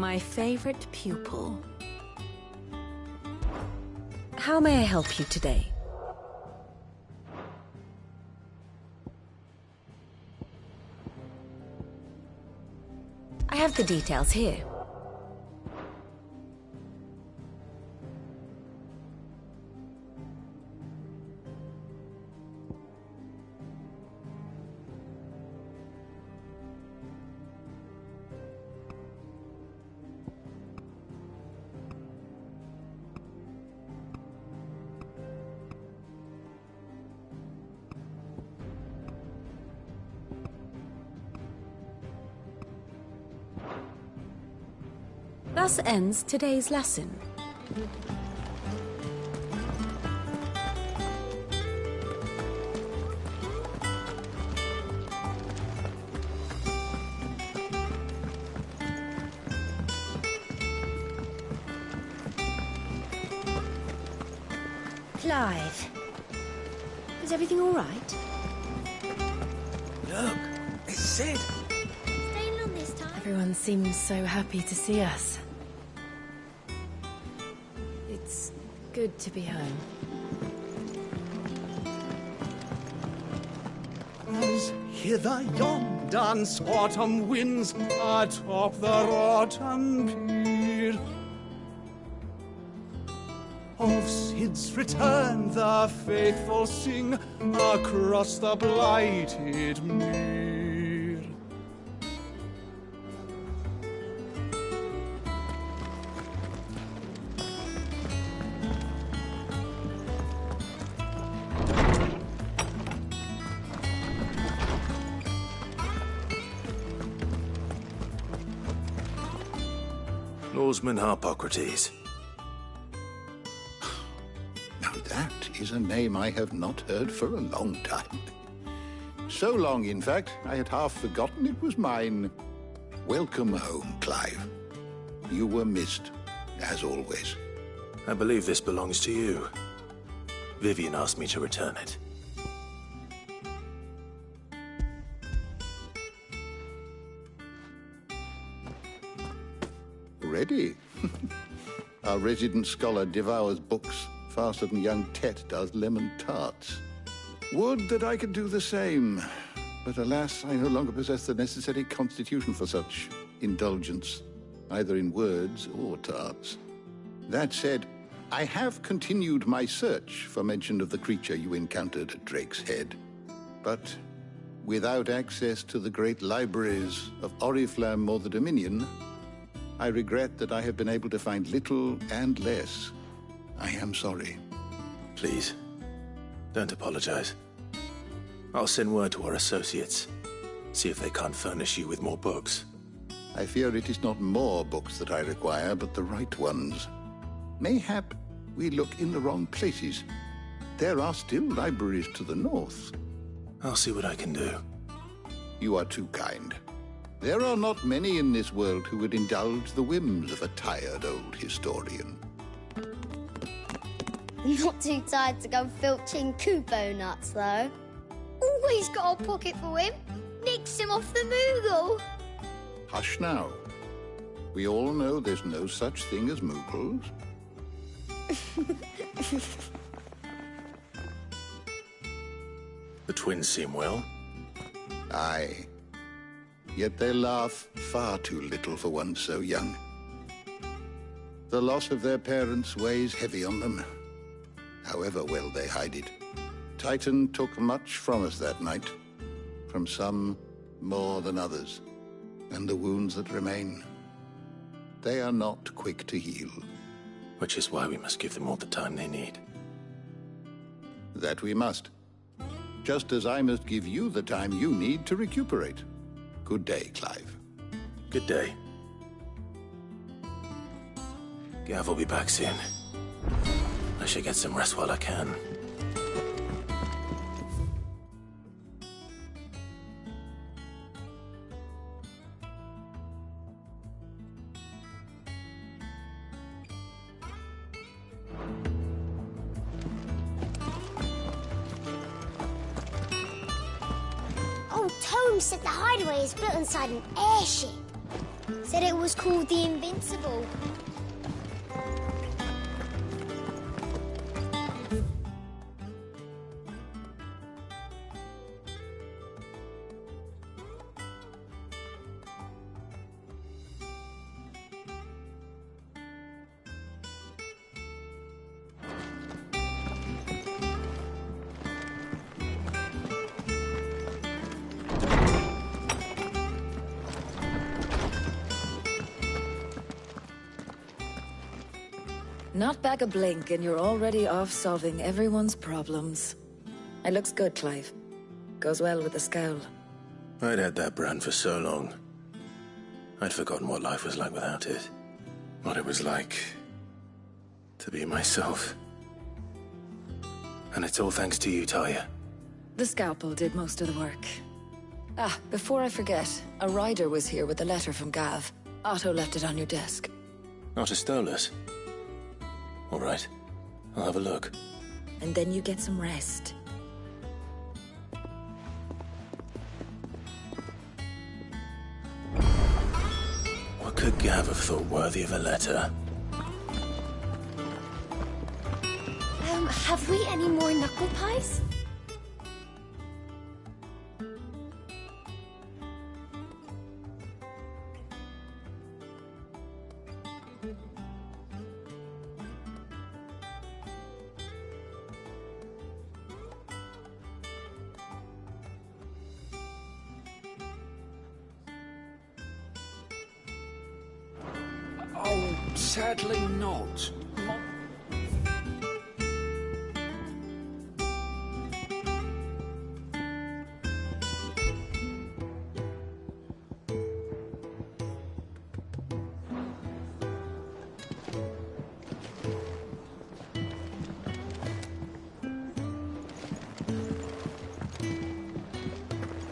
My favorite pupil. How may I help you today? I have the details here. Thus ends today's lesson. Clive, is everything all right? Look, it's Sid. Staying on this time? Everyone seems so happy to see us. It's good to be home. As hither yon dance autumn winds atop the rotten pier. Of Sid's return the faithful sing across the blighted mere. Norseman Harpocrates. Now that is a name I have not heard for a long time. So long, in fact, I had half forgotten it was mine. Welcome home, Clive. You were missed, as always. I believe this belongs to you. Vivian asked me to return it. Ready? Our resident scholar devours books faster than young Tet does lemon tarts. Would that I could do the same. But alas, I no longer possess the necessary constitution for such indulgence, either in words or tarts. That said, I have continued my search for mention of the creature you encountered at Drake's Head. But without access to the great libraries of Oriflamme or the Dominion, I regret that I have been able to find little and less. I am sorry. Please, don't apologize. I'll send word to our associates. See if they can't furnish you with more books. I fear it is not more books that I require, but the right ones. Mayhap we look in the wrong places. There are still libraries to the north. I'll see what I can do. You are too kind. There are not many in this world who would indulge the whims of a tired old historian. Not too tired to go filching Kupo nuts, though. Always got a pocket for him. Nicks him off the Moogle. Hush now. We all know there's no such thing as Moogles. The twins seem well. Aye. Yet they laugh far too little for one so young. The loss of their parents weighs heavy on them, however well they hide it. Titan took much from us that night, from some more than others, and the wounds that remain, they are not quick to heal. Which is why we must give them all the time they need. That we must. Just as I must give you the time you need to recuperate. Good day, Clive. Good day. Gav will be back soon. I should get some rest while I can. Old Tome said the hideaway is built inside an airship. Said it was called the Invincible. Not back a blink and you're already off solving everyone's problems. It looks good, Clive. Goes well with the scowl. I'd had that brand for so long. I'd forgotten what life was like without it. What it was like to be myself. And it's all thanks to you, Talia. The scalpel did most of the work. Ah, before I forget, a rider was here with a letter from Gav. Otto left it on your desk. Otto stole us. All right, I'll have a look. And then you get some rest. What could Gav have thought worthy of a letter? Have we any more knuckle pies? Oh, sadly not.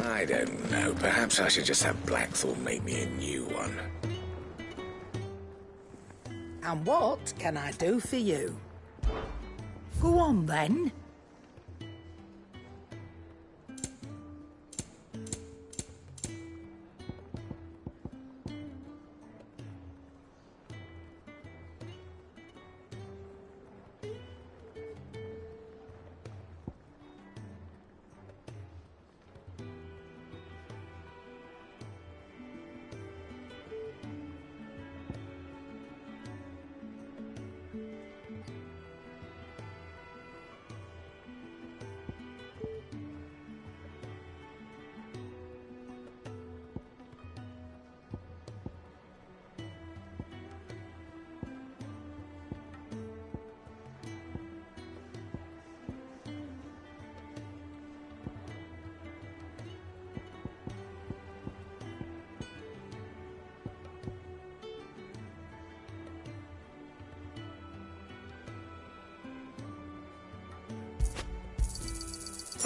I don't know. Perhaps I should just have Blackthorn make me a new one. And what can I do for you? Go on, then.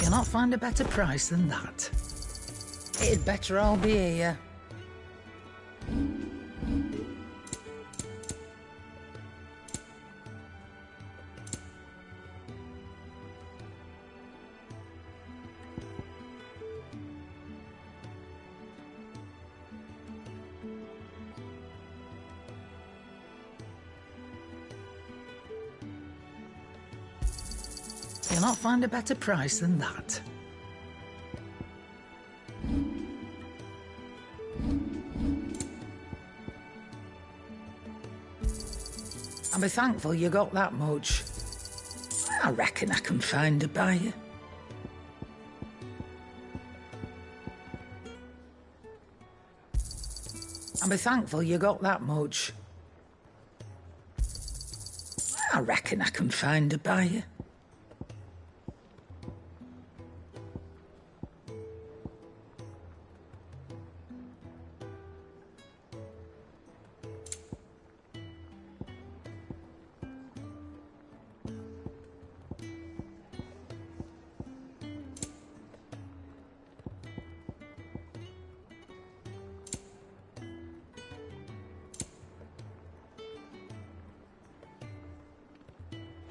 You'll not find a better price than that. It'd better all be here. You'll not find a better price than that. I'll be thankful you got that much. I reckon I can find a buyer. I'll be thankful you got that much. I reckon I can find a buyer.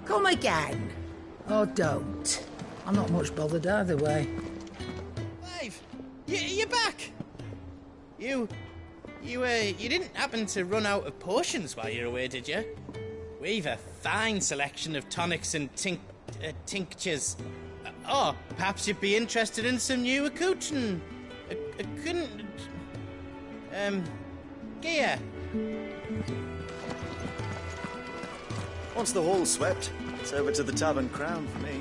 Come again. Or don't. I'm not much bothered either way. Dave, you're back. You You didn't happen to run out of potions while you're away, did you? We've a fine selection of tonics and tinctures. Oh, perhaps you'd be interested in some new accoutrement. Gear. Once the hall's swept, it's over to the Tavern Crown for me.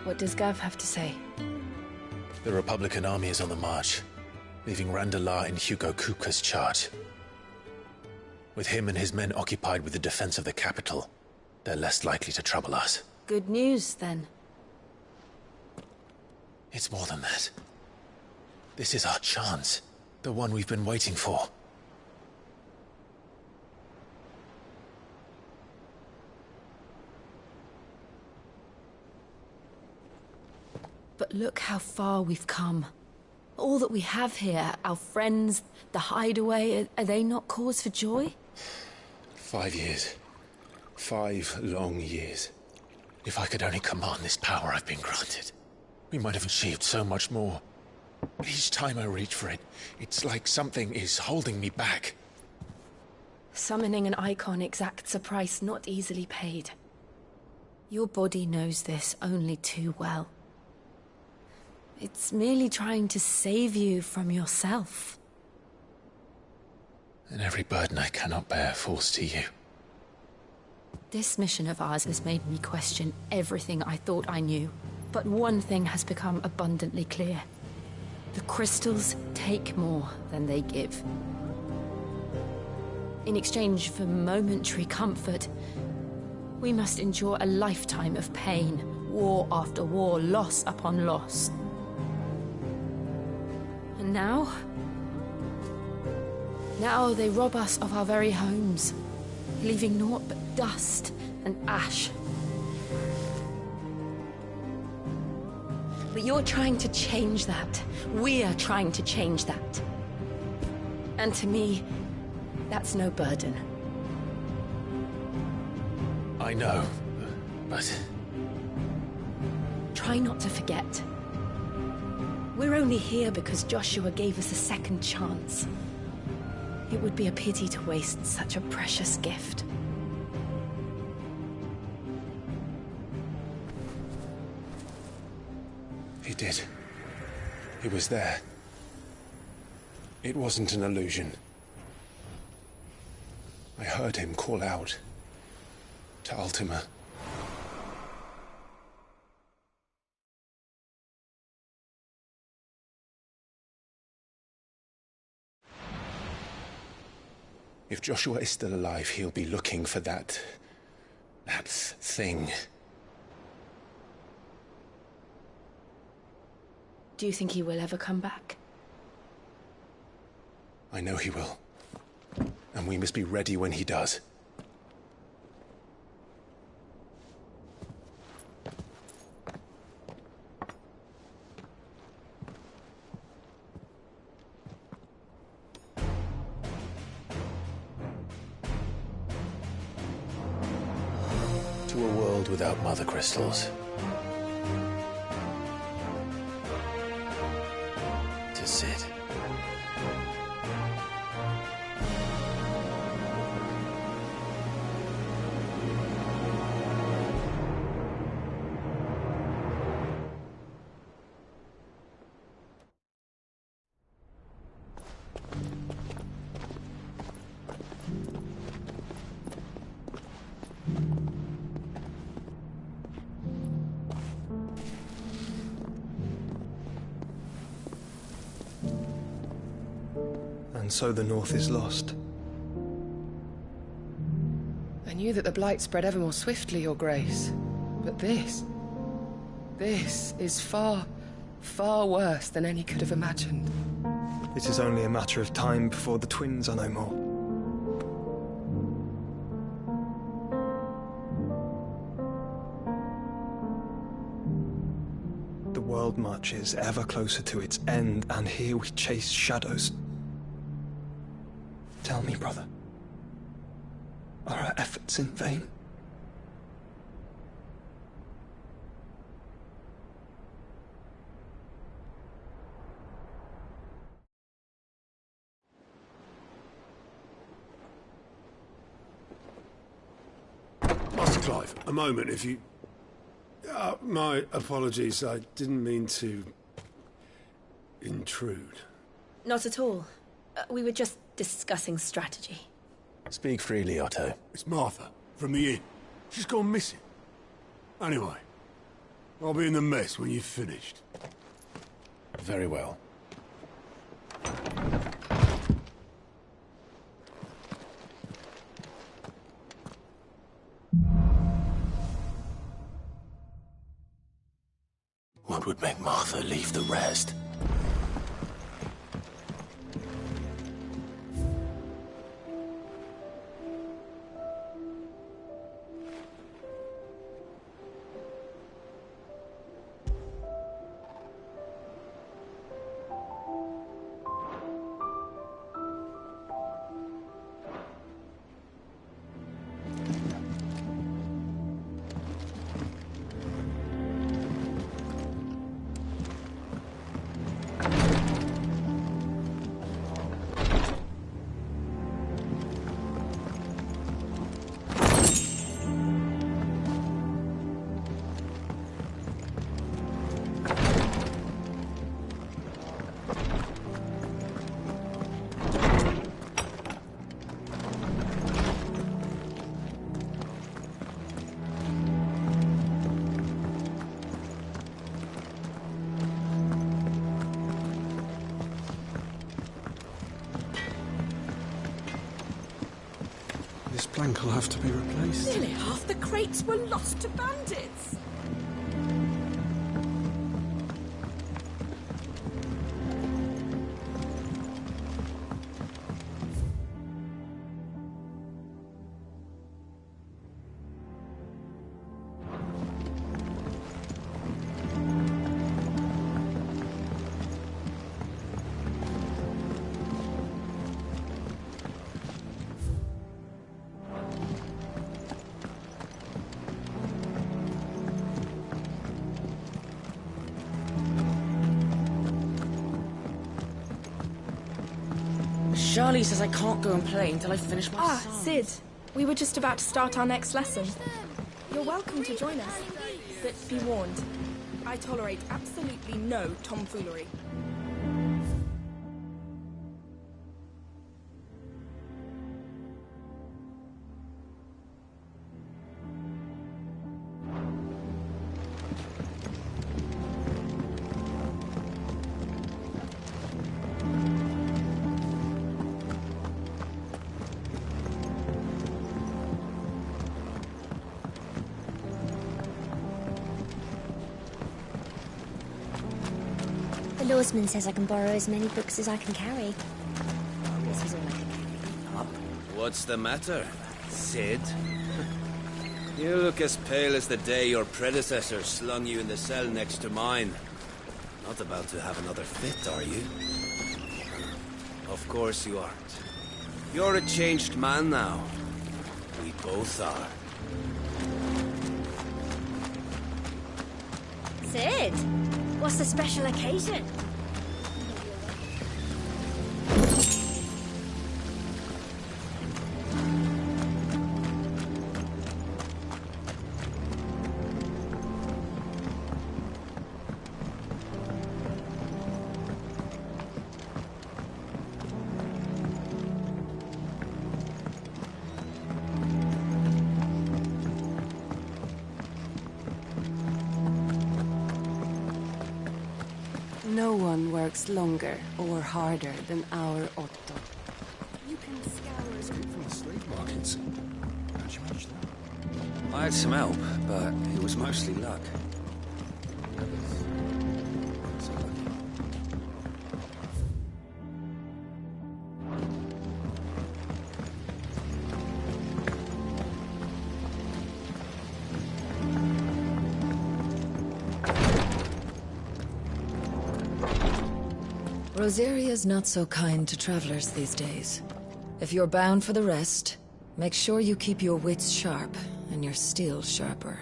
What does Gav have to say? The Republican army is on the march, leaving Randalar in Hugo Kupka's charge. With him and his men occupied with the defense of the capital, they're less likely to trouble us. Good news, then. It's more than that. This is our chance, the one we've been waiting for. But look how far we've come. All that we have here, our friends, the hideaway, are they not cause for joy? 5 years. 5 long years. If I could only command this power I've been granted, we might have achieved so much more. But each time I reach for it, it's like something is holding me back. Summoning an icon exacts a price not easily paid. Your body knows this only too well. It's merely trying to save you from yourself. And every burden I cannot bear falls to you. This mission of ours has made me question everything I thought I knew. But one thing has become abundantly clear. The crystals take more than they give. In exchange for momentary comfort, we must endure a lifetime of pain, war after war, loss upon loss. And now they rob us of our very homes, leaving naught but dust and ash. But you're trying to change that. We're trying to change that. And to me, that's no burden. I know, but... Try not to forget. We're only here because Joshua gave us a second chance. It would be a pity to waste such a precious gift. He did. He was there. It wasn't an illusion. I heard him call out to Ultima. If Joshua is still alive, he'll be looking for that thing. Do you think he will ever come back? I know he will. And we must be ready when he does. To a world without mother crystals. To Sid. And so the North is lost. I knew that the Blight spread ever more swiftly, Your Grace. But this is far, far worse than any could have imagined. It is only a matter of time before the twins are no more. world marches ever closer to its end, and here we chase shadows. Tell me, brother, are our efforts in vain? Master Clive, a moment, if you... my apologies, I didn't mean to... intrude. Not at all. We were just discussing strategy. Speak freely, Otto. It's Martha, from the inn. She's gone missing. Anyway, I'll be in the mess when you've finished. Very well. What would make Martha leave the rest? This plank will have to be replaced. Nearly half the crates were lost to bandits. Charlie says I can't go and play until I finish my song. Sid. We were just about to start our next lesson. You're welcome to join us, but be warned. I tolerate absolutely no tomfoolery. The lawsman says I can borrow as many books as I can carry. This is all I can carry. What's the matter, Sid? You look as pale as the day your predecessor slung you in the cell next to mine. Not about to have another fit, are you? Of course you aren't. You're a changed man now. We both are. Sid, what's the special occasion? No one works longer or harder than our Otto. You can scour Escape from the slave markets. How'd you manage that? I had some help, but it was mostly luck. Rosaria's not so kind to travelers these days. If you're bound for the rest, make sure you keep your wits sharp and your steel sharper.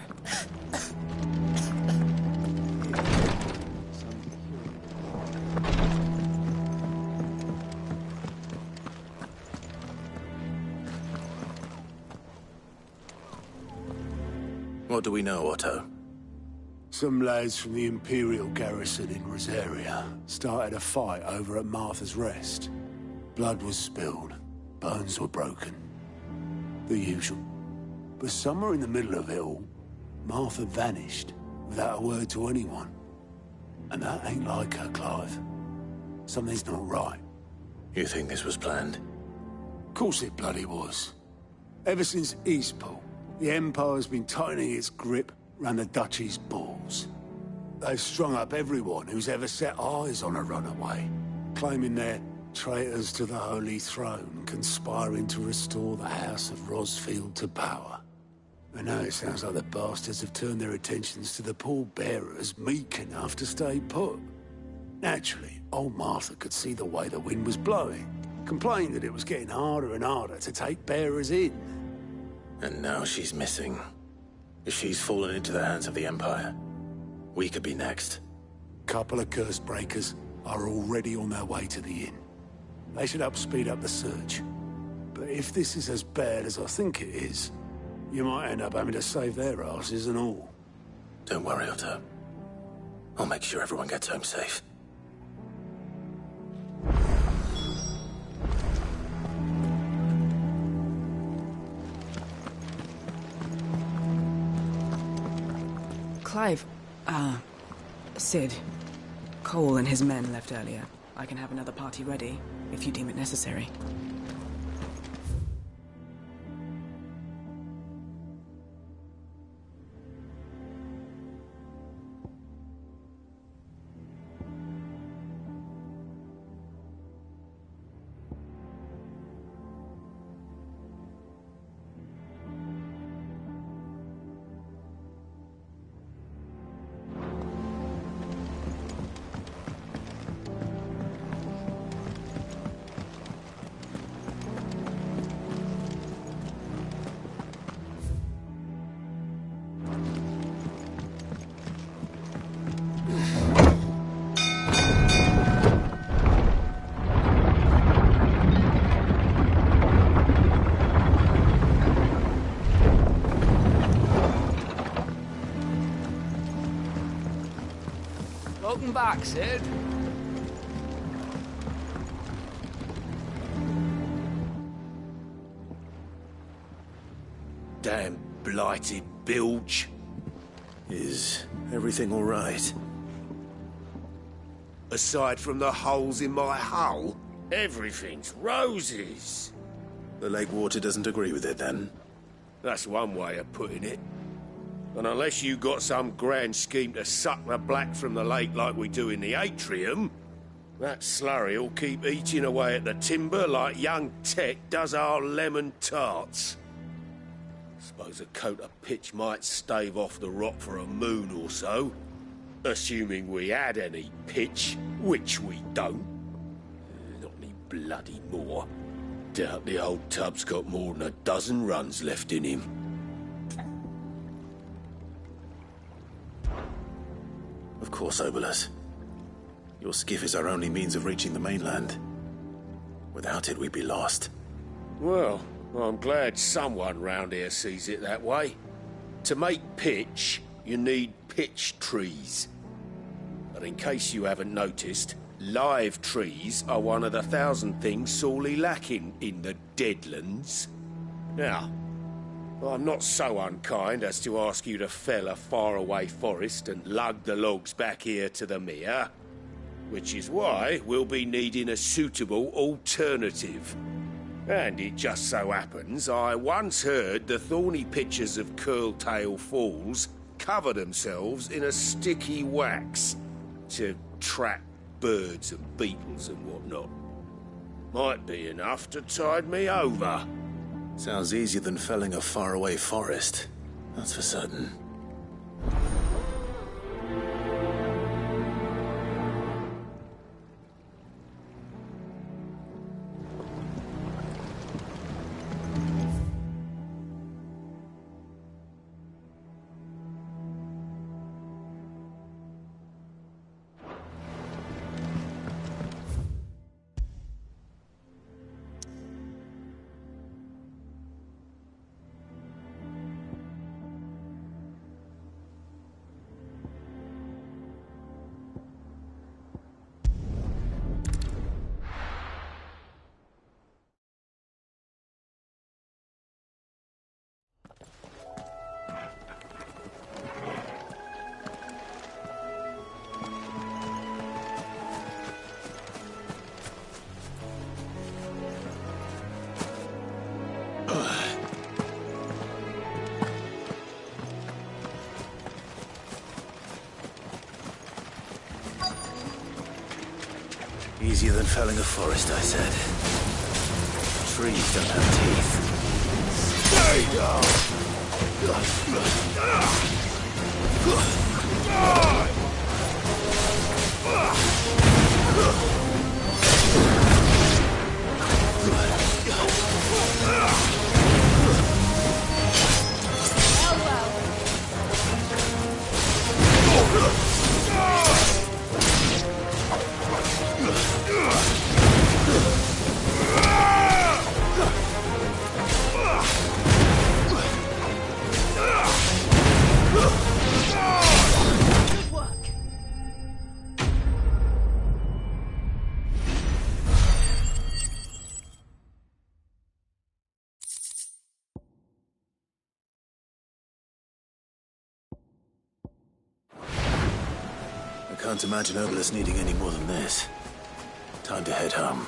What do we know, Otto? Some lads from the Imperial garrison in Rosaria started a fight over at Martha's Rest. Blood was spilled, bones were broken. The usual. But somewhere in the middle of it all, Martha vanished without a word to anyone. And that ain't like her, Clive. Something's not right. You think this was planned? Of course it bloody was. Ever since Eastport, the Empire's been tightening its grip round the Duchy's balls. They've strung up everyone who's ever set eyes on a runaway, claiming they're traitors to the Holy Throne, conspiring to restore the House of Rosfield to power. And now it sounds like the bastards have turned their attentions to the pallbearers meek enough to stay put. Naturally, old Martha could see the way the wind was blowing, complained that it was getting harder and harder to take bearers in. And now she's missing. If she's fallen into the hands of the Empire, we could be next. Couple of curse breakers are already on their way to the inn. They should help speed up the search. But if this is as bad as I think it is, you might end up having to save their asses and all. Don't worry, Otto. I'll make sure everyone gets home safe. Clive, Sid. Cole and his men left earlier. I can have another party ready, if you deem it necessary. Welcome back, Sid. Damn blighted bilge. Is everything all right? Aside from the holes in my hull, everything's roses. The lake water doesn't agree with it, then? That's one way of putting it. And unless you got some grand scheme to suck the black from the lake like we do in the atrium, that slurry'll keep eating away at the timber like young Tet does our lemon tarts. Suppose a coat of pitch might stave off the rot for a moon or so, assuming we had any pitch, which we don't. Not any bloody more. Doubt the old tub's got more than a dozen runs left in him. Of course, Obolus. Your skiff is our only means of reaching the mainland. Without it, we'd be lost. Well, I'm glad someone round here sees it that way. To make pitch, you need pitch trees. But in case you haven't noticed, live trees are one of the 1,000 things sorely lacking in the Deadlands. Now, I'm not so unkind as to ask you to fell a faraway forest and lug the logs back here to the mere, which is why we'll be needing a suitable alternative. And it just so happens I once heard the thorny pitchers of Curltail Falls cover themselves in a sticky wax to trap birds and beetles and whatnot. Might be enough to tide me over. Sounds easier than felling a faraway forest. That's for certain. Easier than felling a forest, I said. Trees don't have teeth. Stay down! I can't imagine Obelus needing any more than this. Time to head home.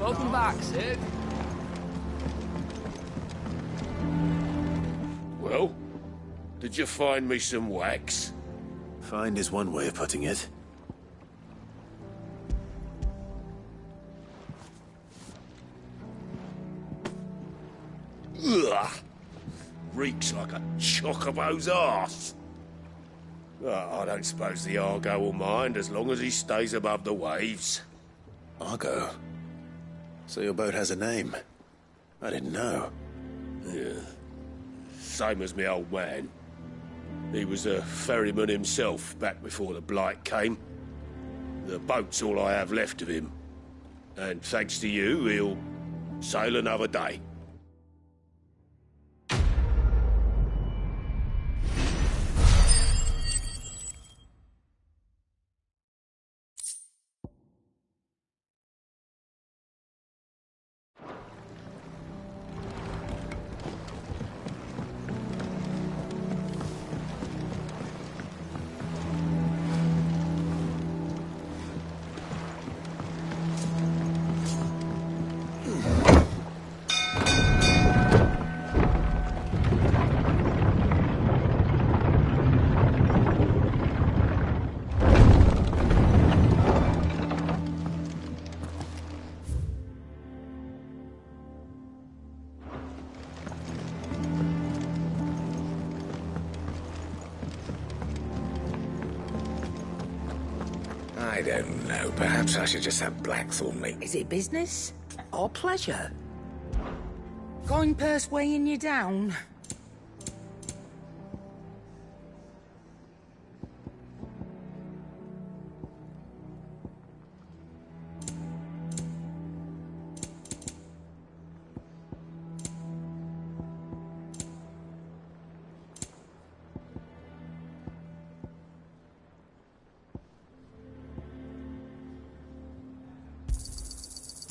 Welcome back, Sid. Well, did you find me some wax? Find is one way of putting it. Ugh! Reeks like a chocobo's arse. I don't suppose the Argo will mind as long as he stays above the waves. Argo? So your boat has a name? I didn't know. Yeah. Same as me old man. He was a ferryman himself back before the Blight came. The boat's all I have left of him. And thanks to you, he'll sail another day. don't know. Perhaps I should just have Blackthorn make... Is it business or pleasure? Coin purse weighing you down?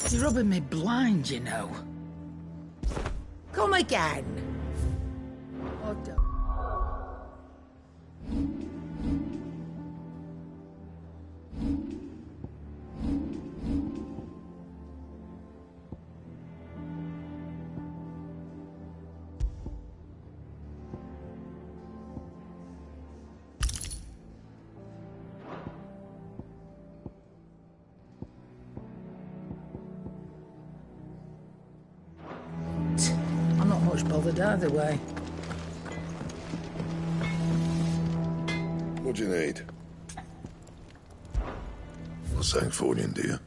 You're rubbing me blind, you know. Come again. Oh, I'm not much bothered either way. What do you need? Not Sancfordian, do you?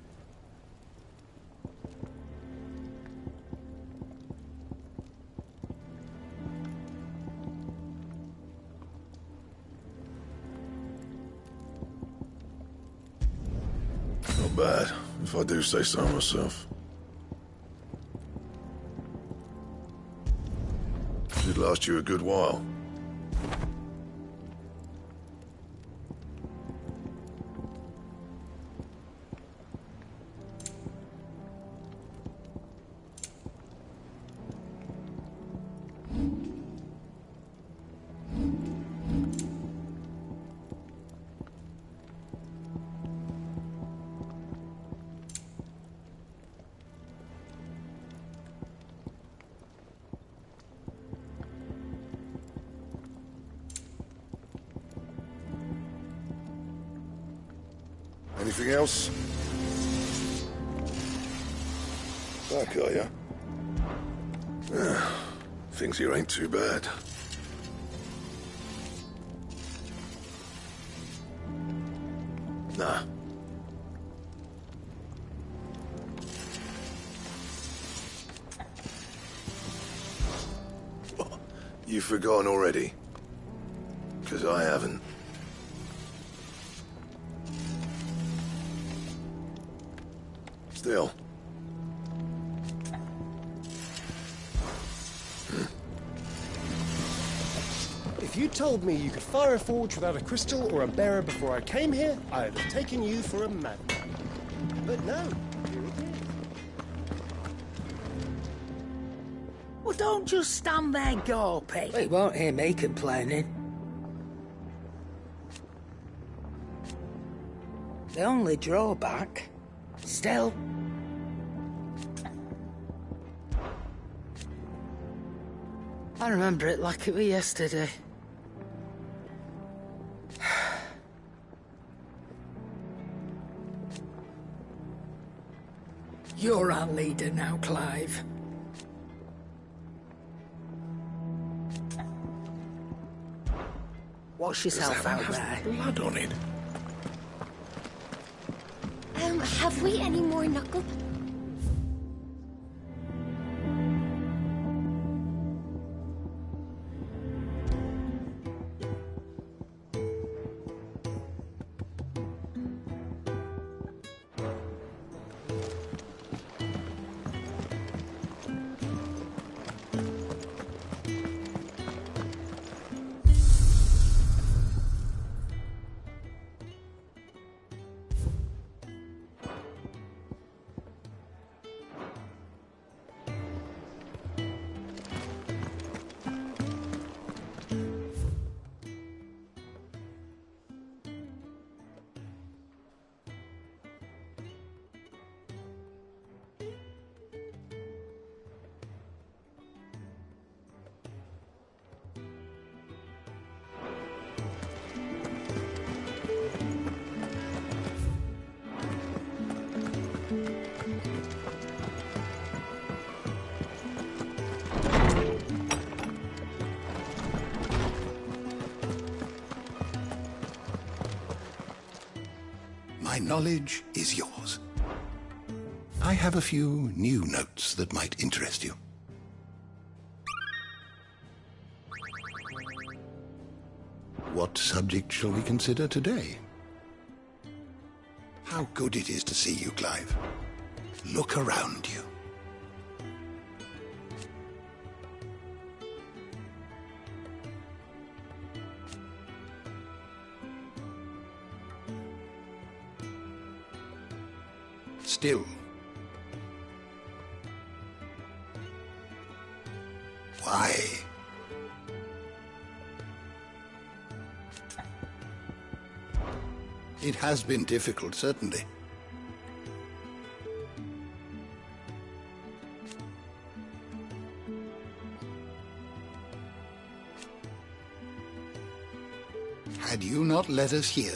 Not bad, if I do say so myself. Should last you a good while. Anything else? Back, are ya? Things here ain't too bad. Nah. What? You've forgotten already? 'Cause I haven't. Still. If you told me you could fire a forge without a crystal or a bearer before I came here, I'd have taken you for a madman. But no, here it is. Well, don't just stand there gawping. Well, you won't hear me complaining. The only drawback, still, I remember it like it was yesterday. You're our leader now, Clive. Wash yourself out there. Blood on it. Have we any more knuckle? My knowledge is yours. I have a few new notes that might interest you. What subject shall we consider today? How good it is to see you, Clive. Look around you. Still. Why? It has been difficult, certainly. Had you not let us hear,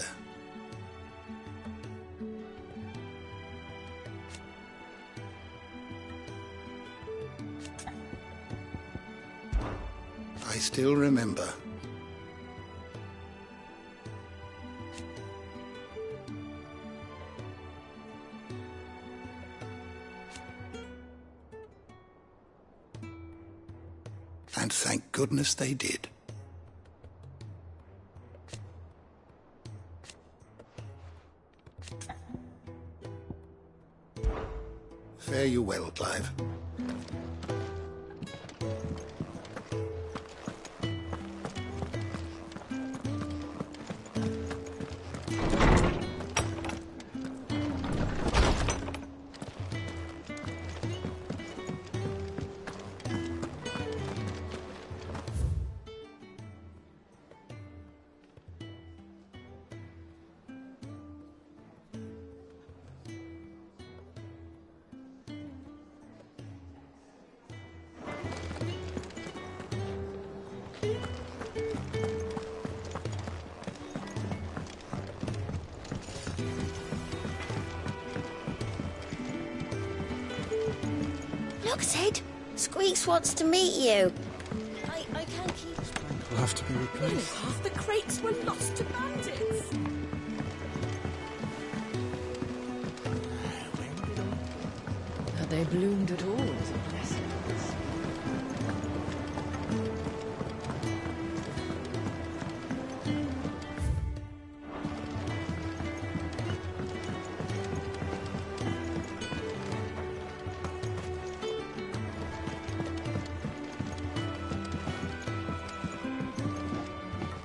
I still remember. And thank goodness they did. Fare you well, Clive. Look, Sid. Squeaks wants to meet you. I can't keep... Will have to be replaced. Half the crates were lost to bandits. Had they bloomed at all as a blessing?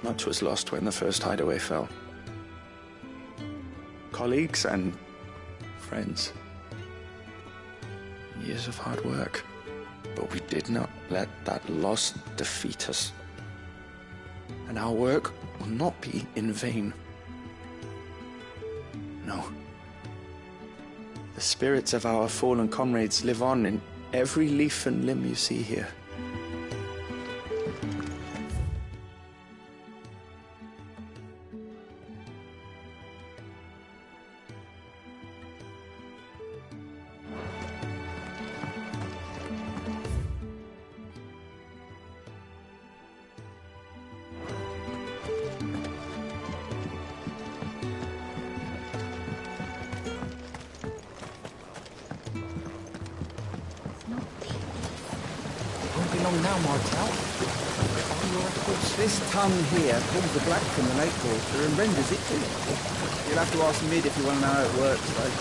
Much was lost when the first hideaway fell. Colleagues and friends. Years of hard work. But we did not let that loss defeat us. And our work will not be in vain. No. The spirits of our fallen comrades live on in every leaf and limb you see here. Long now, Martel. This tongue here pulls the black from the lake water and renders it too. You'll have to ask Mid if you want to know how it works, though.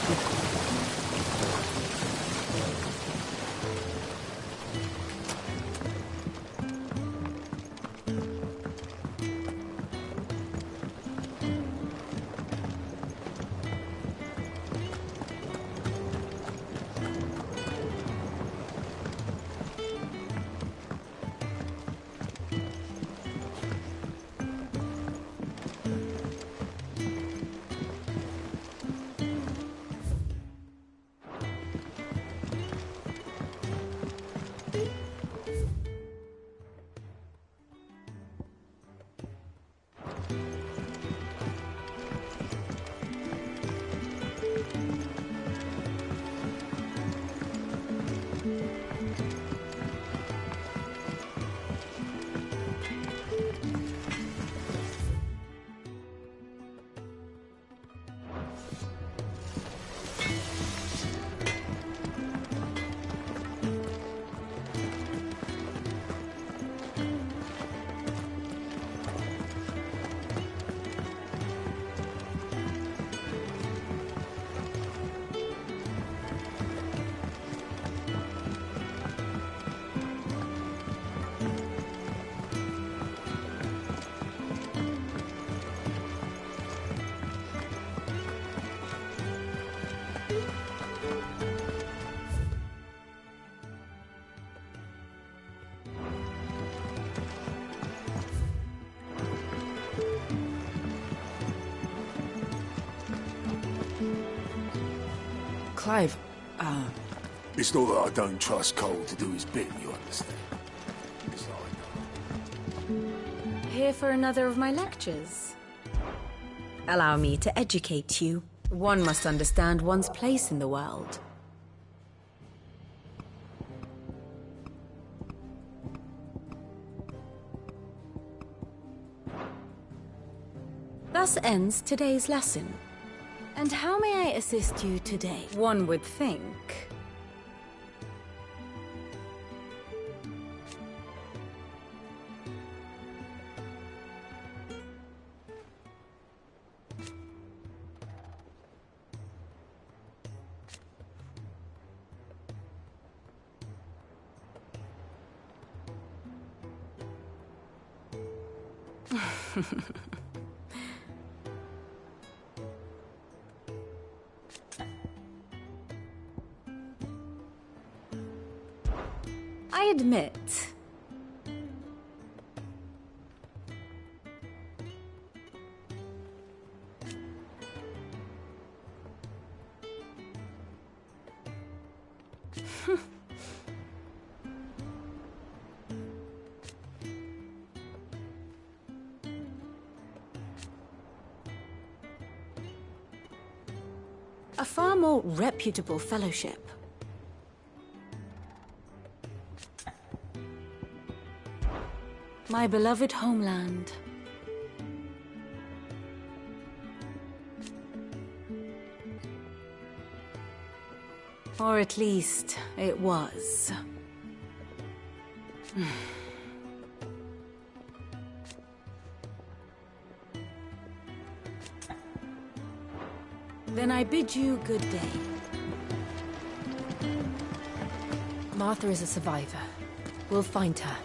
Clive, It's not that I don't trust Cole to do his bit, you understand? It's like... Here for another of my lectures? Allow me to educate you. One must understand one's place in the world. Thus ends today's lesson. And how may I assist you today? One would think. I admit. A far more reputable fellowship. My beloved homeland. Or at least, it was. Then I bid you good day. Martha is a survivor. We'll find her.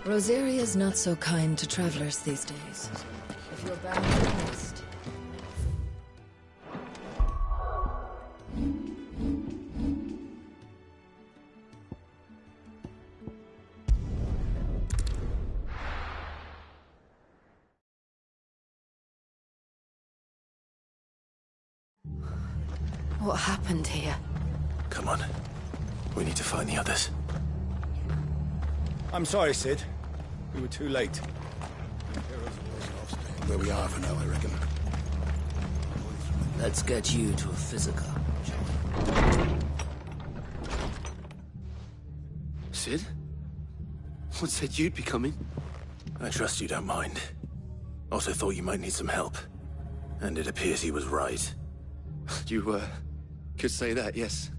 Rosaria's not so kind to travelers these days. If you're bound for the rest. What happened here? Come on. We need to find the others. I'm sorry, Sid. We were too late. Where we are for now, I reckon. Let's get you to a physical. Sid? What said you'd be coming? I trust you don't mind. Also thought you might need some help. And it appears he was right. You, could say that, yes.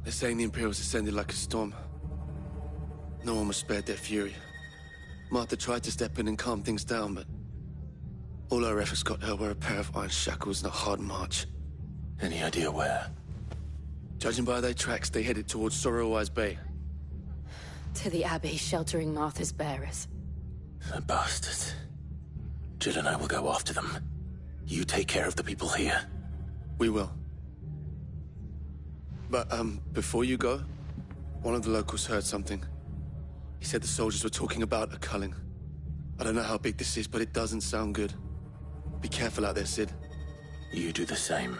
They're saying the Imperials ascended like a storm. No one was spared their fury. Martha tried to step in and calm things down, but all our efforts got her were a pair of iron shackles and a hard march. Any idea where? Judging by their tracks, they headed towards Sorrowwise Bay. To the Abbey sheltering Martha's bearers. The bastards. Jill and I will go after them. You take care of the people here. We will. But, before you go, one of the locals heard something. He said the soldiers were talking about a culling. I don't know how big this is, but it doesn't sound good. Be careful out there, Sid. You do the same.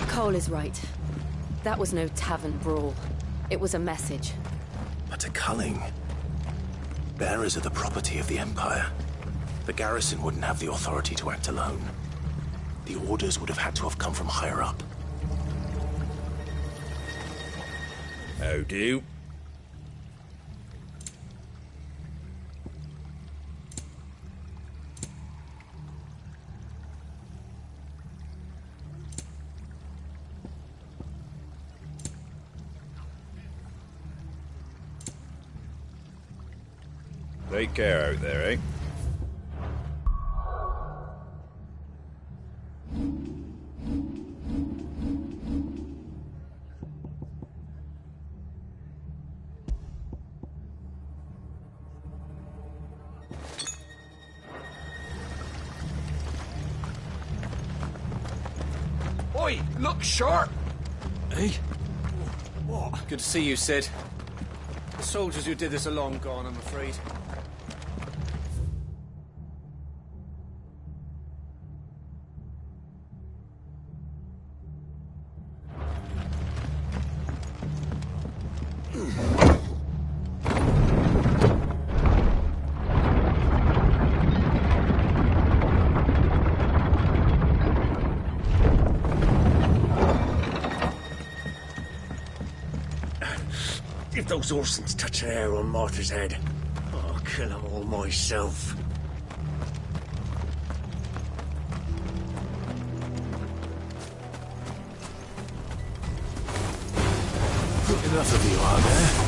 Cole is right. That was no tavern brawl. It was a message. But a culling. Bearers are the property of the Empire. The garrison wouldn't have the authority to act alone. The orders would have had to have come from higher up. How do? Take care out there, eh? Oi, look sharp! Hey? What? Good to see you, Sid. The soldiers who did this are long gone, I'm afraid. If those Orsons touch an hair on Martha's head, I'll kill them all myself. Enough of you, are there?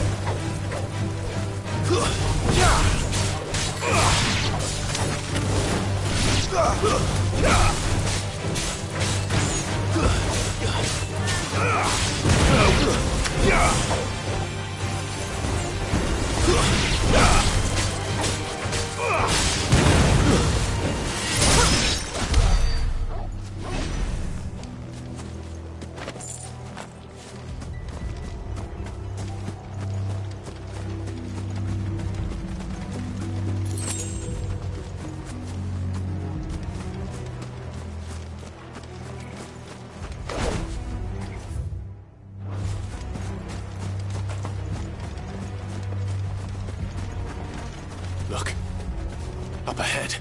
Look. Up ahead.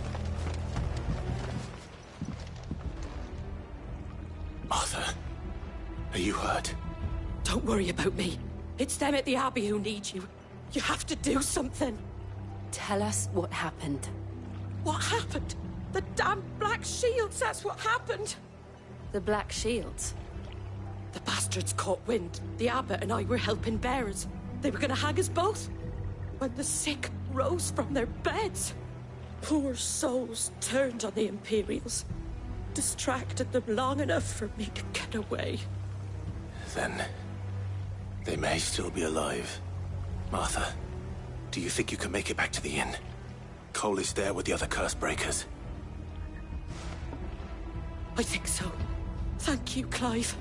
Martha, are you hurt? Don't worry about me. It's them at the Abbey who need you. You have to do something. Tell us what happened. What happened? The damn Black Shields, that's what happened. The Black Shields? The bastards caught wind. The Abbot and I were helping bearers. They were gonna hang us both. When the sick rose from their beds, poor souls turned on the Imperials. Distracted them long enough for me to get away. Then they may still be alive. Martha, do you think you can make it back to the inn? Cole is there with the other curse breakers. I think so. Thank you, Clive.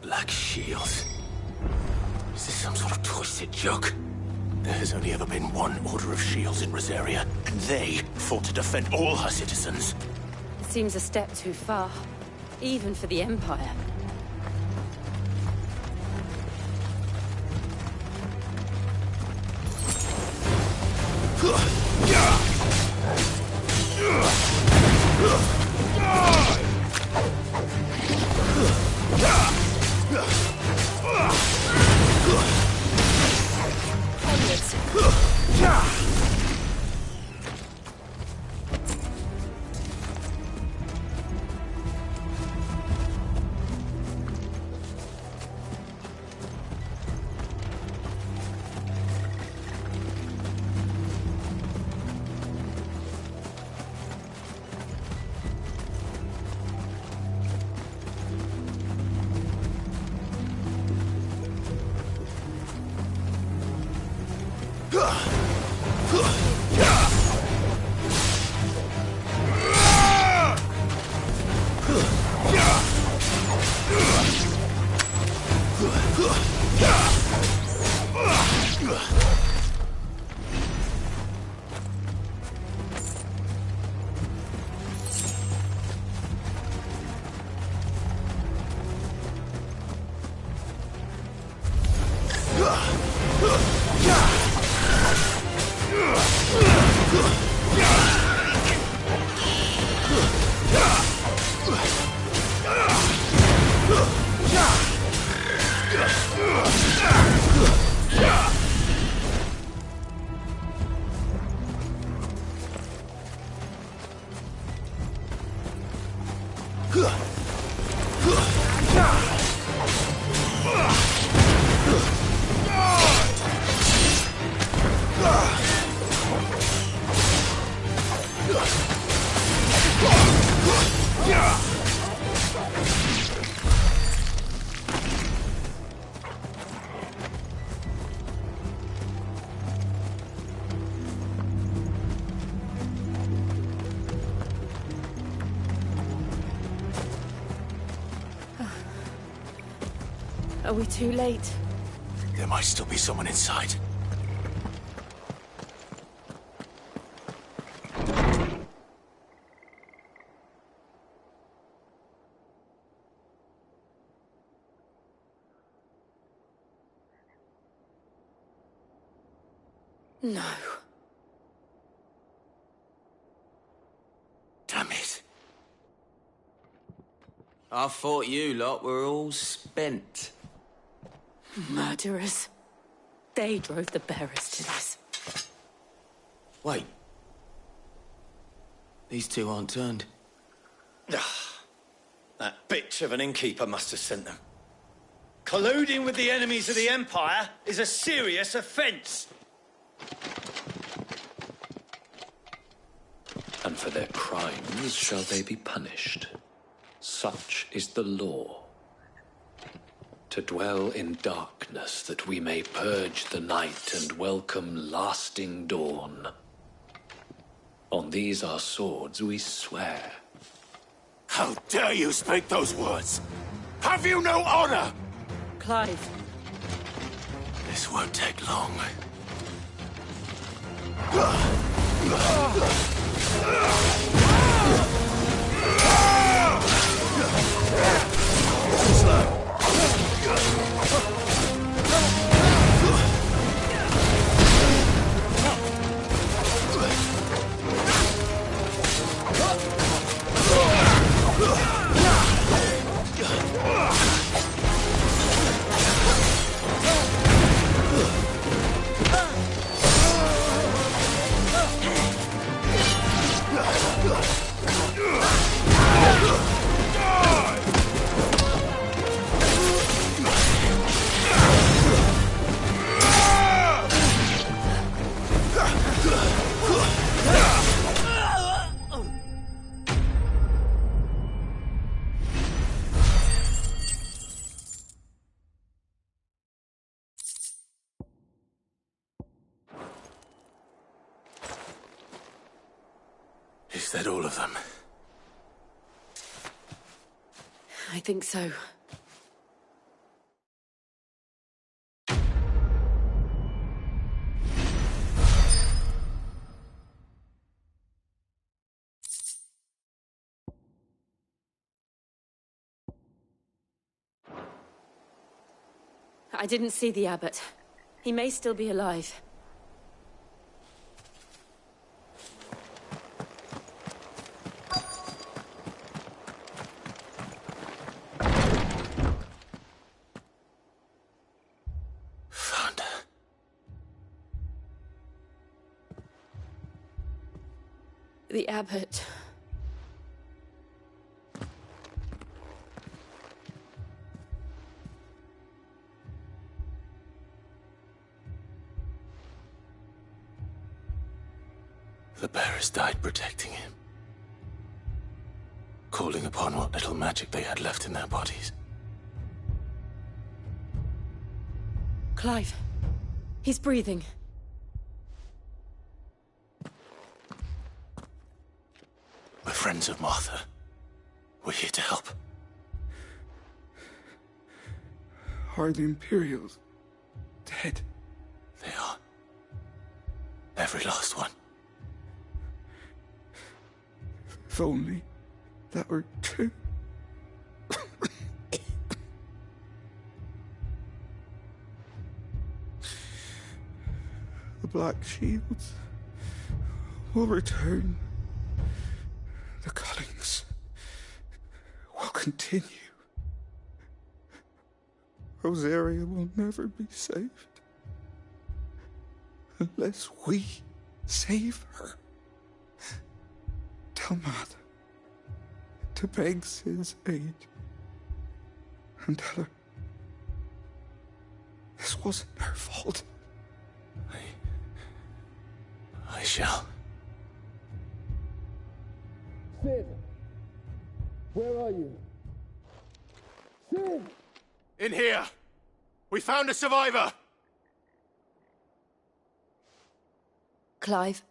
Black Shields. Is this some sort of twisted joke? There has only ever been one Order of Shields in Rosaria, and they fought to defend all her citizens. It seems a step too far, even for the Empire. Are we too late? There might still be someone inside. No. Damn it. I thought you lot were all spent. Murderers. They drove the bearers to this. Wait. These two aren't turned. That bitch of an innkeeper must have sent them. Colluding with the enemies of the Empire is a serious offence. And for their crimes shall they be punished. Such is the law. To dwell in darkness that we may purge the night and welcome lasting dawn. On these our swords we swear. How dare you speak those words? Have you no honor? Clive. This won't take long. Is that all of them? I think so. I didn't see the abbot. He may still be alive. The abbot. The bearers died protecting him. Calling upon what little magic they had left in their bodies. Clive. He's breathing. We're friends of Martha. We're here to help. Are the Imperials dead? They are. Every last one. If only that were true. The Black Shields will return. The cullings will continue. Rosaria will never be saved unless we save her. Tell Matt to beg Sid's aid and tell her this wasn't her fault. I shall. Sid! Where are you? Sid! In here! We found a survivor! Clive.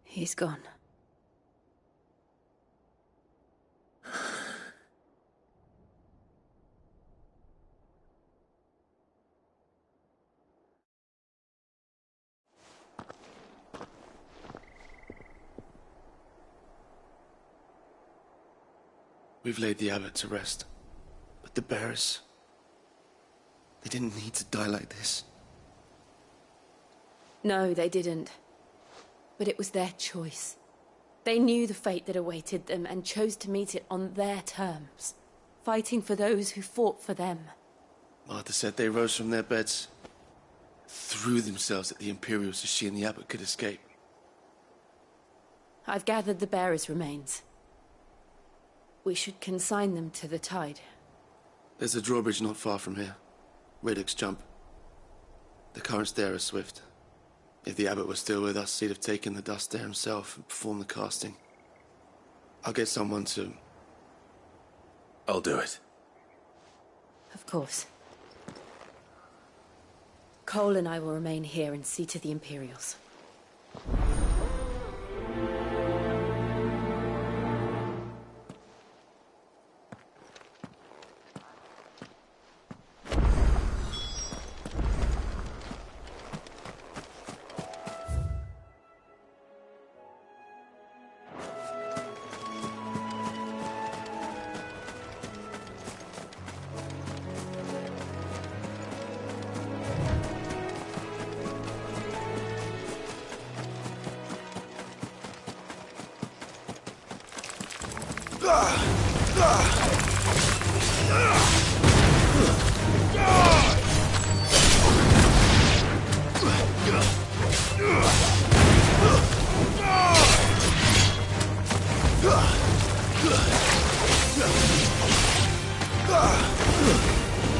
He's gone. We've laid the abbot to rest. But the bearers... they didn't need to die like this. No, they didn't. But it was their choice. They knew the fate that awaited them and chose to meet it on their terms, fighting for those who fought for them. Martha said they rose from their beds, threw themselves at the Imperials so she and the abbot could escape. I've gathered the bearers' remains. We should consign them to the tide. There's a drawbridge not far from here. Radix Jump. The currents there are swift. If the abbot was still with us, he'd have taken the dust there himself and performed the casting. I'll get someone to... I'll do it. Of course. Cole and I will remain here and see to the Imperials.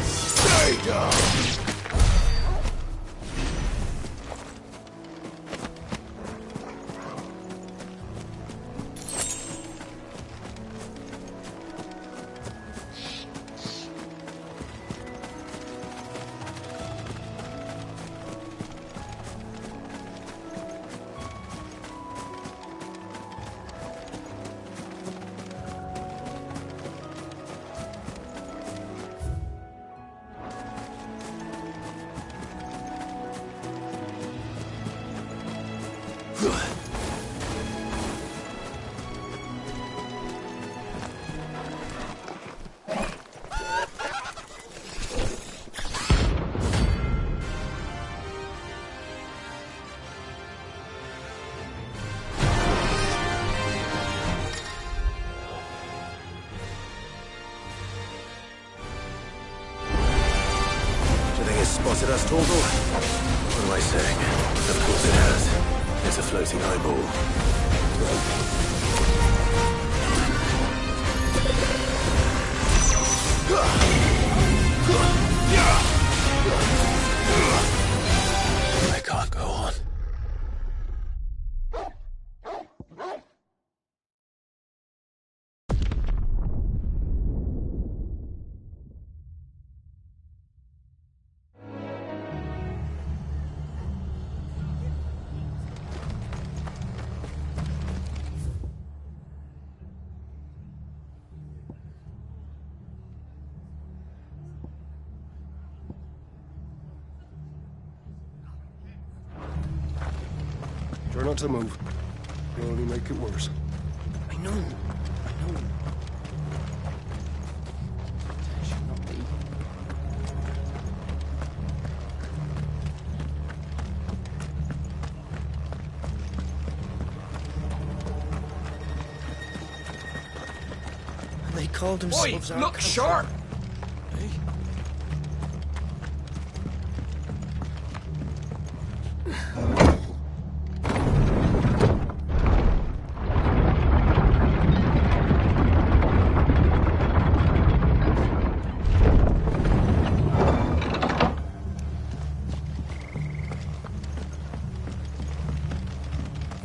Stay down! Spotted us, Torgal? What am I saying? Of course it has. It's a floating eyeball. I can't go on. Try not to move. You'll only make it worse. I know. That should not be. They called themselves Oi, look sharp!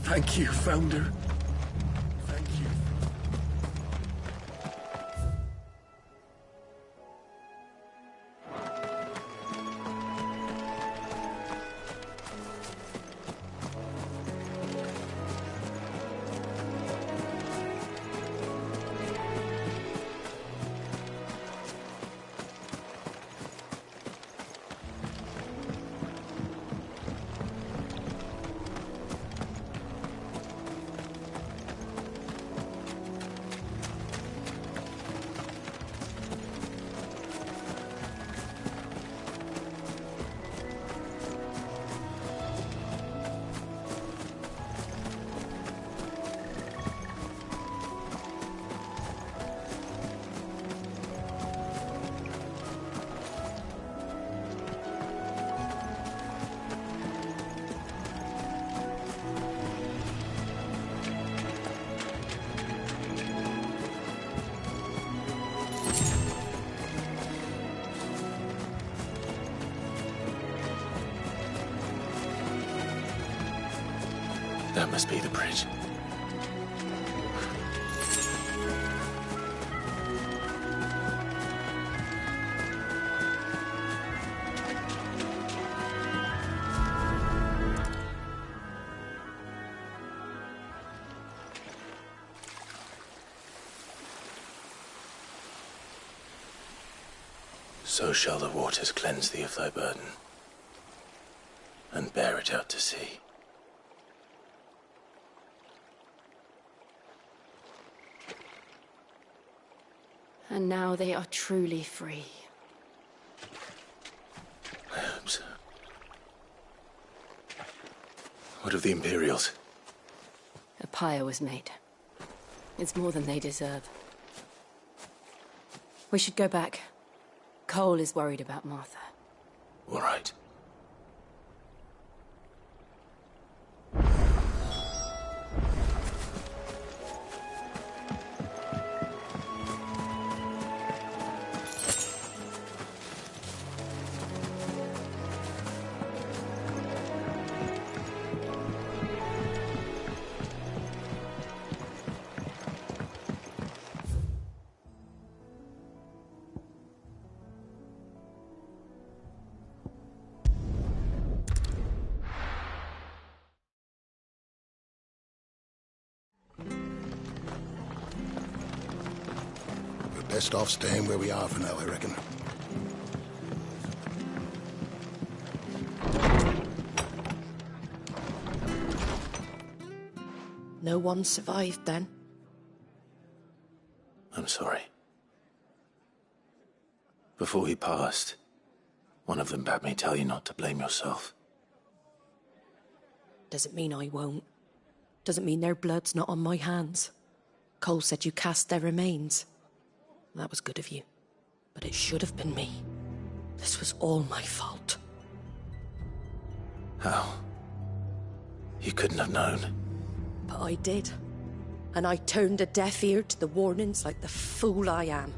Thank you, Founder. Thank you. That must be the bridge. So shall the waters cleanse thee of thy burden, and bear it out to sea. And now they are truly free. I hope so. What of the Imperials? A pyre was made. It's more than they deserve. We should go back. Cole is worried about Martha. All right. Best off staying where we are for now, I reckon. No one survived then? I'm sorry. Before he passed, one of them bade me tell you not to blame yourself. Doesn't mean I won't. Doesn't mean their blood's not on my hands. Cole said you cast their remains. That was good of you. But it should have been me. This was all my fault. How? You couldn't have known. But I did. And I turned a deaf ear to the warnings like the fool I am.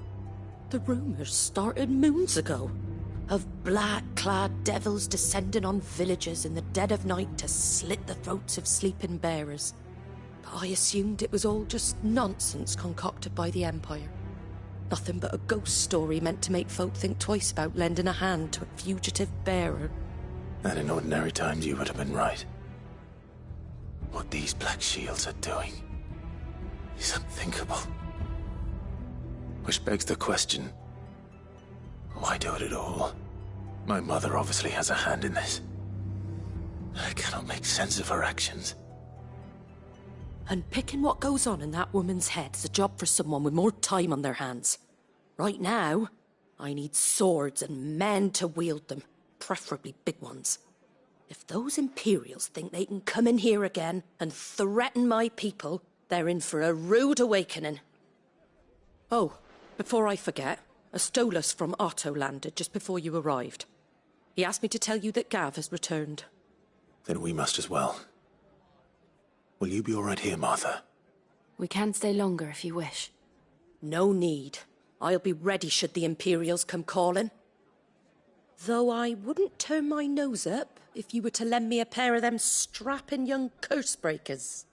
The rumours started moons ago. Of black-clad devils descending on villages in the dead of night to slit the throats of sleeping bearers. But I assumed it was all just nonsense concocted by the Empire. Nothing but a ghost story meant to make folk think twice about lending a hand to a fugitive bearer. And in ordinary times you would have been right. What these Black Shields are doing is unthinkable. Which begs the question, why do it at all? My mother obviously has a hand in this. I cannot make sense of her actions. And picking what goes on in that woman's head is a job for someone with more time on their hands. Right now, I need swords and men to wield them, preferably big ones. If those Imperials think they can come in here again and threaten my people, they're in for a rude awakening. Oh, before I forget, a Stolas from Otto landed just before you arrived. He asked me to tell you that Gav has returned. Then we must as well. Will you be all right here, Martha? We can stay longer if you wish. No need. I'll be ready should the Imperials come calling. Though I wouldn't turn my nose up if you were to lend me a pair of them strapping young curse breakers.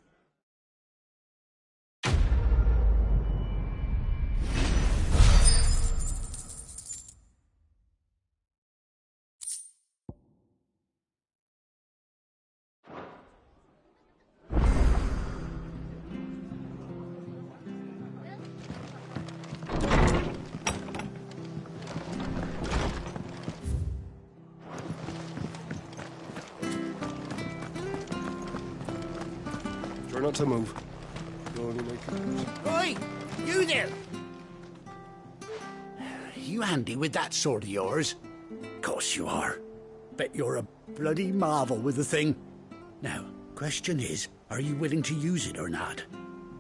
Try not to move. You'll only make it. Oi! You there! You handy with that sword of yours? Course you are. Bet you're a bloody marvel with the thing. Now, question is, are you willing to use it or not?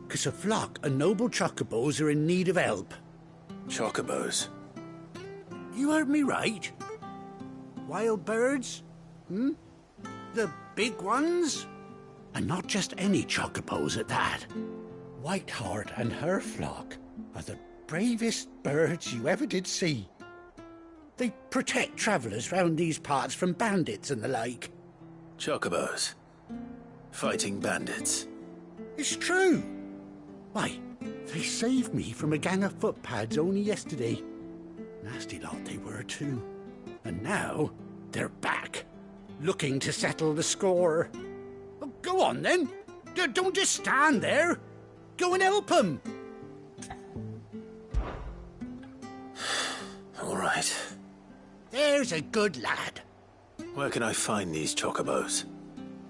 'Cause a flock of noble chocobos are in need of help. Chocobos? You heard me right. Wild birds? The big ones? And not just any chocobos at that. Whiteheart and her flock are the bravest birds you ever did see. They protect travellers round these parts from bandits and the like. Chocobos? fighting bandits. It's true. Why, they saved me from a gang of footpads only yesterday. Nasty lot they were too. And now, they're back, looking to settle the score. Oh, go on then. Don't just stand there. Go and help them. All right. There's a good lad. Where can I find these chocobos?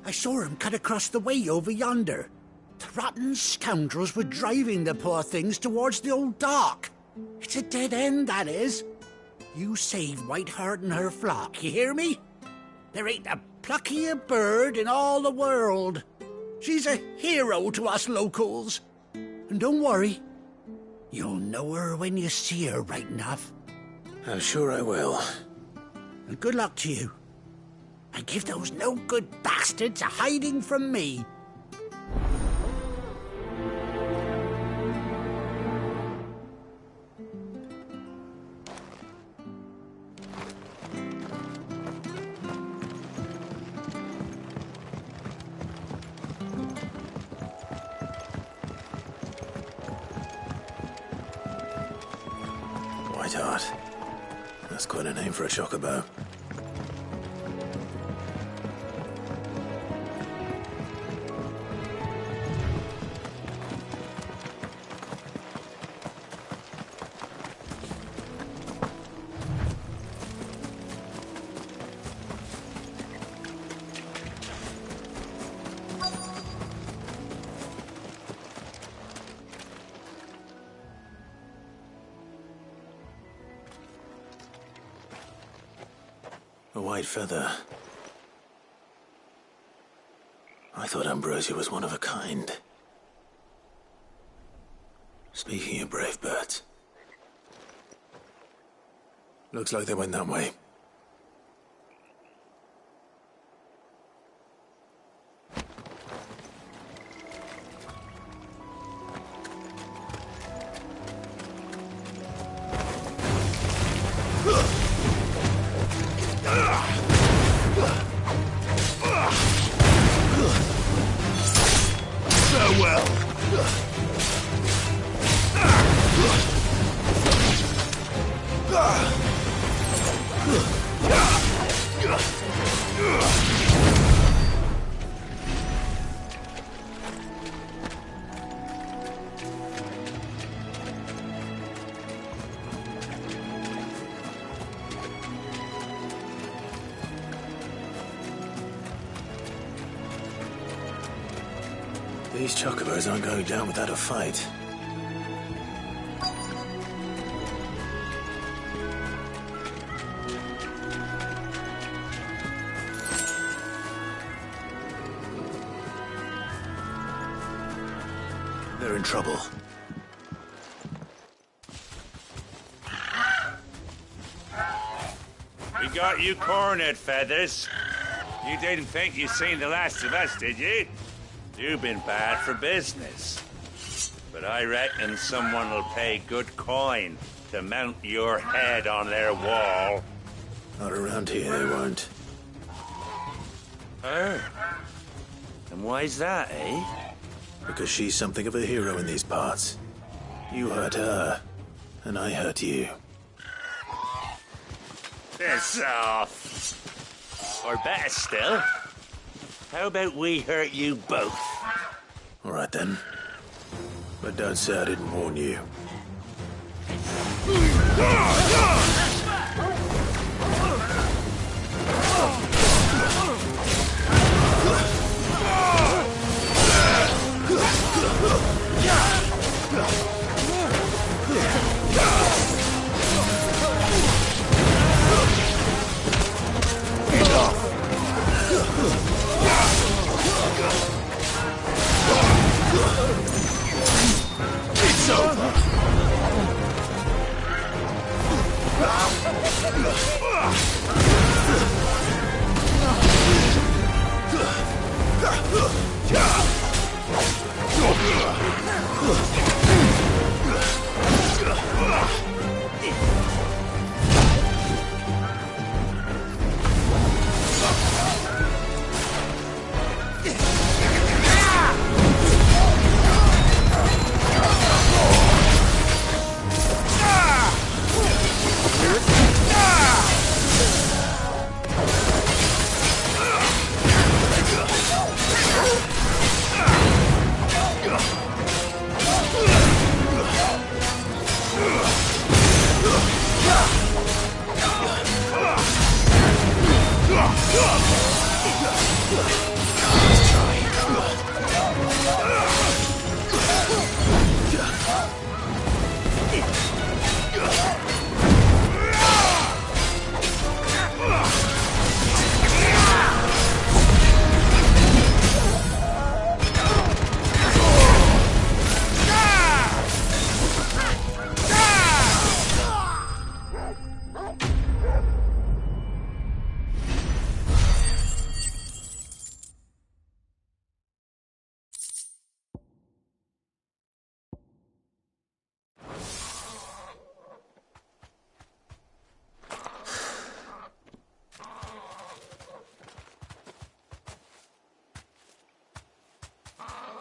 I saw him cut across the way over yonder. The rotten scoundrels were driving the poor things towards the old dock. It's a dead end, that is. You save Whiteheart and her flock, you hear me? There ain't a pluckier bird in all the world. She's a hero to us locals. And don't worry, you'll know her when you see her right enough. I'm sure I will. And good luck to you. And give those no-good bastards a hiding from me. Whiteheart. That's quite a name for a chocobo. A white feather. I thought Ambrosia was one of a kind. Speaking of brave birds. Looks like they went that way. These chocobos aren't going down without a fight. They're in trouble. We got you cornered, Feathers. You didn't think you'd seen the last of us, did you? You've been bad for business. But I reckon someone will pay good coin to mount your head on their wall. Not around here, they won't. Her? And why's that, eh? Because she's something of a hero in these parts. You hurt her, and I hurt you. Piss off. Or better still, how about we hurt you both? All right, then. But don't say I didn't warn you. It's over.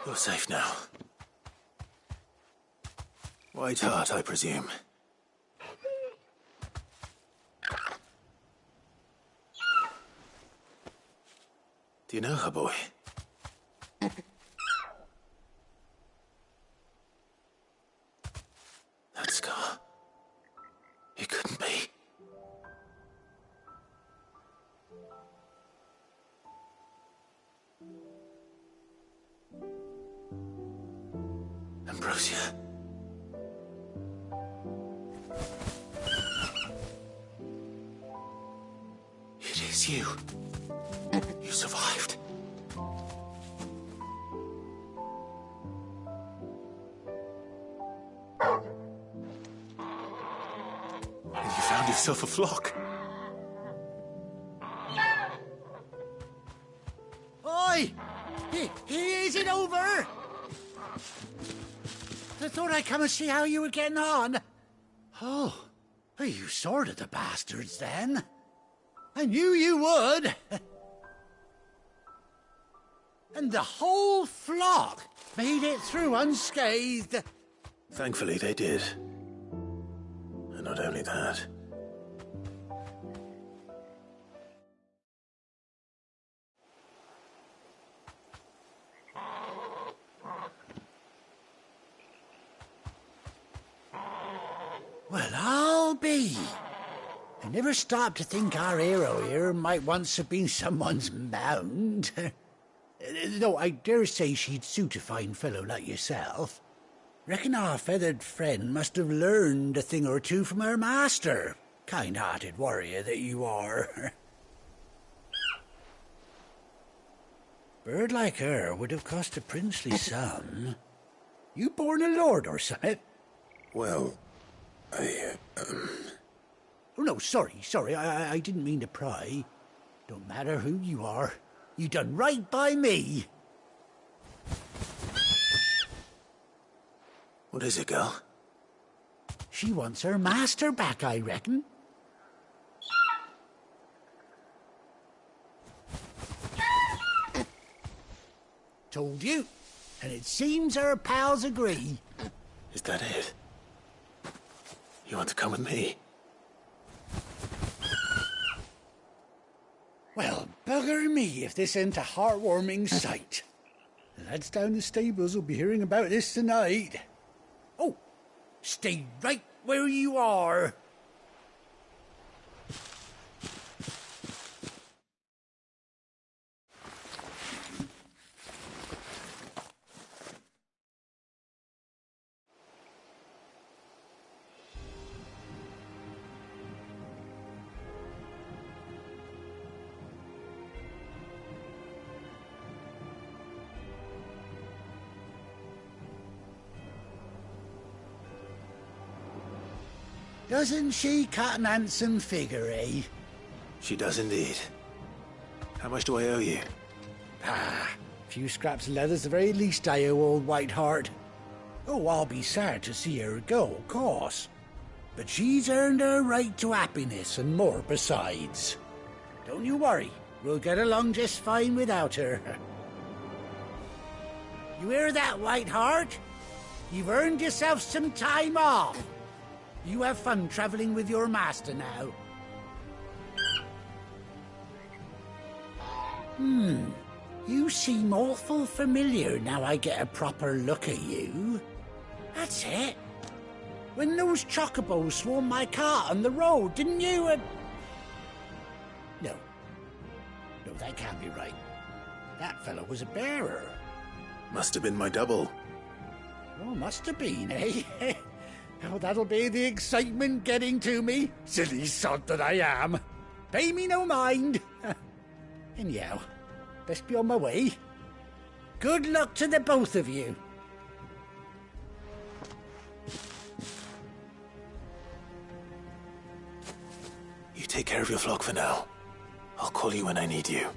You're safe now. White Hart, I presume. Do you know her, boy? That scar. It couldn't be. Ambrosia. It is you. You survived. And you found yourself a flock. Oi! Is it over? I thought I'd come and see how you were getting on. Oh, you sorted the bastards then. I knew you would. And the whole flock made it through unscathed. Thankfully, they did. And not only that. Well, I'll be. I never stopped to think our hero here might once have been someone's mound. Though I dare say she'd suit a fine fellow like yourself. Reckon our feathered friend must have learned a thing or two from her master. Kind-hearted warrior that you are. Bird like her would have cost a princely sum. You born a lord or something? Well, Oh, no, sorry. I didn't mean to pry. Don't matter who you are. You done right by me. What is it, girl? She wants her master back, I reckon. Told you. And it seems her pals agree. Is that it? You want to come with me? Well, bugger me if this ain't a heartwarming sight. The lads down the stables will be hearing about this tonight. Oh, stay right where you are. Doesn't she cut an handsome figure, eh? She does indeed. How much do I owe you? A few scraps of leather's the very least I owe old White Hart. Oh, I'll be sad to see her go, of course. But she's earned her right to happiness and more besides. Don't you worry, we'll get along just fine without her. You hear that, White Hart? You've earned yourself some time off. You have fun traveling with your master now. You seem awful familiar now I get a proper look at you. That's it. When those chocobos swarmed my cart on the road, didn't you? No, that can't be right. That fellow was a bearer. Must have been my double. Oh, must have been, eh? Oh, that'll be the excitement getting to me. Silly sod that I am. Pay me no mind. Anyhow, best be on my way. Good luck to the both of you. You take care of your flock for now. I'll call you when I need you.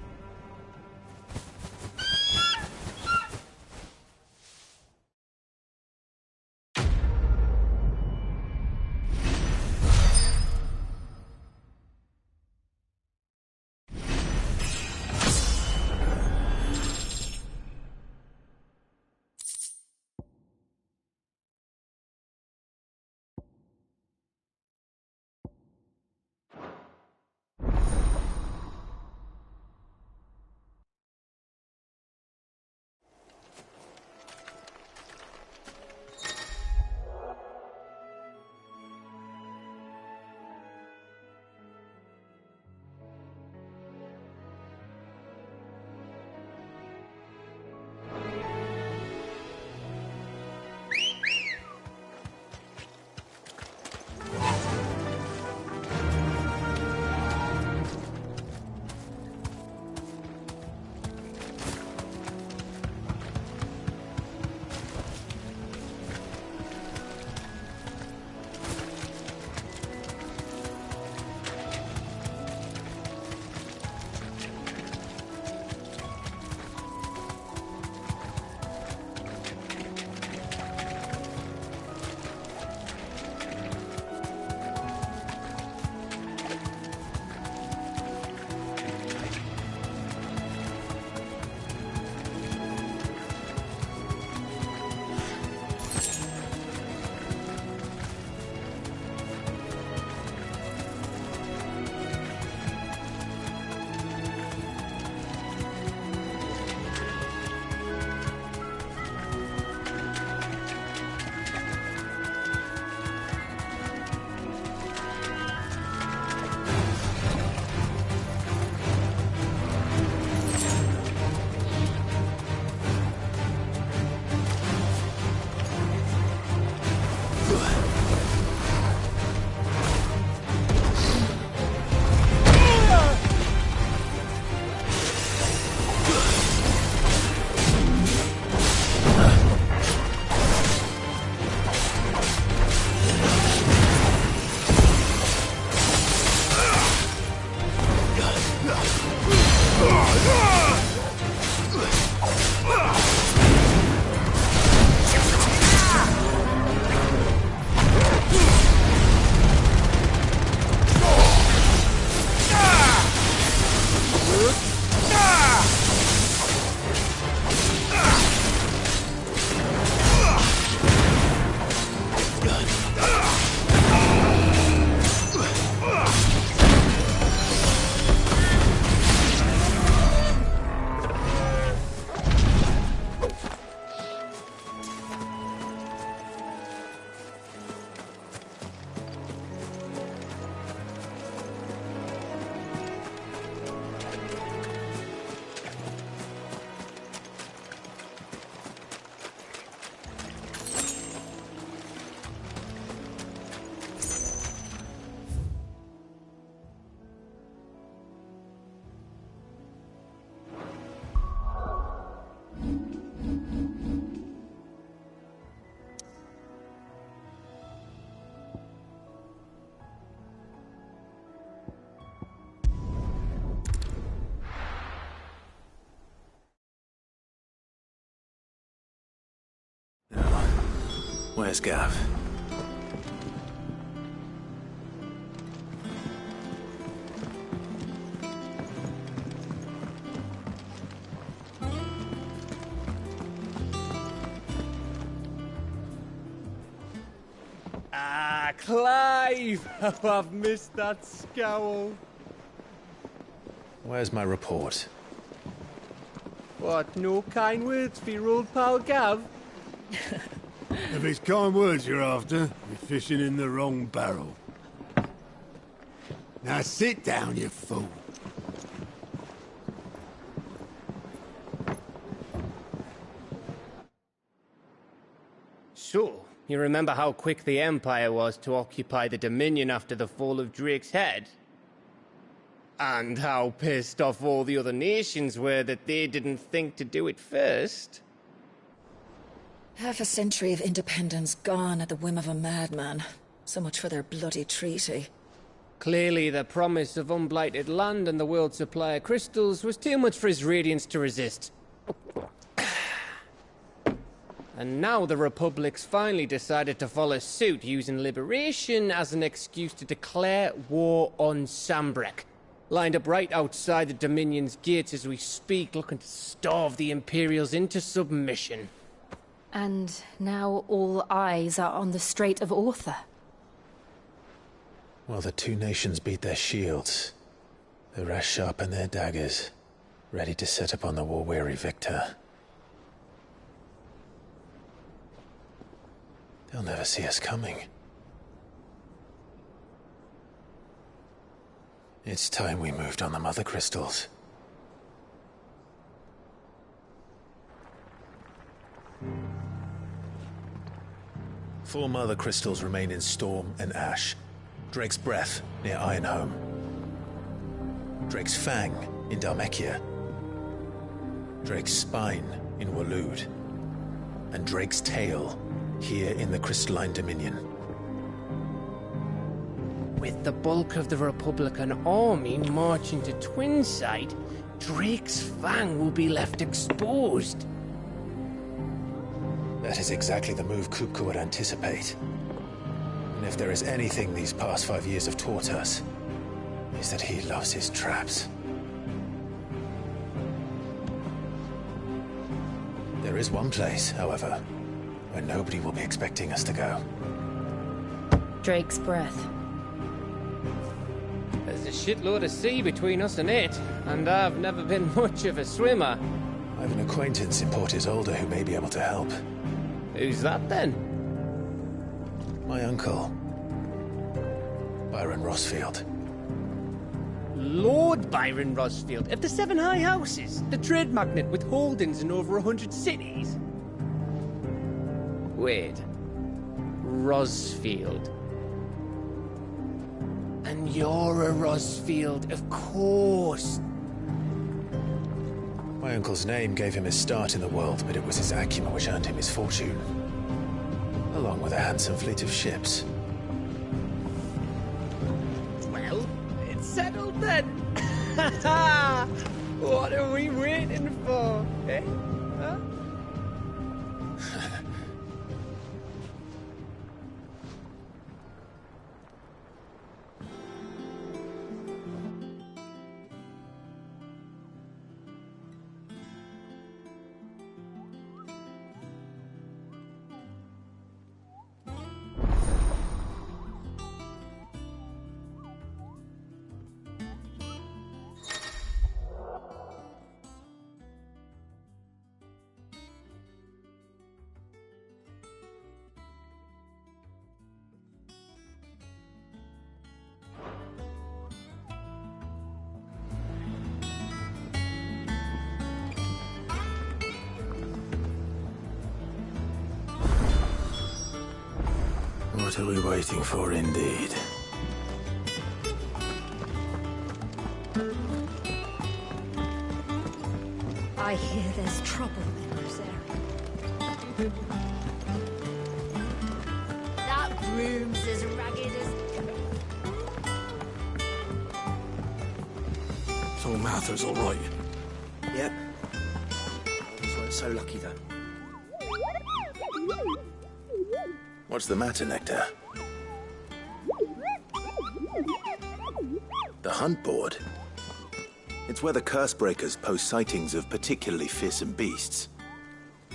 Where's Gav? Ah, Clive! How I've missed that scowl. Where's my report? What, no kind words for your old pal Gav? If it's kind words you're after, you're fishing in the wrong barrel. Now sit down, you fool. So, you remember how quick the Empire was to occupy the Dominion after the fall of Drake's head? And how pissed off all the other nations were that they didn't think to do it first? Half a century of independence gone at the whim of a madman. So much for their bloody treaty. Clearly, the promise of unblighted land and the world's supply of crystals was too much for his radiance to resist. And now the Republic's finally decided to follow suit, using liberation as an excuse to declare war on Sambrek. Lined up right outside the Dominion's gates as we speak, looking to starve the Imperials into submission. And now all eyes are on the Strait of Author. Well, the two nations beat their shields. The rest sharpen their daggers, ready to set upon the war-weary victor. They'll never see us coming. It's time we moved on the Mother Crystals. Four Mother Crystals remain in Storm and Ash. Drake's Breath near Ironhome. Drake's Fang in Dhalmekia. Drake's Spine in Waloed. And Drake's Tail here in the Crystalline Dominion. With the bulk of the Republican army marching to Twinside, Drake's Fang will be left exposed. That is exactly the move Kupka would anticipate. And if there is anything these past 5 years have taught us, is that he loves his traps. There is one place, however, where nobody will be expecting us to go. Drake's Breath. There's a shitload of sea between us and it, and I've never been much of a swimmer. I have an acquaintance in Port Isolde who may be able to help. Who's that then? My uncle, Byron Rosfield. Lord Byron Rosfield of the Seven High Houses, the trade magnate with holdings in over 100 cities. Wait, Rosfield. And you're a Rosfield, of course. My uncle's name gave him his start in the world, but it was his acumen which earned him his fortune. Along with a handsome fleet of ships. Well, it's settled then. What are we waiting for, eh? Huh? What are we waiting for, indeed? I hear there's trouble in this area. That room's as ragged as... So Martha's all right. Yep. These weren't so lucky, though. What's the matter, Nectar? The hunt board? It's where the Cursebreakers post sightings of particularly fearsome beasts.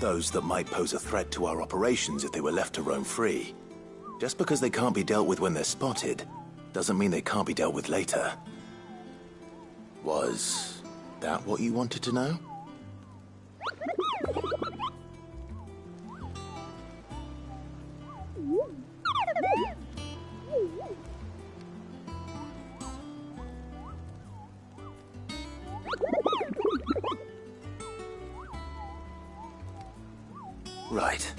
Those that might pose a threat to our operations if they were left to roam free. Just because they can't be dealt with when they're spotted, doesn't mean they can't be dealt with later. Was that what you wanted to know? Right.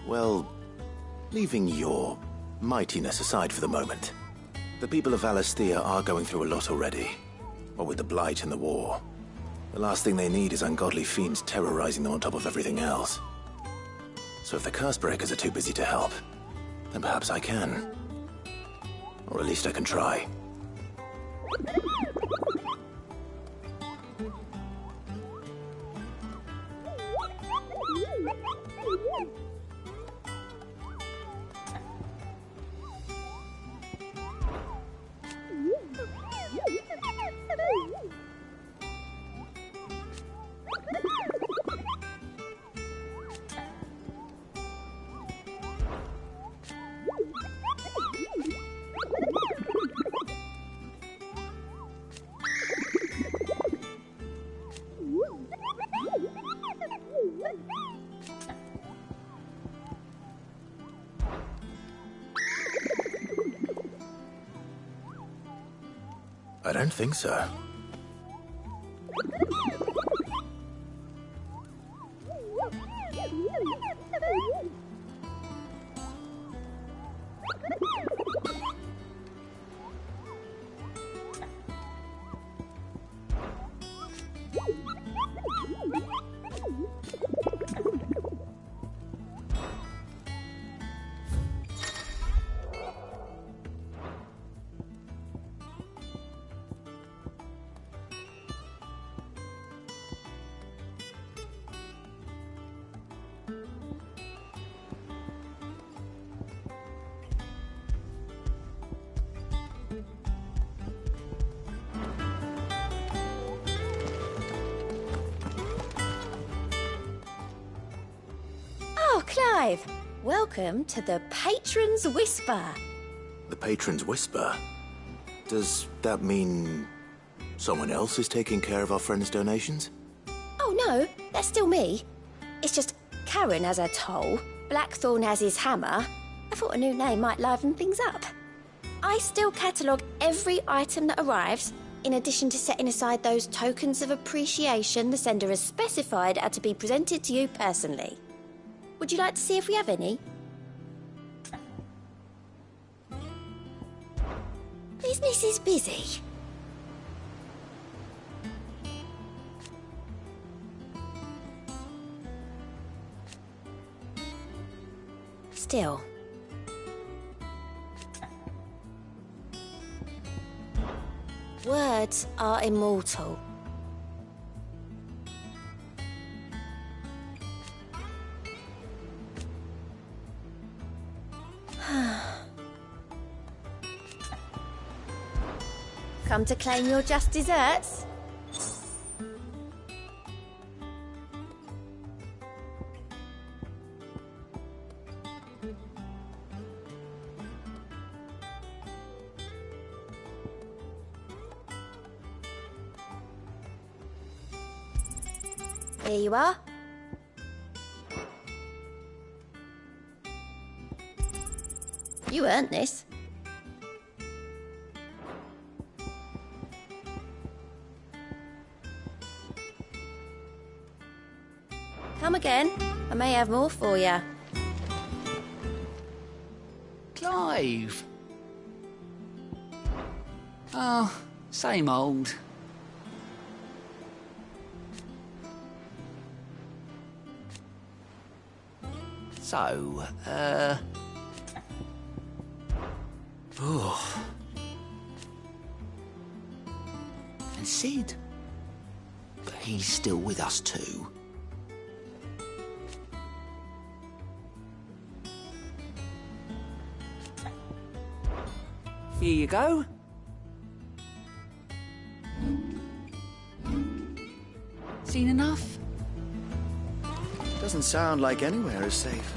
Well, leaving your mightiness aside for the moment, the people of Valisthea are going through a lot already. What with the Blight and the war. The last thing they need is ungodly fiends terrorizing them on top of everything else. So if the Cursebreakers are too busy to help, then perhaps I can. Or at least I can try. I don't think so. Oh, Clive! Welcome to the Patron's Whisper. The Patron's Whisper? Does that mean someone else is taking care of our friends' donations? Oh no, that's still me. It's just Karen has her toll, Blackthorn has his hammer. I thought a new name might liven things up. I still catalogue every item that arrives, in addition to setting aside those tokens of appreciation the sender has specified are to be presented to you personally. Would you like to see if we have any? Business is busy. Still. Words are immortal. Come to claim your just desserts? Here you are. You earned this. Come again. I may have more for you. Clive. Oh, same old. So, oh. And Sid? But he's still with us too. Here you go. Seen enough? Doesn't sound like anywhere is safe.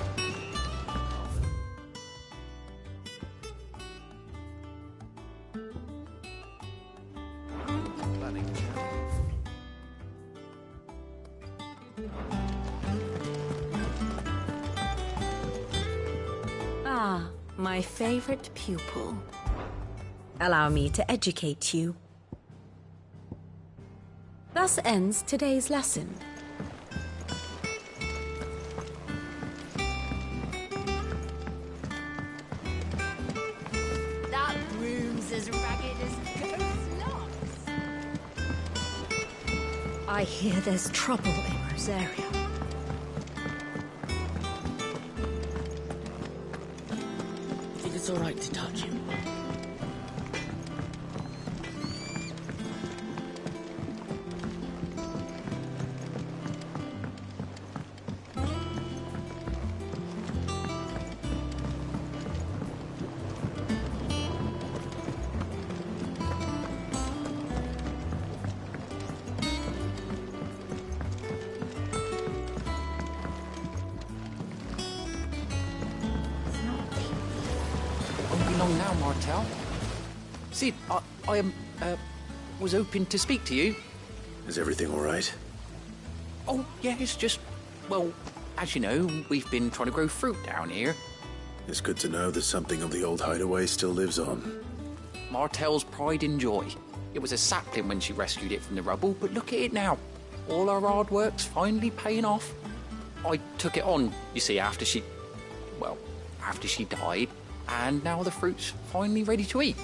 Ah, my favorite pupil. Allow me to educate you. Thus ends today's lesson. That room's as ragged as slots. I hear there's trouble in Rosaria. Think it's all right to touch him? Won't be long now, Martel. Sid, I was hoping to speak to you. Is everything all right? Oh, yeah, it's just, well, as you know, we've been trying to grow fruit down here. It's good to know that something of the old hideaway still lives on. Martel's pride and joy. It was a sapling when she rescued it from the rubble, but look at it now. All our hard work's finally paying off. I took it on, you see, after she died, and now the fruit's finally ready to eat.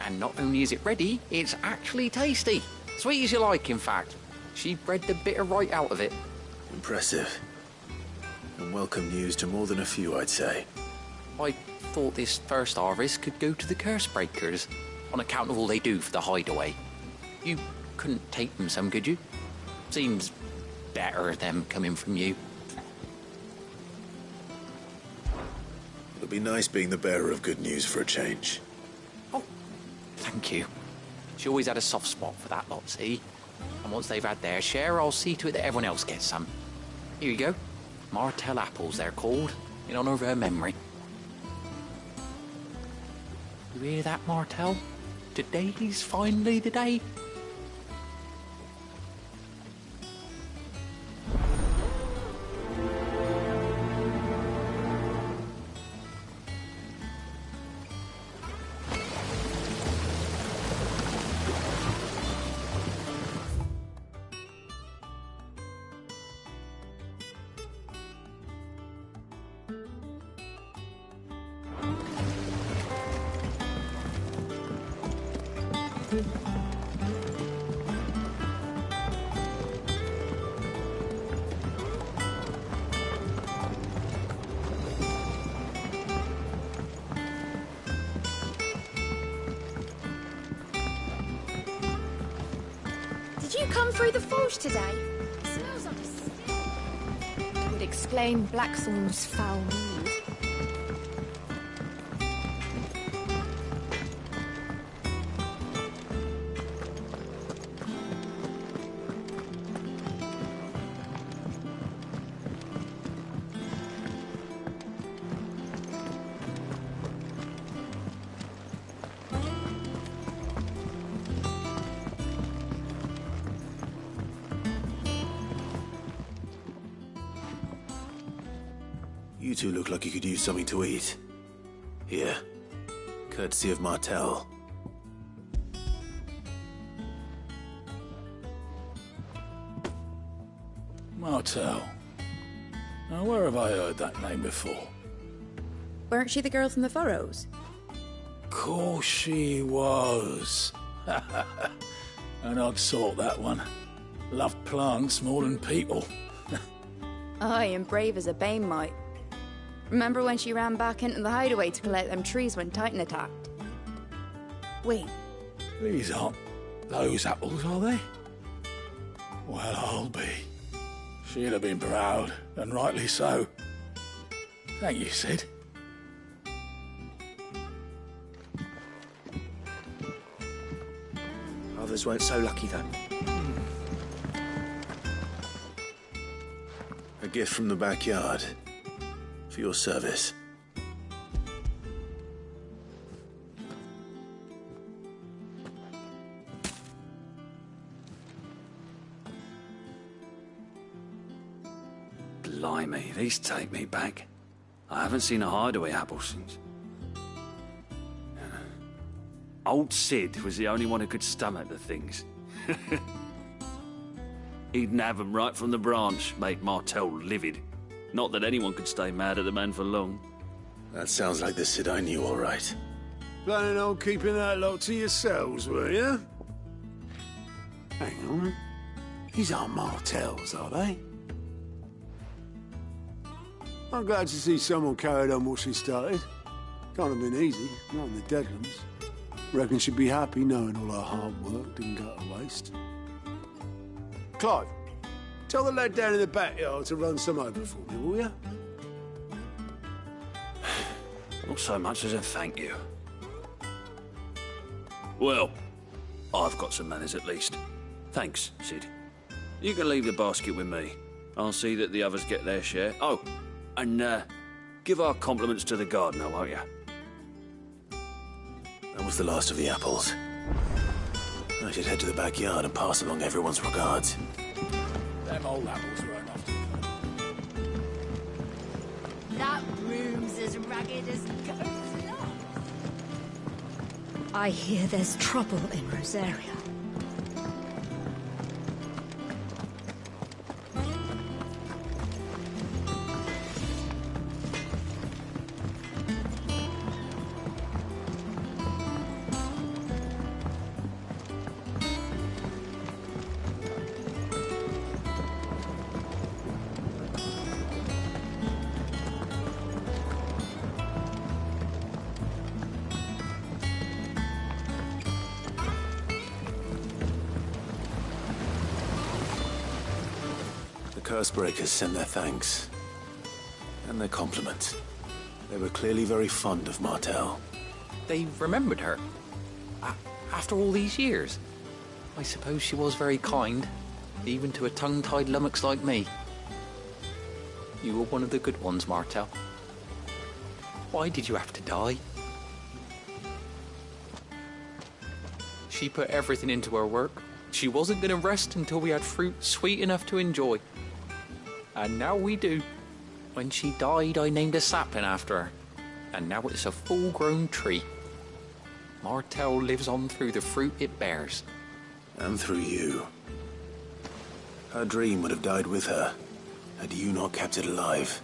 And not only is it ready, it's actually tasty. Sweet as you like, in fact. She bred the bitter right out of it. Impressive. And welcome news to more than a few, I'd say. I thought this first harvest could go to the curse breakers, on account of all they do for the hideaway. You couldn't take them some, could you? Seems better them coming from you. It'll be nice being the bearer of good news for a change. Thank you. She always had a soft spot for that lot, see? And once they've had their share, I'll see to it that everyone else gets some. Here you go. Martel apples, they're called, in honour of her memory. You hear that, Martel? Today's finally the day. Did you come through the forge today? It smells like a stick. It would explain Blackthorn's foul mood. You two look like you could use something to eat. Here. Courtesy of Martel. Martel. Now, where have I heard that name before? Weren't she the girl from the Furrows? Course she was. An odd sort, that one. Loved plants more than people. Aye, and brave as a bane might. Remember when she ran back into the hideaway to collect them trees when Titan attacked? Wait. These aren't those apples, are they? Well, I'll be. She'd have been proud, and rightly so. Thank you, Sid. others weren't so lucky, though. A gift from the backyard. For your service. Blimey, these take me back. I haven't seen a hideaway apple since. Old Sid was the only one who could stomach the things. He'd nab 'em right from the branch, make Martell livid. Not that anyone could stay mad at the man for long. That sounds like the Sid I knew, all right. Planning on keeping that lot to yourselves, were you? Hang on. These aren't Martells, are they? I'm glad to see someone carried on what she started. Can't have been easy, not in the Deadlands. Reckon she'd be happy knowing all her hard work didn't go to waste. Clive, tell the lad down in the backyard to run some over for me, will you? Not so much as a thank you. Well, I've got some manners at least. Thanks, Sid. You can leave the basket with me. I'll see that the others get their share. Oh, and give our compliments to the gardener, won't you? That was the last of the apples. I should head to the backyard and pass along everyone's regards. Them old apples were enough to... That room's as ragged as goes along. I hear there's trouble in Rosaria. Cursebreakers sent their thanks. And their compliments. They were clearly very fond of Martell. They remembered her. After all these years. I suppose she was very kind, even to a tongue-tied lummox like me. You were one of the good ones, Martell. Why did you have to die? She put everything into her work. She wasn't going to rest until we had fruit sweet enough to enjoy. And now we do. When she died, I named a sapling after her. And now it's a full-grown tree. Martell lives on through the fruit it bears. And through you. Her dream would have died with her, had you not kept it alive.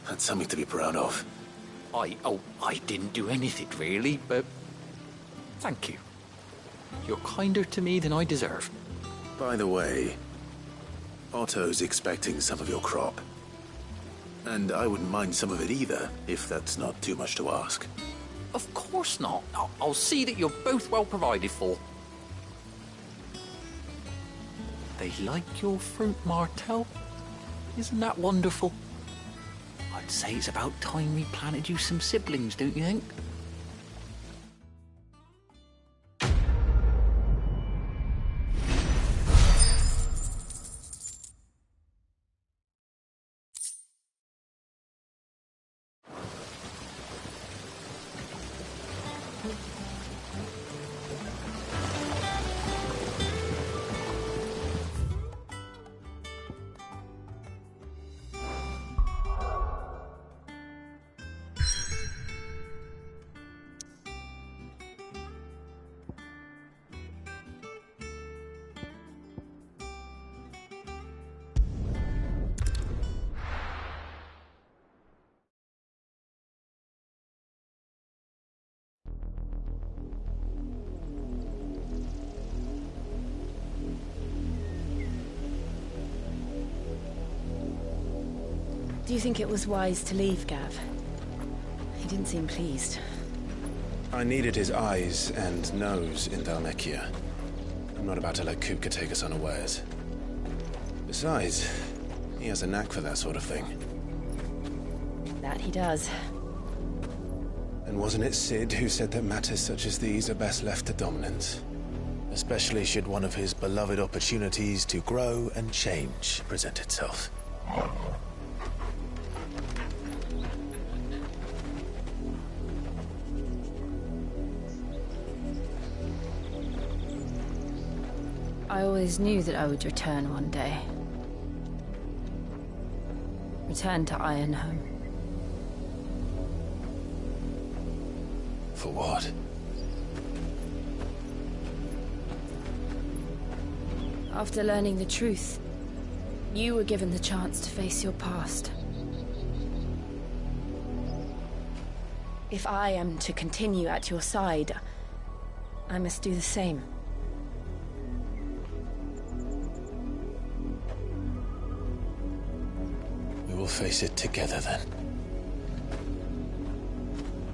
That's something to be proud of. I didn't do anything really, but thank you. You're kinder to me than I deserve. By the way, Otto's expecting some of your crop. And I wouldn't mind some of it either, if that's not too much to ask. Of course not. I'll see that you're both well provided for. They like your fruit, Martell. Isn't that wonderful? I'd say it's about time we planted you some siblings, don't you think? Do you think it was wise to leave, Gav? He didn't seem pleased. I needed his eyes and nose in Dhalmekia. I'm not about to let Kupka take us unawares. Besides, he has a knack for that sort of thing. That he does. And wasn't it Sid who said that matters such as these are best left to dominance? A especially should one of his beloved opportunities to grow and change present itself. I always knew that I would return one day. Return to Ironhome. For what? After learning the truth, you were given the chance to face your past. If I am to continue at your side, I must do the same. We will face it together then.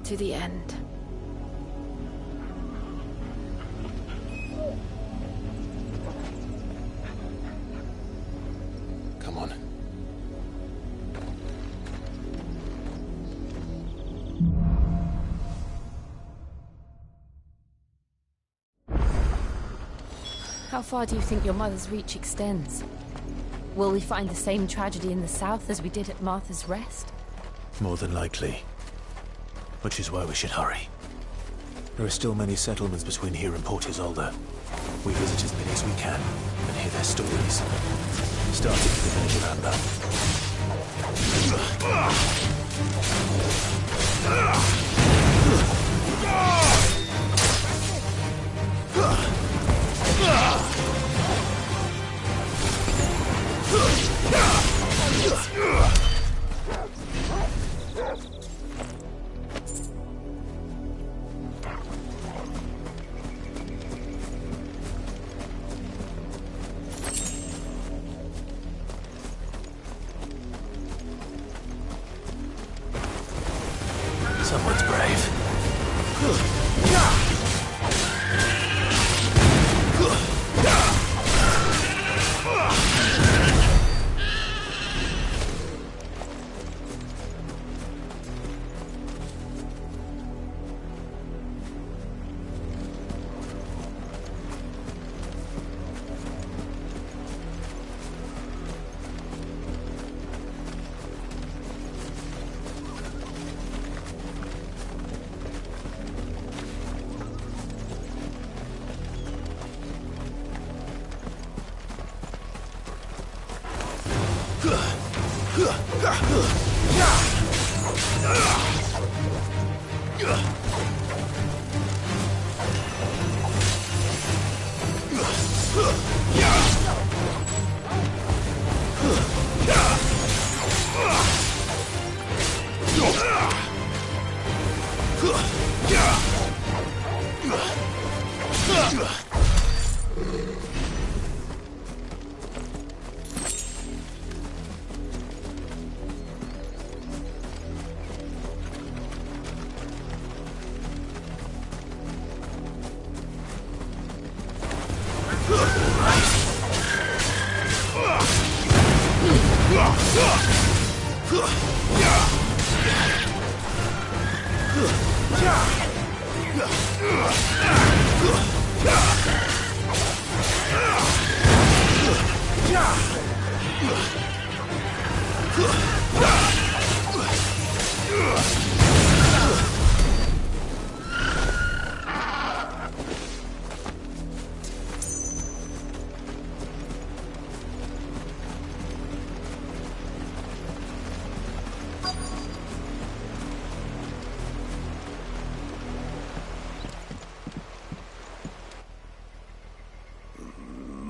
To the end. Come on. How far do you think your mother's reach extends? Will we find the same tragedy in the south as we did at Martha's Rest? More than likely. Which is why we should hurry. There are still many settlements between here and Port Isolde. We visit as many as we can and hear their stories. Starting with the village of Someone's brave.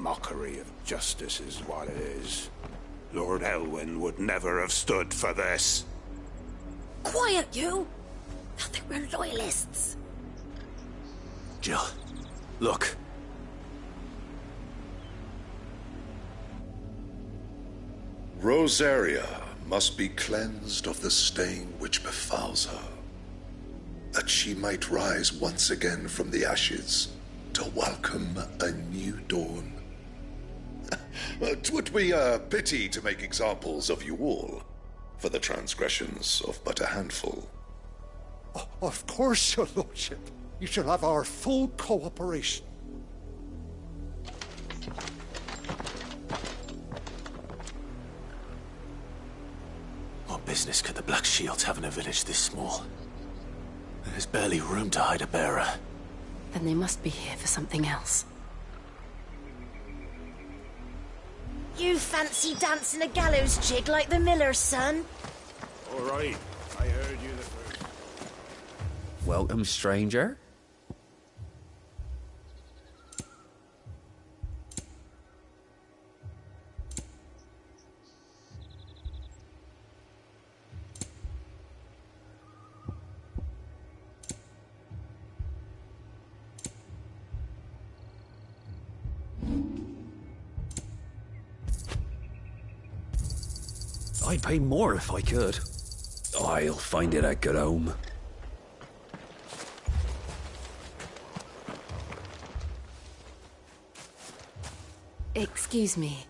Mockery of justice is what it is. Lord Elwyn would never have stood for this. Quiet, you! Thought they were loyalists. Jill, look. Rosaria must be cleansed of the stain which befouls her, that she might rise once again from the ashes to welcome a new dawn. 'Twould be a pity to make examples of you all, for the transgressions of but a handful. Of course, your lordship. You shall have our full cooperation. What business could the Black Shields have in a village this small? There's barely room to hide a bearer. Then they must be here for something else. You fancy dancing a gallows jig like the miller's son? All right, I heard you the first. Welcome, stranger. I'd pay more if I could. I'll find it at good home. Excuse me,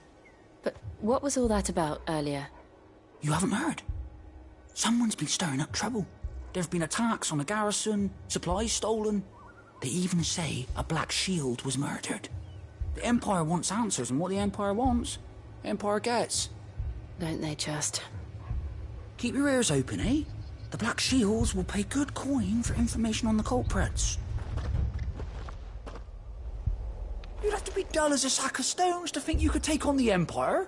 but what was all that about earlier? You haven't heard? Someone's been stirring up trouble. There've been attacks on the garrison, supplies stolen. They even say a Black Shield was murdered. The Empire wants answers, and what the Empire wants, the Empire gets. Don't they just? Keep your ears open, eh? The Black Shields will pay good coin for information on the culprits. You'd have to be dull as a sack of stones to think you could take on the Empire.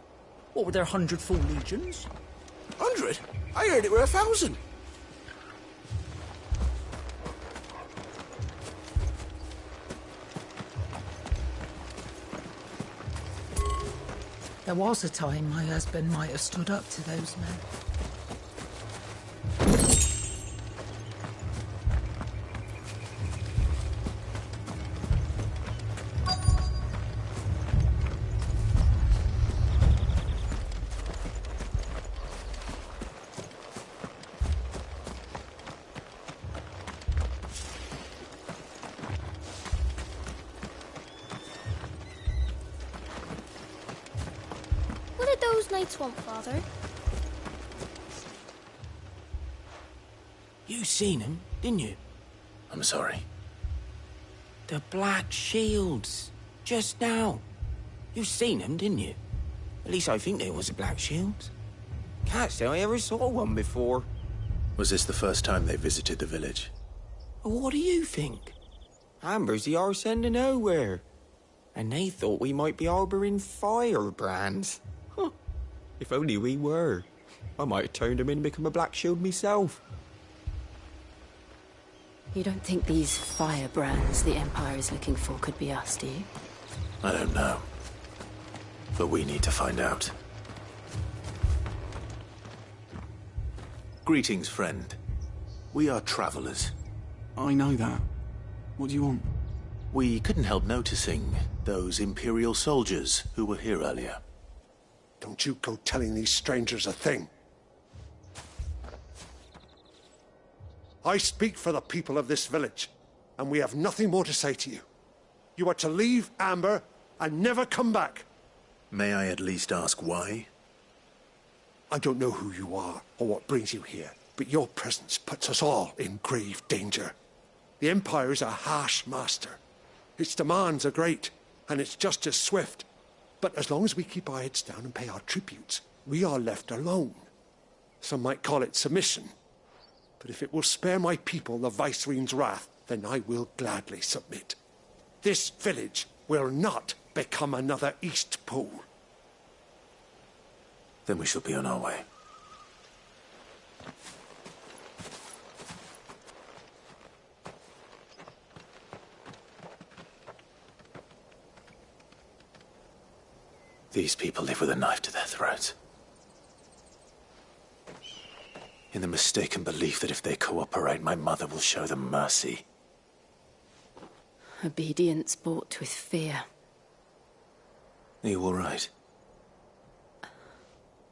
What with their 100 full legions? 100? I heard it were 1,000. There was a time my husband might have stood up to those men. What did those knights want, Father? You seen him, didn't you? I'm sorry. The Black Shields. Just now. You seen them, didn't you? At least I think they was the Black Shields. Can't say I ever saw one before. Was this the first time they visited the village? What do you think? Amber's the arse end of nowhere. And they thought we might be harbouring firebrands. Huh. If only we were. I might have turned them in and become a Black Shield myself. You don't think these firebrands the Empire is looking for could be us, do you? I don't know. But we need to find out. Greetings, friend. We are travelers. I know that. What do you want? We couldn't help noticing those Imperial soldiers who were here earlier. Don't you go telling these strangers a thing. I speak for the people of this village, and we have nothing more to say to you. You are to leave Amber and never come back. May I at least ask why? I don't know who you are or what brings you here, but your presence puts us all in grave danger. The Empire is a harsh master. Its demands are great, and its justice swift. But as long as we keep our heads down and pay our tributes, we are left alone. Some might call it submission. But if it will spare my people the Viceroy's wrath, then I will gladly submit. This village will not become another Eastpool. Then we shall be on our way. These people live with a knife to their throats. In the mistaken belief that if they cooperate, my mother will show them mercy. Obedience bought with fear. Are you all right?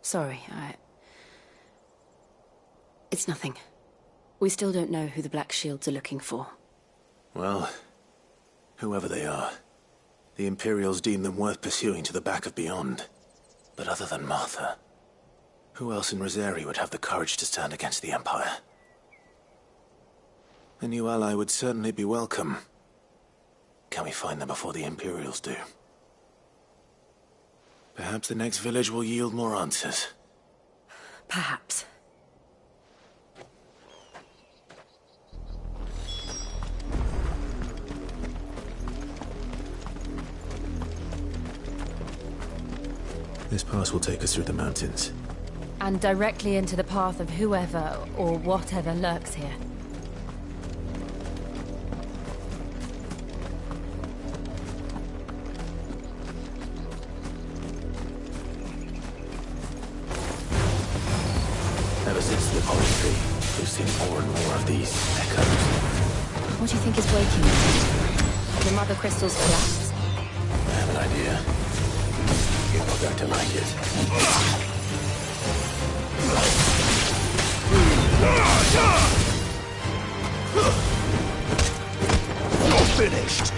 Sorry, It's nothing. We still don't know who the Black Shields are looking for. Well, whoever they are, the Imperials deem them worth pursuing to the back of beyond. But other than Martha, who else in Rosari would have the courage to stand against the Empire? A new ally would certainly be welcome. Can we find them before the Imperials do? Perhaps the next village will yield more answers. Perhaps. This pass will take us through the mountains. And directly into the path of whoever or whatever lurks here. Ever since the poetry, we've seen more and more of these echoes. What do you think is waking them? The Mother Crystal's collapse? I have an idea. You're not going to like it. You're finished!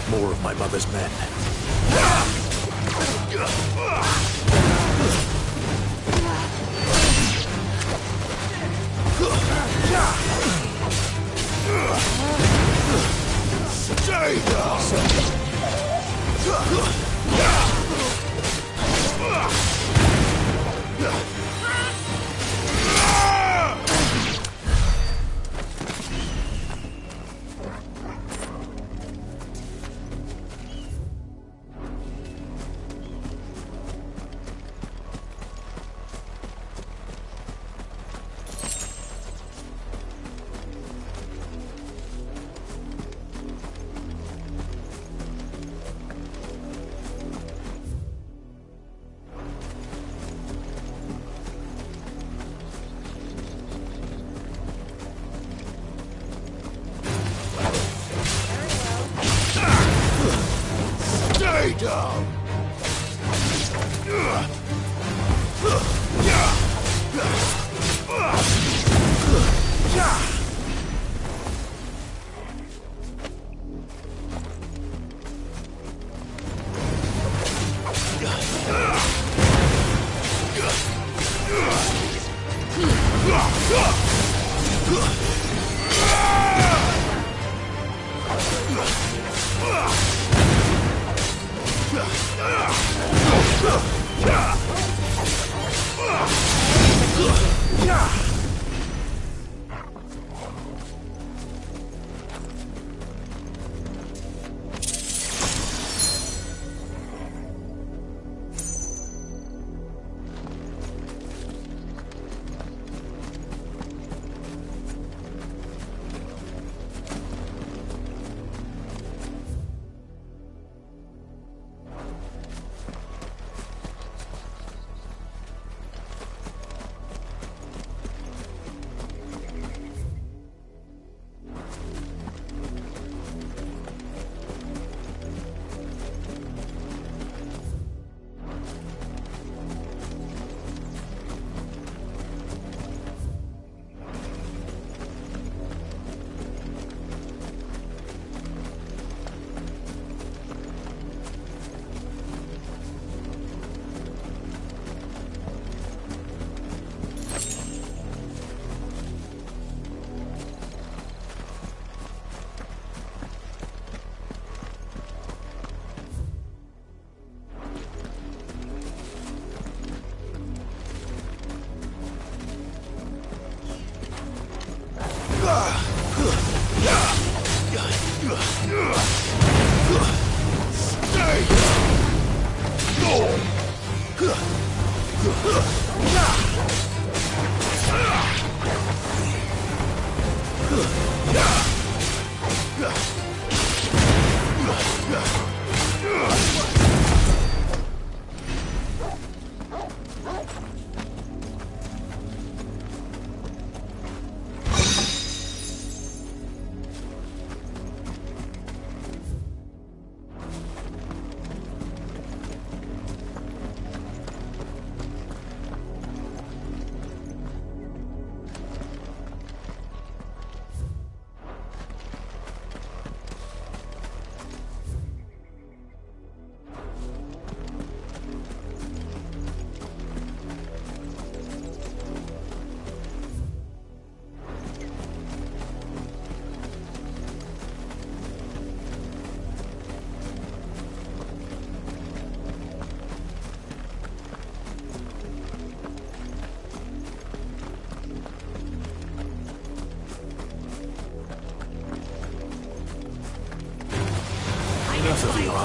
More of my mother's men. Stay down! Stay down!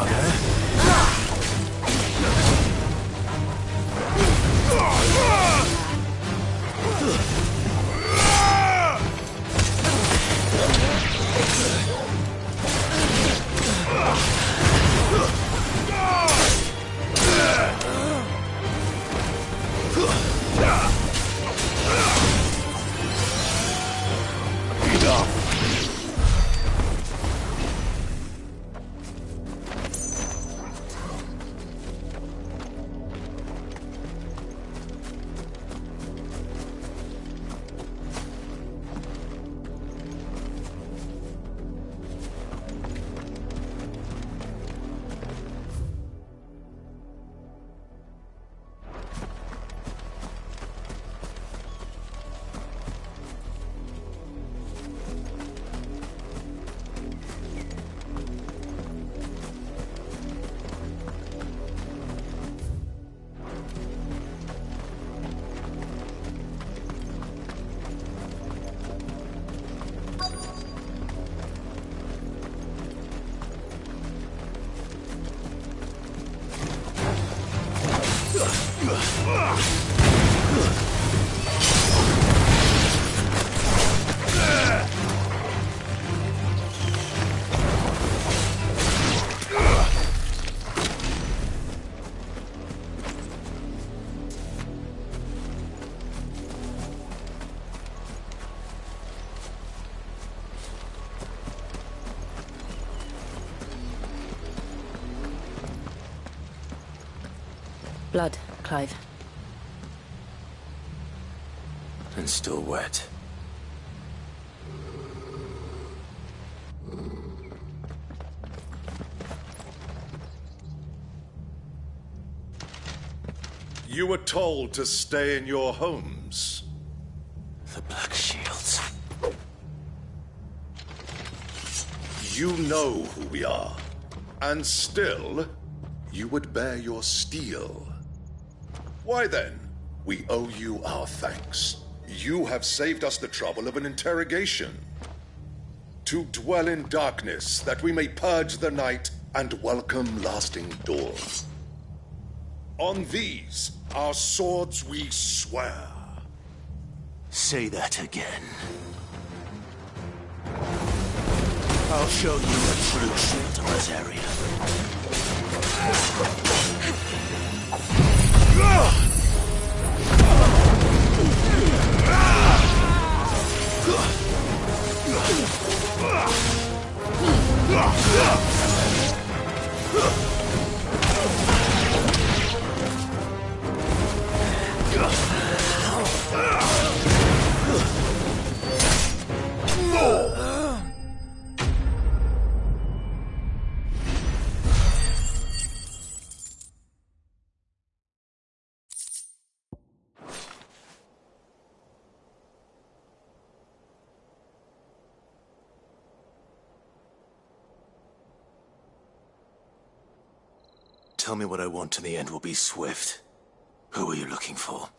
blood, eh? Blood, Clive. And still wet. You were told to stay in your homes. The Black Shields. You know who we are. And still, you would bear your steel. Why then, we owe you our thanks. You have saved us the trouble of an interrogation. To dwell in darkness, that we may purge the night and welcome lasting dawn. On these, our swords we swear. Say that again. I'll show you a true shield of this area. Tell me what I want and the end will be swift. Who are you looking for?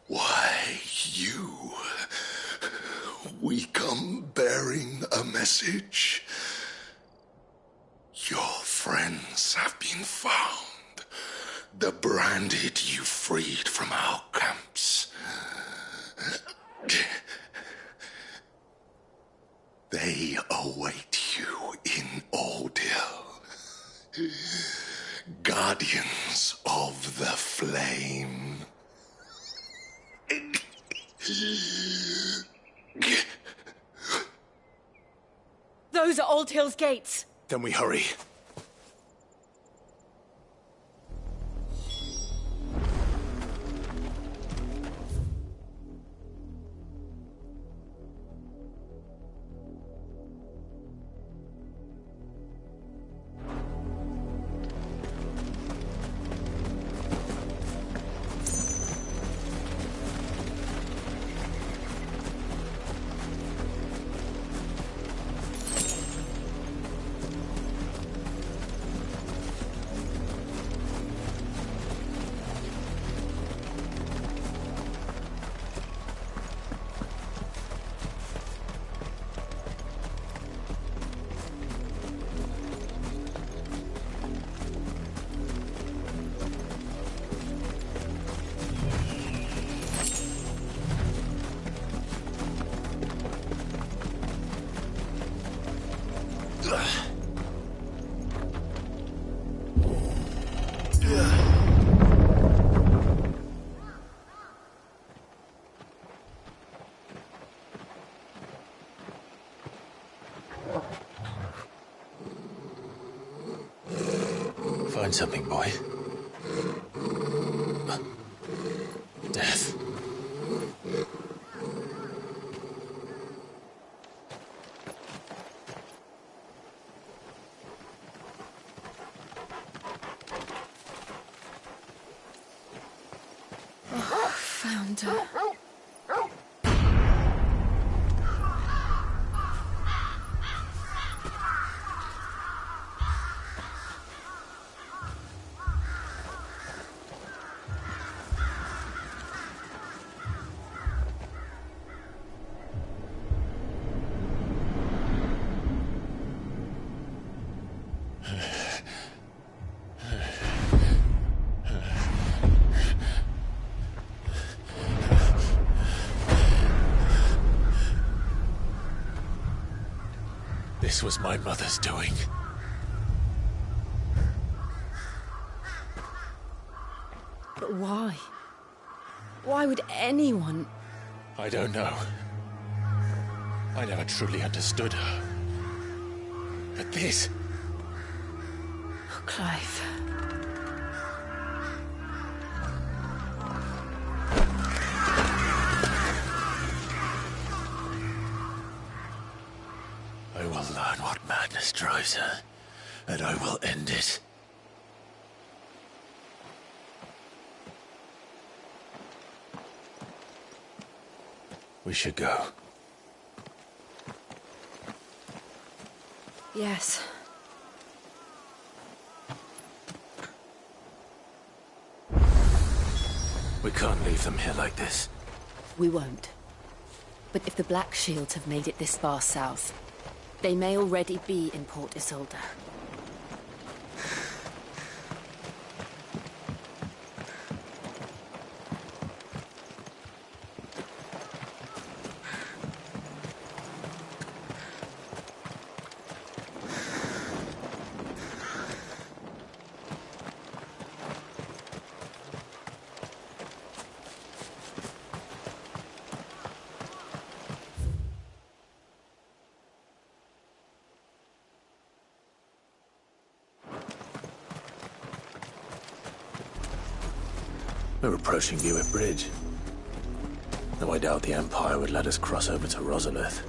Why, you. We come bearing a message. Your friends have been found. The branded you freed from our camps. They await you in Ordeal. Guardians of the Flame. Those are Old Hill's gates. Then we hurry. Find something, boy. Death. Found her. This was my mother's doing. But why? Why would anyone... I don't know. I never truly understood her. But this... Oh, Clive. I will learn what madness drives her, and I will end it. We should go. Yes. We can't leave them here like this. We won't. But if the Black Shields have made it this far south, they may already be in Port Isolde. We're approaching Hewitt Bridge. Though I doubt the Empire would let us cross over to Rosalith.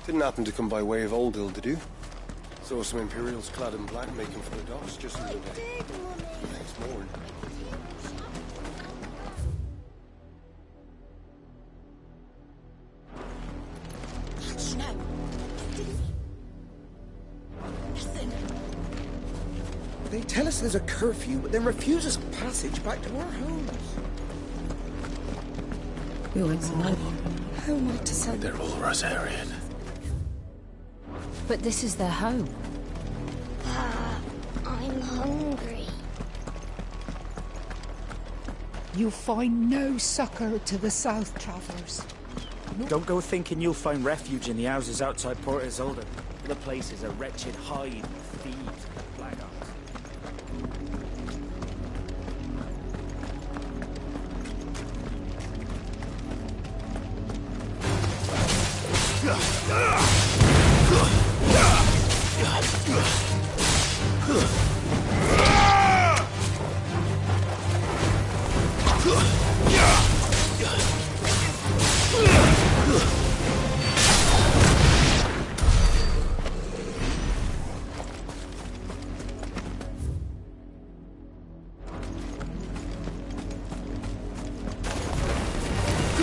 Didn't happen to come by way of Oldhill, did you? Saw some Imperials clad in black making for the docks just the other day. Next morning. They tell us there's a curfew, but then refuse us passage back to our homes. We want some money. How am I to sell? They're all Rosarian. But this is their home. I'm hungry. You'll find no succor to the south travellers. Don't go thinking you'll find refuge in the houses outside Port Isolde. The place is a wretched hive of thieves and blackguards.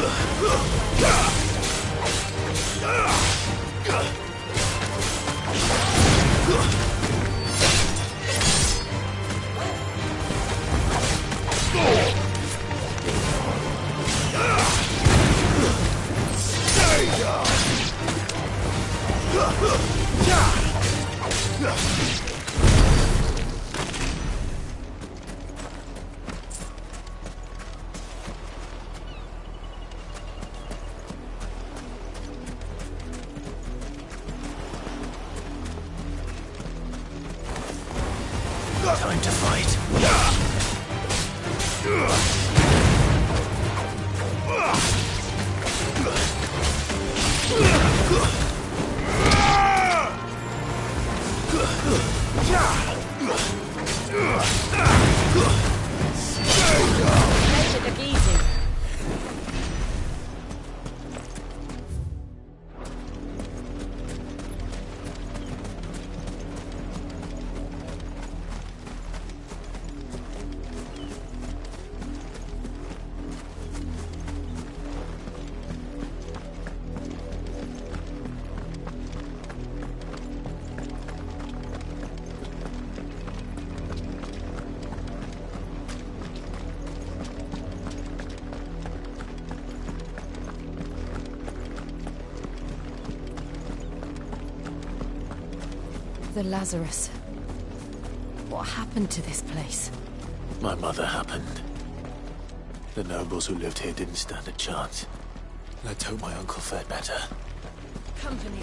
Ugh. Time to fight. Take it easy. The Lazarus. What happened to this place? My mother happened. The nobles who lived here didn't stand a chance. Let's hope my uncle fared better. Company.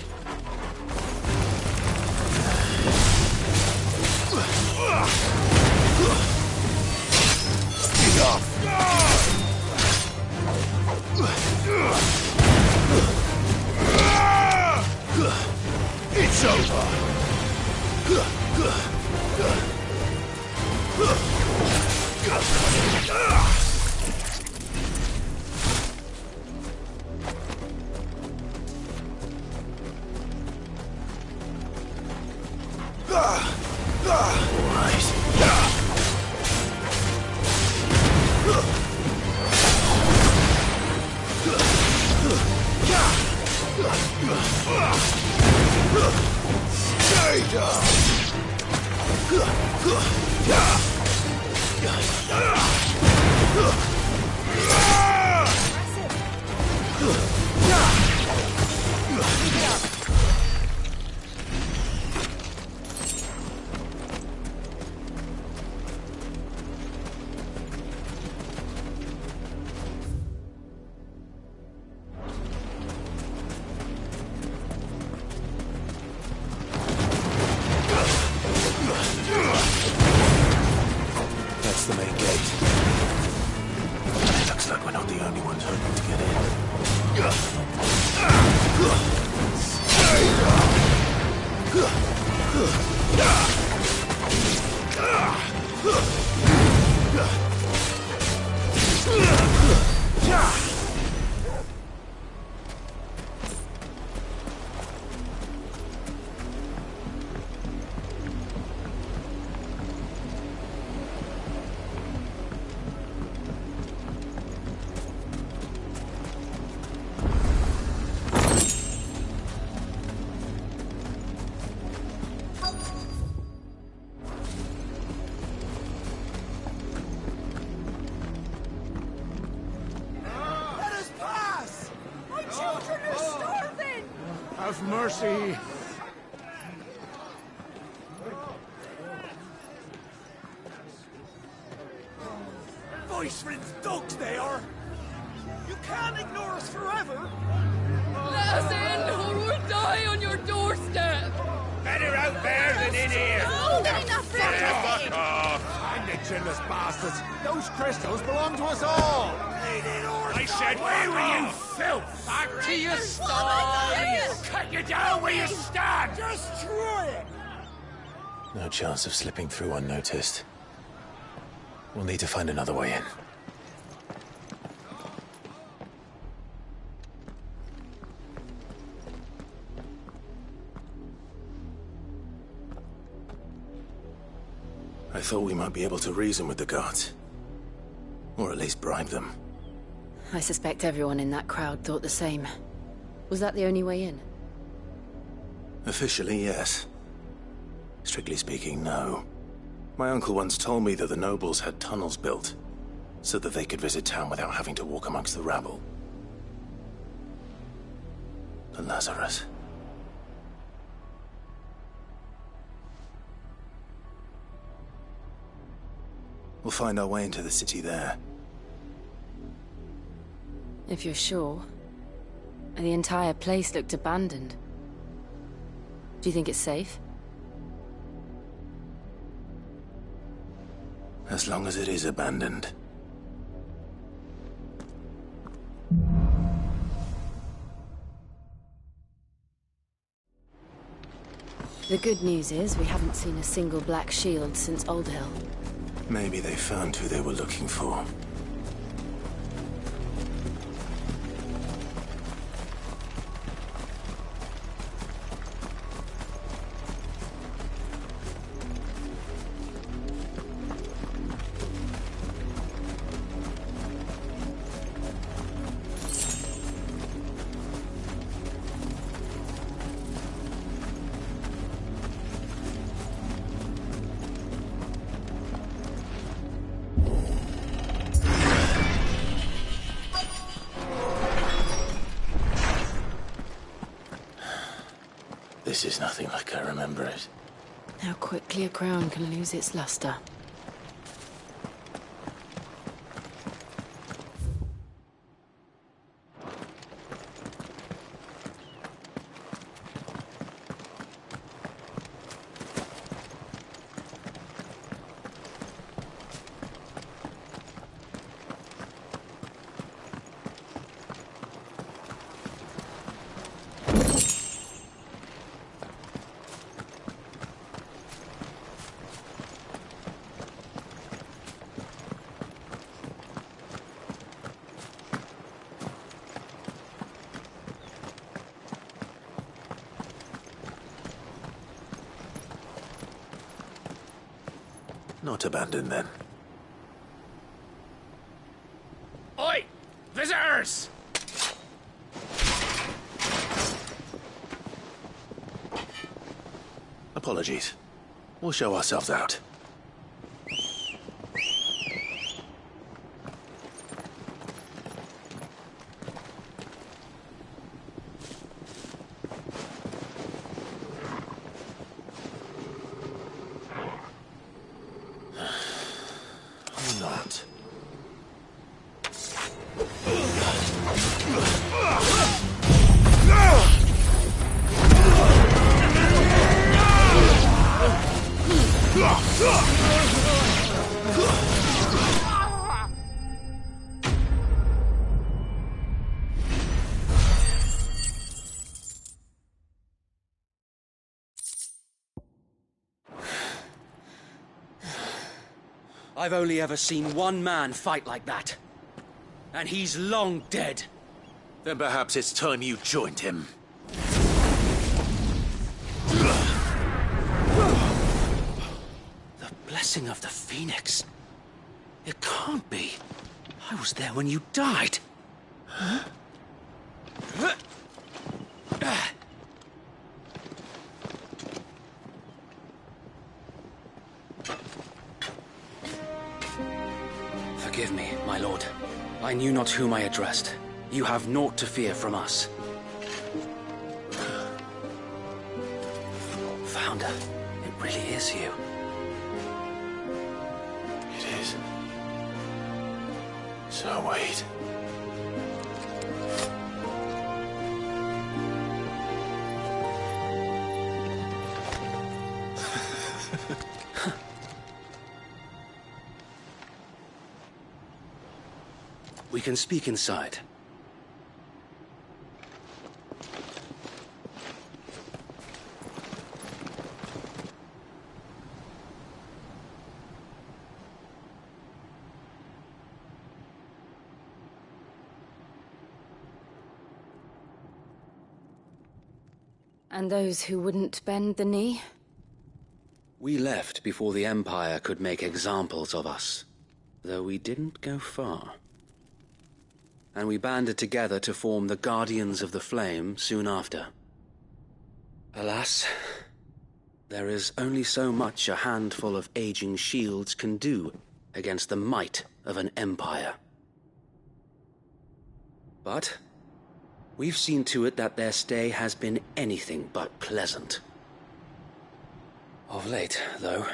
It's over! That's the main gate. Looks like we're not the only ones hoping to get Have mercy. Voice-ridden dogs they are! You can't ignore us forever! Let us in, or we'll die on your doorstep! Better out there than in here! No, they're enough for Fuck off! And the chinless bastards. Those crystals belong to us all. I said, where were you, filth? Back to your sties! Cut you down where you stand! Destroy it! No chance of slipping through unnoticed. We'll need to find another way in. I thought we might be able to reason with the guards. Or at least bribe them. I suspect everyone in that crowd thought the same. Was that the only way in? Officially, yes. Strictly speaking, no. My uncle once told me that the nobles had tunnels built, so that they could visit town without having to walk amongst the rabble. The Lazarus. We'll find our way into the city there. If you're sure. The entire place looked abandoned. Do you think it's safe? As long as it is abandoned. The good news is we haven't seen a single black shield since Old Hill. Maybe they found who they were looking for. This is nothing like I remember it. How quickly a crown can lose its luster. Not abandoned, then. Oi! Visitors! Apologies. We'll show ourselves out. Not. I've only ever seen one man fight like that. And he's long dead. Then perhaps it's time you joined him. The blessing of the Phoenix. It can't be. I was there when you died. Huh? Forgive me, my lord. I knew not whom I addressed. You have naught to fear from us. Founder, it really is you. It is. So wait. We can speak inside. And those who wouldn't bend the knee? We left before the Empire could make examples of us, though we didn't go far. and we banded together to form the Guardians of the Flame soon after. Alas, there is only so much a handful of aging shields can do against the might of an empire. But we've seen to it that their stay has been anything but pleasant. Of late, though,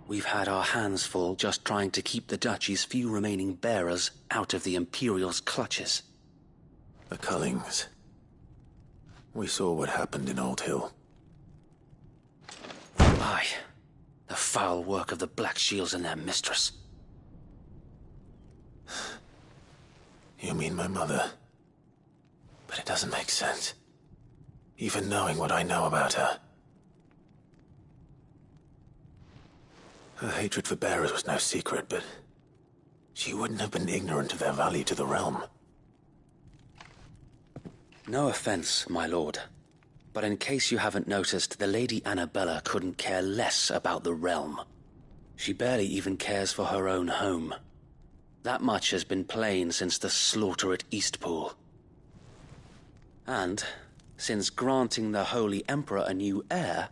we've had our hands full just trying to keep the Duchy's few remaining bearers out of the Imperial's clutches. The Cullings. We saw what happened in Old Hill. Aye, the foul work of the Black Shields and their mistress. You mean my mother? But it doesn't make sense. Even knowing what I know about her. Her hatred for bearers was no secret, but she wouldn't have been ignorant of their value to the realm. No offense, my lord. But in case you haven't noticed, the Lady Annabella couldn't care less about the realm. She barely even cares for her own home. That much has been plain since the slaughter at Eastpool. And, since granting the Holy Emperor a new heir,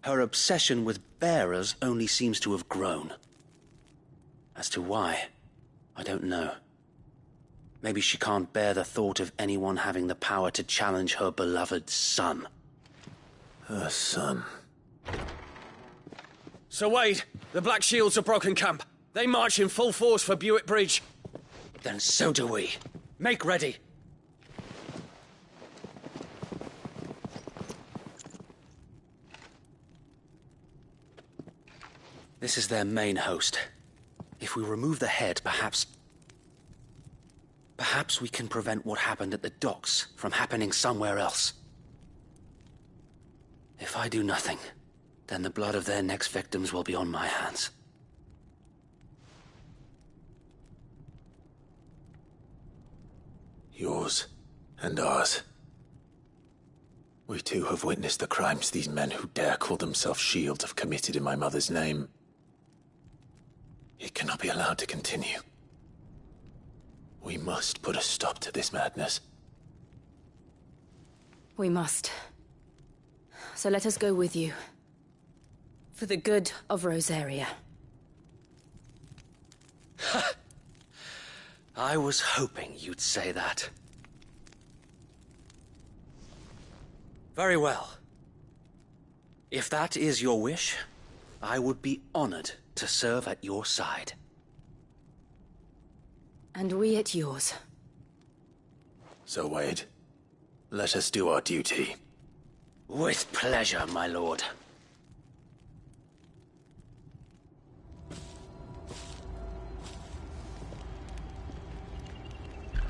her obsession with bearers only seems to have grown. As to why, I don't know. Maybe she can't bear the thought of anyone having the power to challenge her beloved son. Her son. Sir Wade, the Black Shields have broken camp. They march in full force for Buick Bridge. Then so do we. Make ready. This is their main host. If we remove the head, perhaps we can prevent what happened at the docks from happening somewhere else. If I do nothing, then the blood of their next victims will be on my hands. Yours and ours. We too have witnessed the crimes these men who dare call themselves Shields have committed in my mother's name. It cannot be allowed to continue. We must put a stop to this madness. We must. So let us go with you. For the good of Rosaria. I was hoping you'd say that. Very well. If that is your wish, I would be honored to serve at your side. And we at yours. So, Wade, let us do our duty. With pleasure, my lord.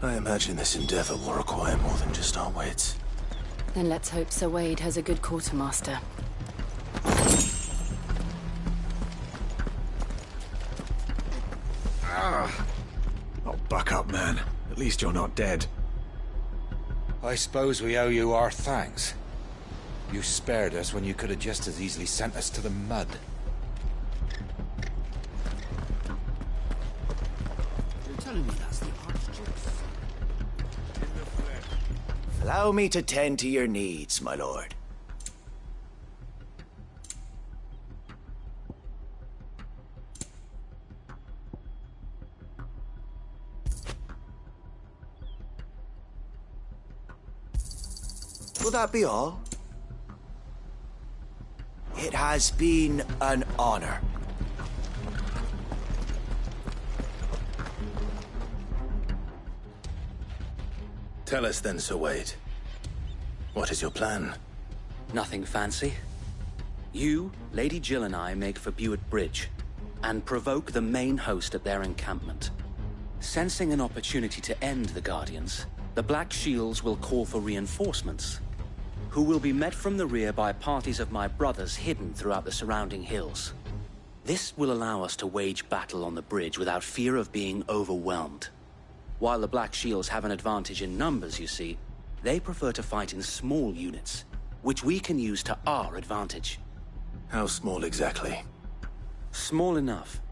I imagine this endeavor will require more than just our wits. Then let's hope Sir Wade has a good quartermaster. Oh, buck up, man. At least you're not dead. I suppose we owe you our thanks. You spared us when you could have just as easily sent us to the mud. You're telling me that's the Archduke's son? Allow me to tend to your needs, my lord. Will that be all? It has been an honor. Tell us then, Sir Wade. What is your plan? Nothing fancy. You, Lady Jill and I make for Buick Bridge, and provoke the main host at their encampment. Sensing an opportunity to end the Guardians, the Black Shields will call for reinforcements, who will be met from the rear by parties of my brothers hidden throughout the surrounding hills. This will allow us to wage battle on the bridge without fear of being overwhelmed. While the Black Shields have an advantage in numbers, you see, they prefer to fight in small units, which we can use to our advantage. How small exactly? Small enough,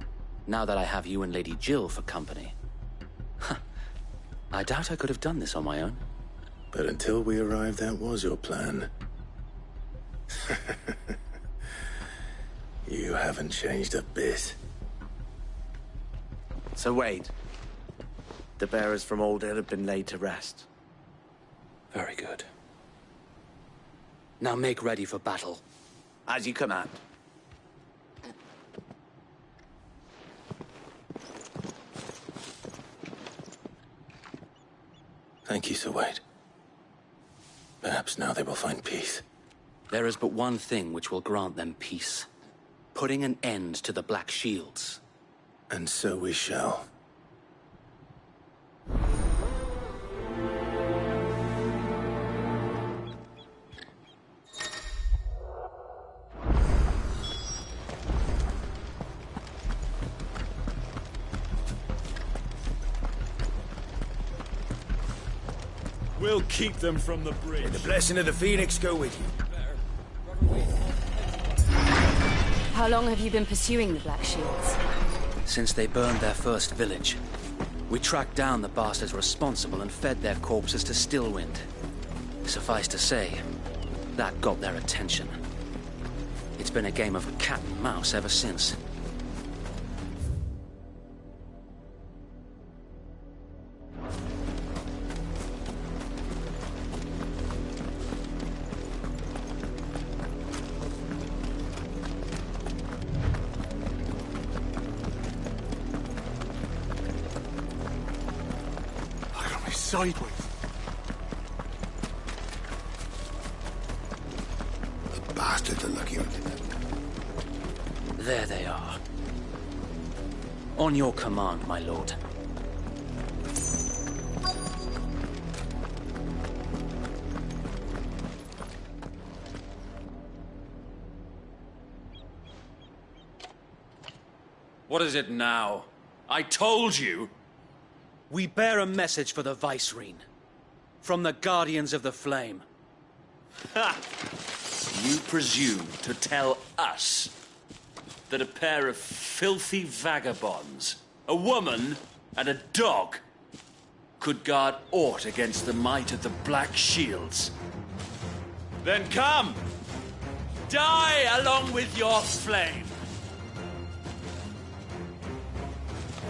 now that I have you and Lady Jill for company. I doubt I could have done this on my own. But until we arrived, that was your plan. You haven't changed a bit. So Wade, the bearers from Old Hill have been laid to rest. Very good. Now make ready for battle. As you command. Thank you, Sir Wade. Perhaps now they will find peace. There is but one thing which will grant them peace. Putting an end to the Black Shields. And so we shall. We'll keep them from the bridge. May the blessing of the Phoenix go with you. How long have you been pursuing the Black Shields? Since they burned their first village. We tracked down the bastards responsible and fed their corpses to Stillwind. Suffice to say, that got their attention. It's been a game of cat and mouse ever since. Sideways. The bastards are lucky I did that. There they are. On your command, my lord. What is it now? I told you! We bear a message for the Vicereine. From the Guardians of the Flame. Ha! You presume to tell us that a pair of filthy vagabonds, a woman and a dog, could guard aught against the might of the Black Shields? Then come! Die along with your flame!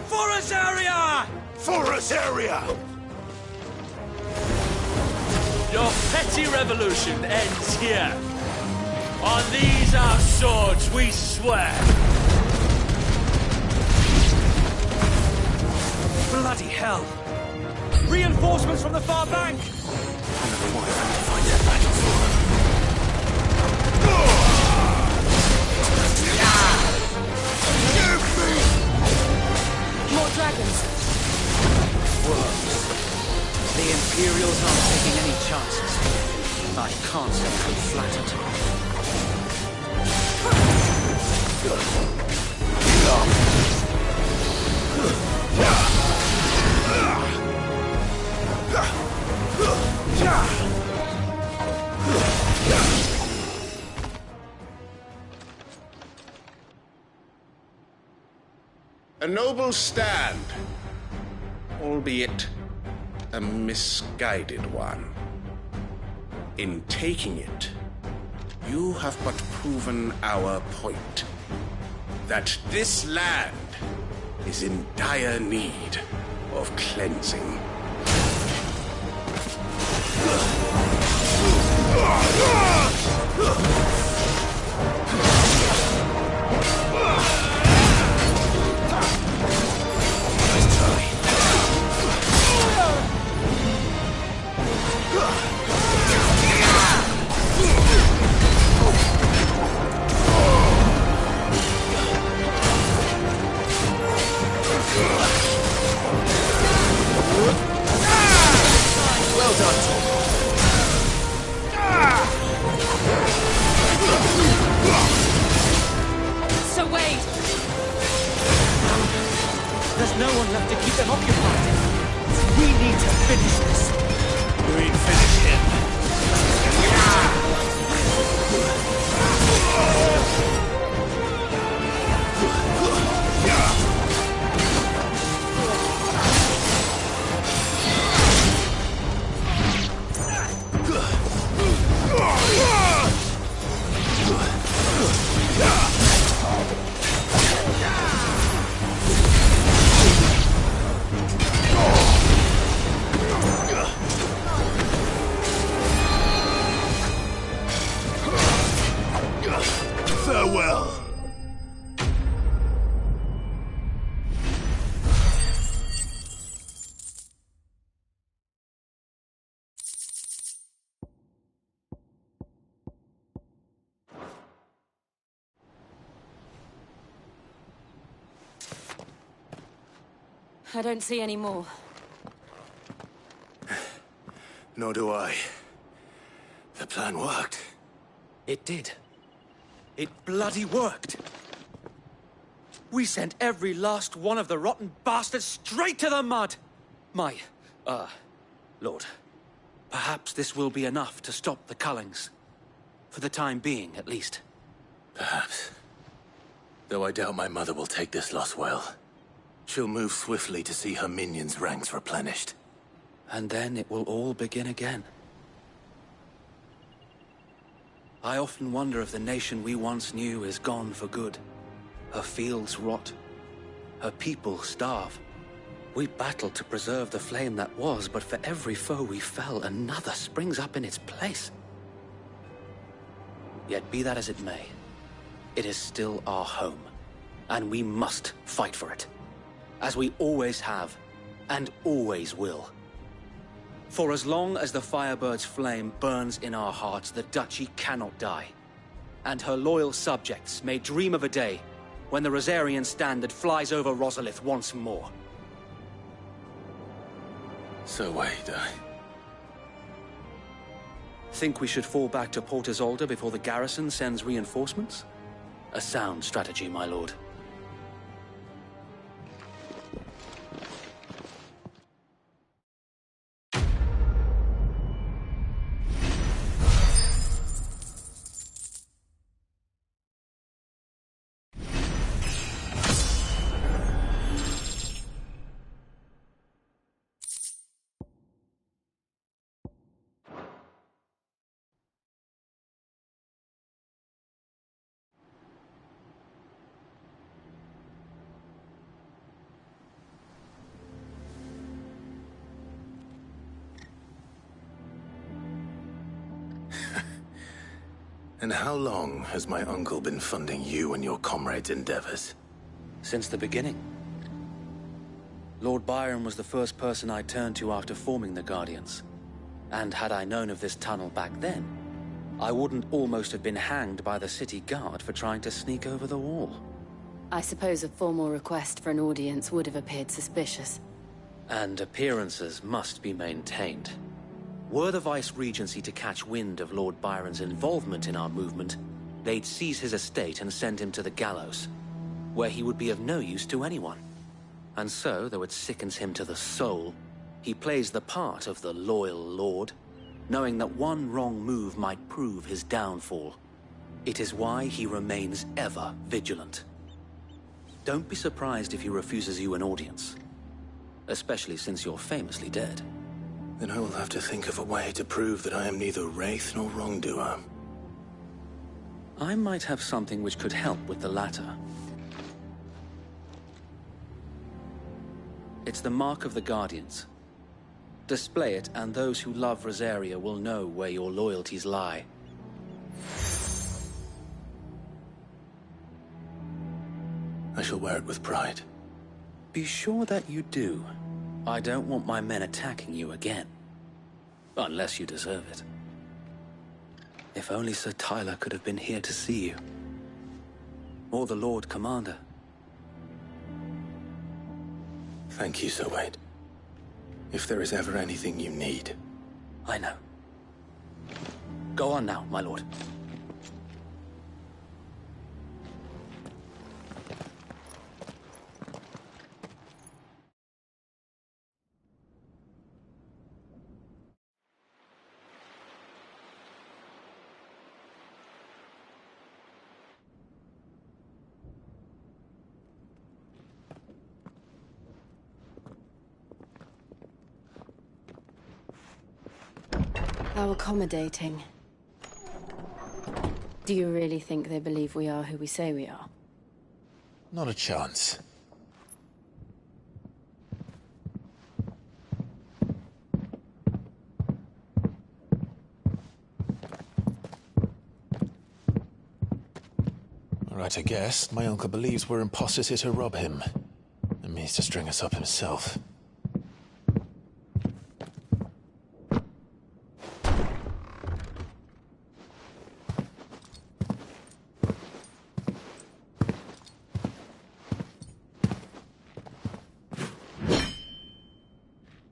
For us, area! For us, area! Your petty revolution ends here. On these our swords we swear. Bloody hell! Reinforcements from the far bank! I don't know why I had to fight that battle for them. More dragons. Worms. The Imperials aren't taking any chances. I can't say I'm flattered. A noble stand, albeit a misguided one. In taking it, you have but proven our point. That this land is in dire need of cleansing. I don't see any more. Nor do I. The plan worked. It did. It bloody worked. We sent every last one of the rotten bastards straight to the mud! Lord, perhaps this will be enough to stop the Cullings. For the time being, at least. Perhaps. Though I doubt my mother will take this loss well. She'll move swiftly to see her minions' ranks replenished. And then it will all begin again. I often wonder if the nation we once knew is gone for good. Her fields rot. Her people starve. We battled to preserve the flame that was, but for every foe we fell, another springs up in its place. Yet be that as it may, it is still our home, and we must fight for it. As we always have, and always will. For as long as the Firebird's flame burns in our hearts, the Duchy cannot die. And her loyal subjects may dream of a day when the Rosarian standard flies over Rosalith once more. So wait, Think we should fall back to Port Isolde before the garrison sends reinforcements? A sound strategy, my lord. And how long has my uncle been funding you and your comrades' endeavors? Since the beginning. Lord Byron was the first person I turned to after forming the Guardians. And had I known of this tunnel back then, I wouldn't almost have been hanged by the city guard for trying to sneak over the wall. I suppose a formal request for an audience would have appeared suspicious. And appearances must be maintained. Were the Vice-Regency to catch wind of Lord Byron's involvement in our movement, they'd seize his estate and send him to the gallows, where he would be of no use to anyone. And so, though it sickens him to the soul, he plays the part of the loyal lord, knowing that one wrong move might prove his downfall. It is why he remains ever vigilant. Don't be surprised if he refuses you an audience, especially since you're famously dead. Then I will have to think of a way to prove that I am neither wraith nor wrongdoer. I might have something which could help with the latter. It's the mark of the Guardians. Display it, and those who love Rosaria will know where your loyalties lie. I shall wear it with pride. Be sure that you do. I don't want my men attacking you again. Unless you deserve it. If only Sir Tyler could have been here to see you. Or the Lord Commander. Thank you, Sir Wade. If there is ever anything you need... I know. Go on now, my lord. How accommodating. Do you really think they believe we are who we say we are? Not a chance. All right, I guess. My uncle believes we're imposters here to rob him. And means to string us up himself.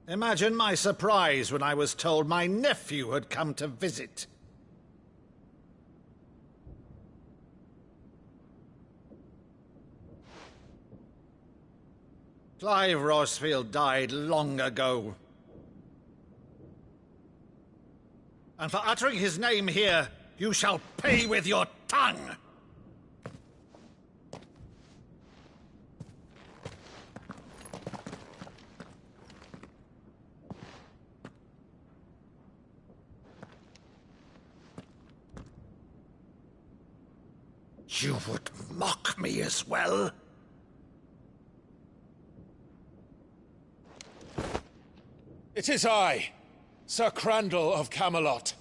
Imagine my surprise when I was told my nephew had come to visit. Clive Rossfield died long ago. And for uttering his name here, you shall pay with your tongue! You would mock me as well? It is I, Sir Crandall of Camelot,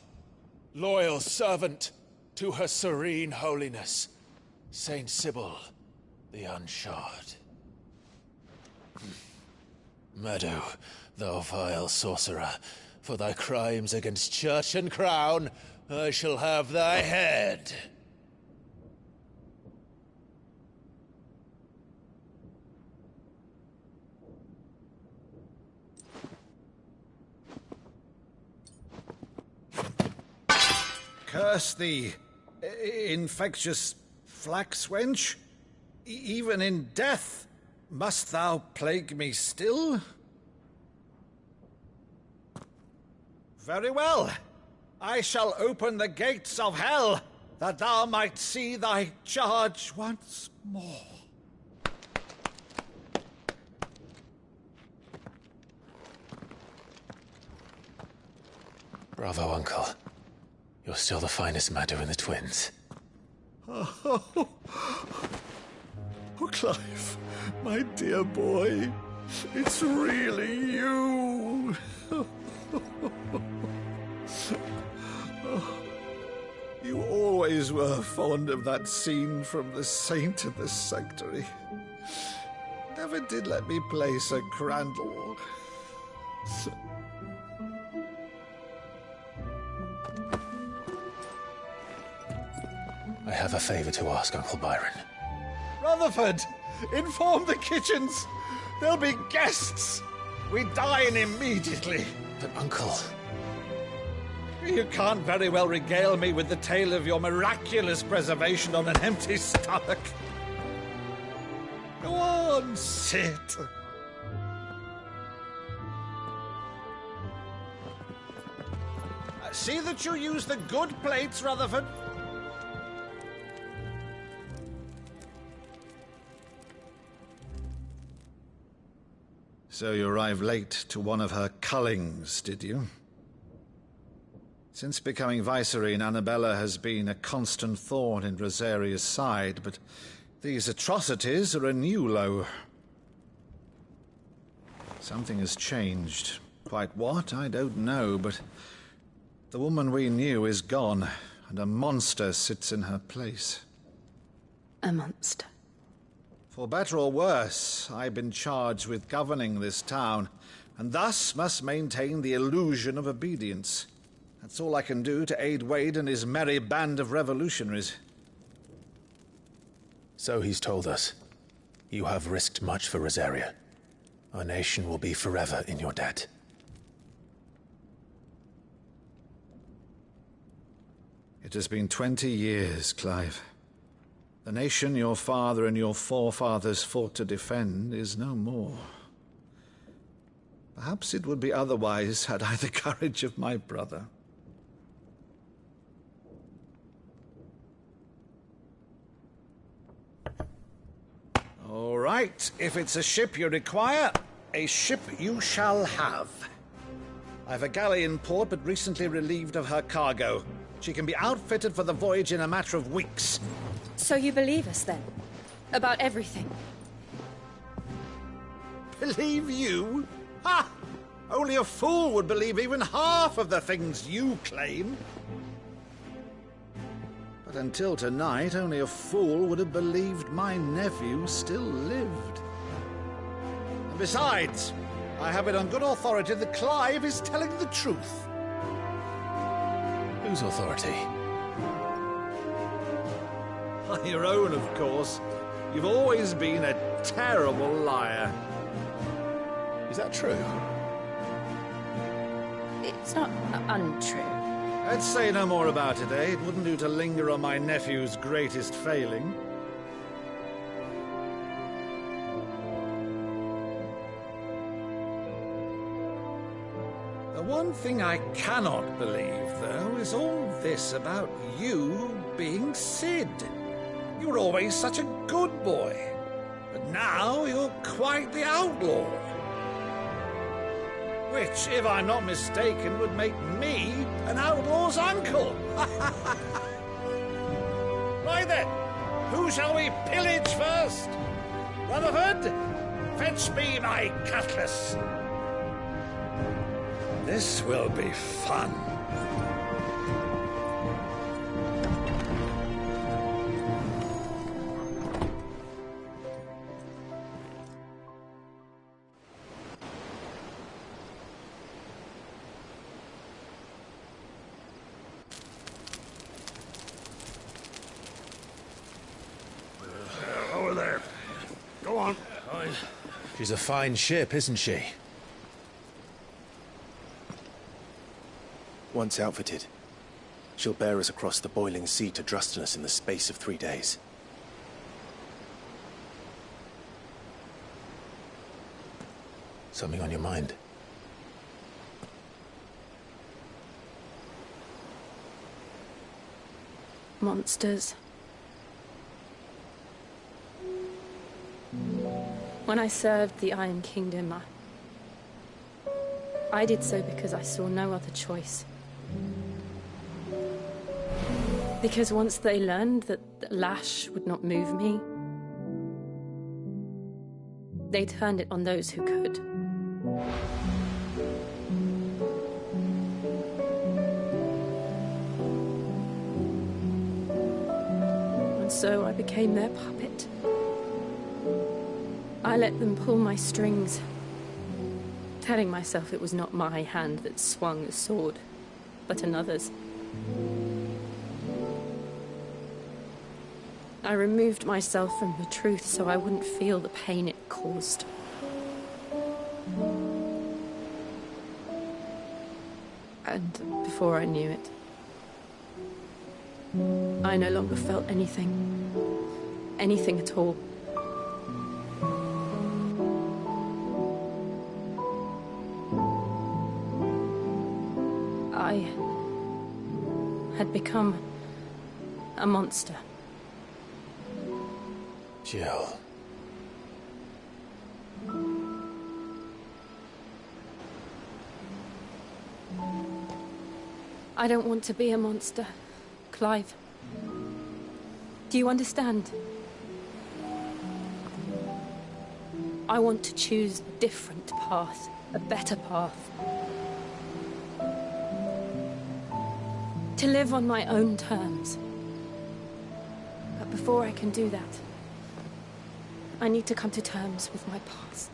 loyal servant to Her Serene Holiness, Saint Sybil the Unshod. Meadow, thou vile sorcerer, for thy crimes against church and crown, I shall have thy head. Curse thee, infectious flax wench. Even in death, must thou plague me still? Very well. I shall open the gates of hell, that thou might see thy charge once more. Bravo, Uncle. You're still the finest Maddo in the twins. Oh, Clive, my dear boy, it's really you. You always were fond of that scene from The Saint in the Sanctuary. Never did let me play Sir Crandall. I have a favor to ask, Uncle Byron. Rutherford, inform the kitchens. There'll be guests. We dine immediately. But, Uncle... You can't very well regale me with the tale of your miraculous preservation on an empty stomach. Go on, sit. See that you use the good plates, Rutherford. So you arrived late to one of her cullings, did you? Since becoming Vicereine, Annabella has been a constant thorn in Rosaria's side, but these atrocities are a new low. Something has changed. Quite what, I don't know, but the woman we knew is gone, and a monster sits in her place. A monster? For better or worse, I've been charged with governing this town, and thus must maintain the illusion of obedience. That's all I can do to aid Wade and his merry band of revolutionaries. So he's told us. You have risked much for Rosaria. Our nation will be forever in your debt. It has been 20 years, Clive. The nation your father and your forefathers fought to defend is no more. Perhaps it would be otherwise had I the courage of my brother. All right, if it's a ship you require, a ship you shall have. I've a galley in port, but recently relieved of her cargo. She can be outfitted for the voyage in a matter of weeks. So you believe us, then? About everything? Believe you? Ha! Only a fool would believe even half of the things you claim. But until tonight, only a fool would have believed my nephew still lived. And besides, I have it on good authority that Clive is telling the truth. Whose authority? On your own, of course. You've always been a terrible liar. Is that true? It's not untrue. Let's say no more about it, eh? It wouldn't do to linger on my nephew's greatest failing. The one thing I cannot believe, though, is all this about you being Sid. You were always such a good boy, but now you're quite the outlaw. Which, if I'm not mistaken, would make me an outlaw's uncle. Right then, who shall we pillage first? Rutherford, fetch me my cutlass. This will be fun. Over there. Go on. She's a fine ship, isn't she? Once outfitted, she'll bear us across the boiling sea to Drustinus in the space of 3 days. Something on your mind? Monsters. When I served the Iron Kingdom, I did so because I saw no other choice. Because once they learned that the lash would not move me, they turned it on those who could. And so I became their puppet. I let them pull my strings, telling myself it was not my hand that swung the sword, but another's. I removed myself from the truth so I wouldn't feel the pain it caused. And before I knew it, I no longer felt anything. Anything at all. I had become a monster. Jill. I don't want to be a monster, Clive. Do you understand? I want to choose a different path, a better path. To live on my own terms. But before I can do that, I need to come to terms with my past.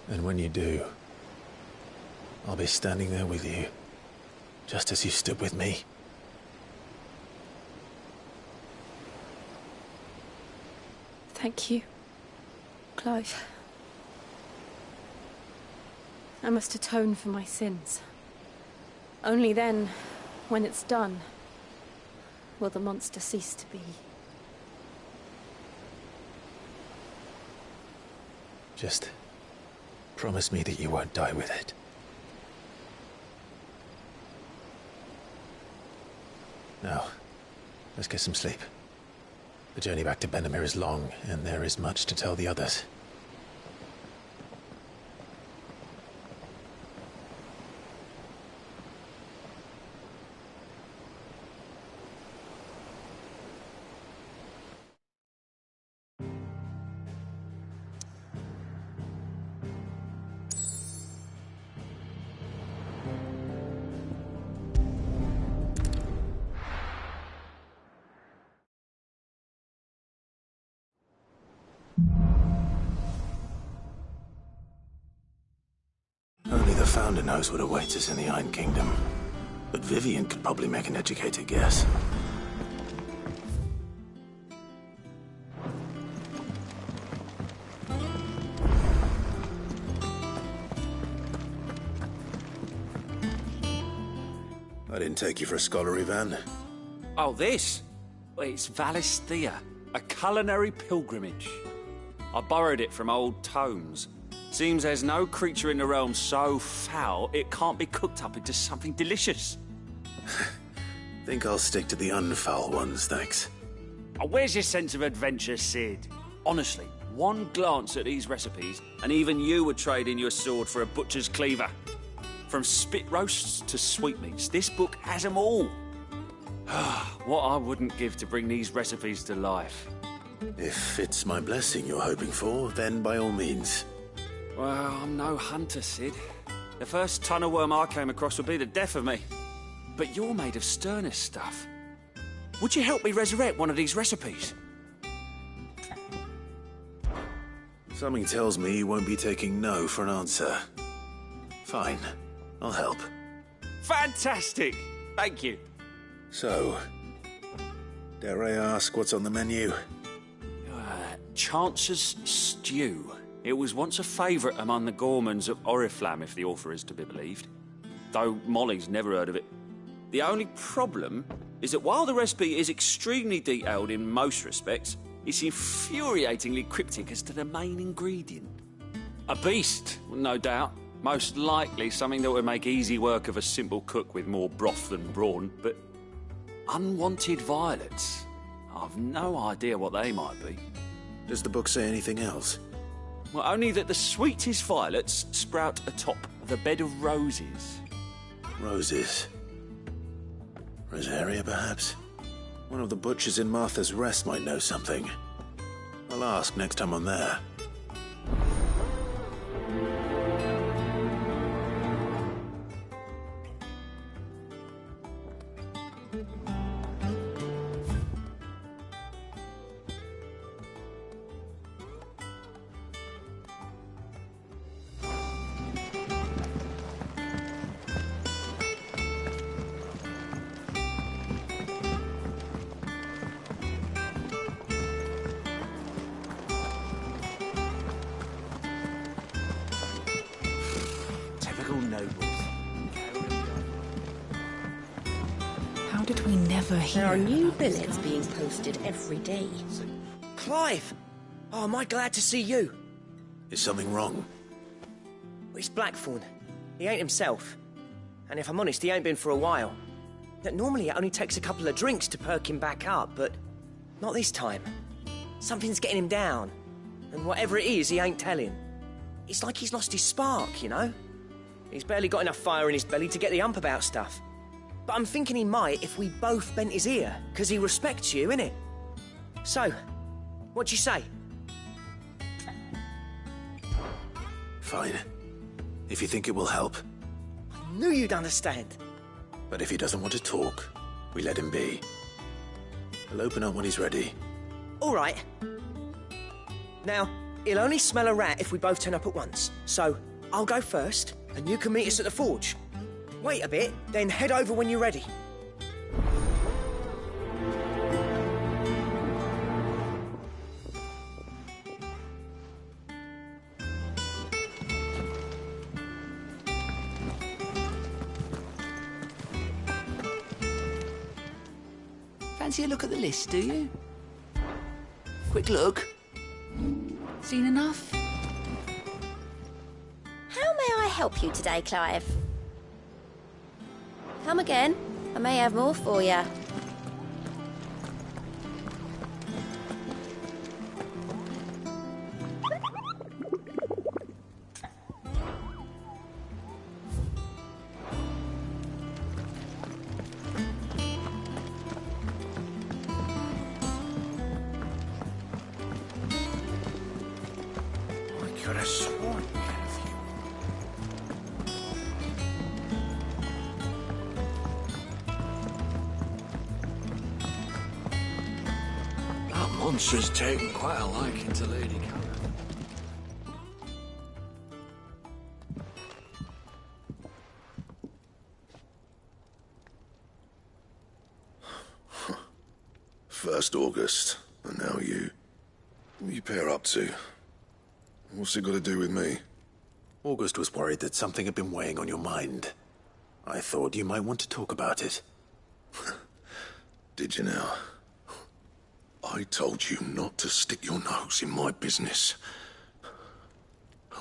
And when you do, I'll be standing there with you, just as you stood with me. Thank you, Clive. I must atone for my sins. Only then, when it's done, will the monster cease to be. Just promise me that you won't die with it. Now, let's get some sleep. The journey back to Benamir is long, and there is much to tell the others. Only the Founder knows what awaits us in the Iron Kingdom. But Vivian could probably make an educated guess. I didn't take you for a scholarly van. Oh, this? Well, it's Valisthea, a culinary pilgrimage. I borrowed it from old tomes. Seems there's no creature in the realm so foul it can't be cooked up into something delicious. Think I'll stick to the unfoul ones, thanks. Oh, where's your sense of adventure, Sid? Honestly, one glance at these recipes, and even you would trade in your sword for a butcher's cleaver. From spit roasts to sweetmeats, this book has them all. What I wouldn't give to bring these recipes to life. If it's my blessing you're hoping for, then by all means. Well, I'm no hunter, Sid. The first tunnel worm I came across would be the death of me. But you're made of sterner stuff. Would you help me resurrect one of these recipes? Something tells me you won't be taking no for an answer. Fine, I'll help. Fantastic! Thank you. So, dare I ask what's on the menu? Chance's Stew. It was once a favourite among the gourmands of Oriflamme, if the author is to be believed. Though Molly's never heard of it. The only problem is that while the recipe is extremely detailed in most respects, it's infuriatingly cryptic as to the main ingredient. A beast, no doubt. Most likely something that would make easy work of a simple cook with more broth than brawn, but unwanted violets. I've no idea what they might be. Does the book say anything else? Well, only that the sweetest violets sprout atop the bed of roses. Roses. Rosaria, perhaps? One of the butchers in Martha's Rest might know something. I'll ask next time I'm there. How did we never hear? There are new billets being posted every day. Clive! Oh, am I glad to see you? Is something wrong? It's Blackthorn. He ain't himself. And if I'm honest, he ain't been for a while. Normally it only takes a couple of drinks to perk him back up, but not this time. Something's getting him down. And whatever it is, he ain't telling. It's like he's lost his spark, you know? He's barely got enough fire in his belly to get the ump about stuff. But I'm thinking he might if we both bent his ear, because he respects you, innit? So, what do you say? Fine. If you think it will help. I knew you'd understand. But if he doesn't want to talk, we let him be. He'll open up when he's ready. All right. Now, he'll only smell a rat if we both turn up at once. So, I'll go first, and you can meet us at the forge. Wait a bit, then head over when you're ready. Fancy a look at the list, do you? Quick look. Seen enough? How may I help you today, Clive? Come again. I may have more for you. I could have sworn we had a few. That monster's taken quite a liking to Lady Karen. First August, and now you. What are you pair up to? What's it got to do with me? August was worried that something had been weighing on your mind. I thought you might want to talk about it. Did you now? I told you not to stick your nose in my business.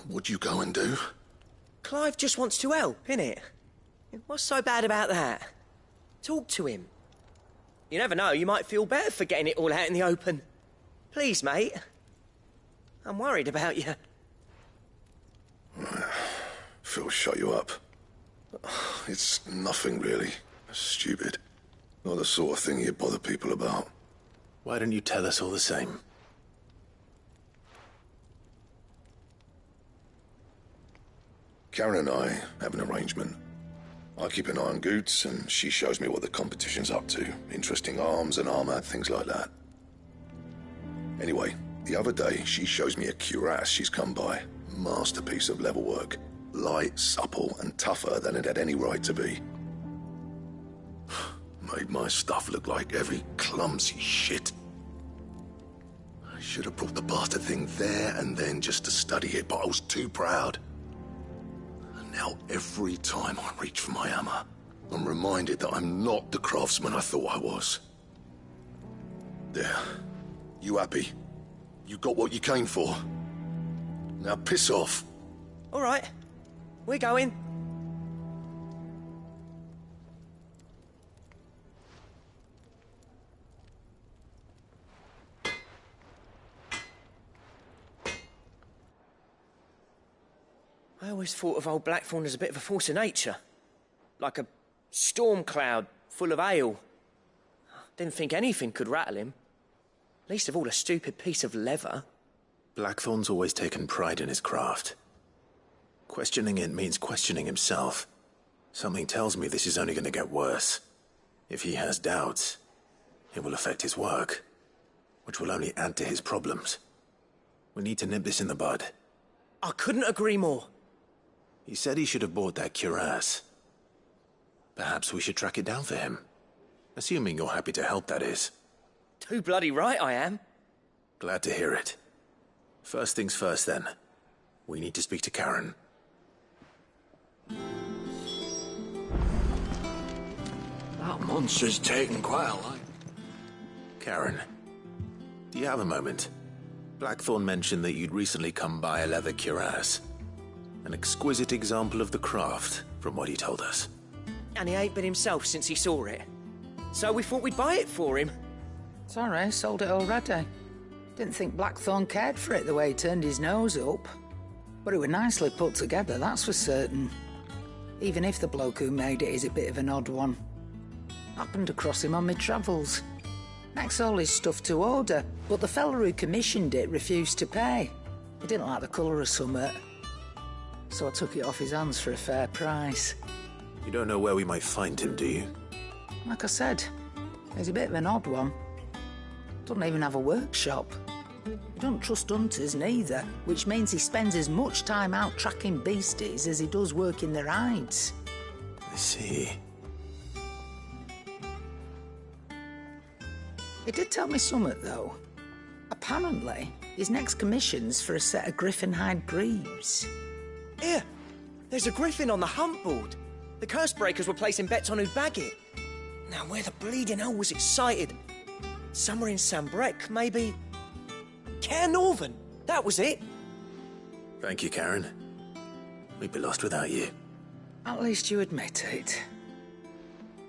What'd you go and do? Clive just wants to help, innit? What's so bad about that? Talk to him. You never know, you might feel better for getting it all out in the open. Please, mate. I'm worried about you. Phil shut you up. It's nothing really. Stupid. Not the sort of thing you bother people about. Why don't you tell us all the same? Karen and I have an arrangement. I keep an eye on Goots, and she shows me what the competition's up to. Interesting arms and armor, things like that. Anyway, the other day, she shows me a cuirass she's come by. Masterpiece of level work. Light, supple, and tougher than it had any right to be. Made my stuff look like heavy, clumsy shit. I should have brought the bastard thing there and then just to study it, but I was too proud. And now every time I reach for my hammer, I'm reminded that I'm not the craftsman I thought I was. There. You happy? You got what you came for. Now piss off. All right. We're going. I always thought of old Blackthorn as a bit of a force of nature. Like a storm cloud full of hail. Didn't think anything could rattle him. Least of all a stupid piece of leather. Blackthorn's always taken pride in his craft. Questioning it means questioning himself. Something tells me this is only going to get worse. If he has doubts, it will affect his work, which will only add to his problems. We need to nip this in the bud. I couldn't agree more. He said he should have bought that cuirass. Perhaps we should track it down for him. Assuming you're happy to help, that is. Too bloody right I am. Glad to hear it. First things first, then. We need to speak to Karen. That monster's taken quite a lot. Karen, do you have a moment? Blackthorn mentioned that you'd recently come by a leather cuirass. An exquisite example of the craft, from what he told us. And he ain't been himself since he saw it. So we thought we'd buy it for him. Sorry, sold it already. Didn't think Blackthorn cared for it the way he turned his nose up. But it was nicely put together, that's for certain. Even if the bloke who made it is a bit of an odd one. Happened across him on my travels. Next all his stuff to order, but the fella who commissioned it refused to pay. He didn't like the colour of summit. So I took it off his hands for a fair price. You don't know where we might find him, do you? Like I said, he's a bit of an odd one. Doesn't even have a workshop. He don't trust hunters neither, which means he spends as much time out tracking beasties as he does working their hides. I see. He did tell me something, though. Apparently, his next commission's for a set of griffin hide greaves. Here, there's a griffin on the hunt board. The curse breakers were placing bets on who'd bag it. Now, where the bleeding hell was excited? Somewhere in Sambrec, maybe? Care Northern, that was it. Thank you, Karen. We'd be lost without you. At least you admit it.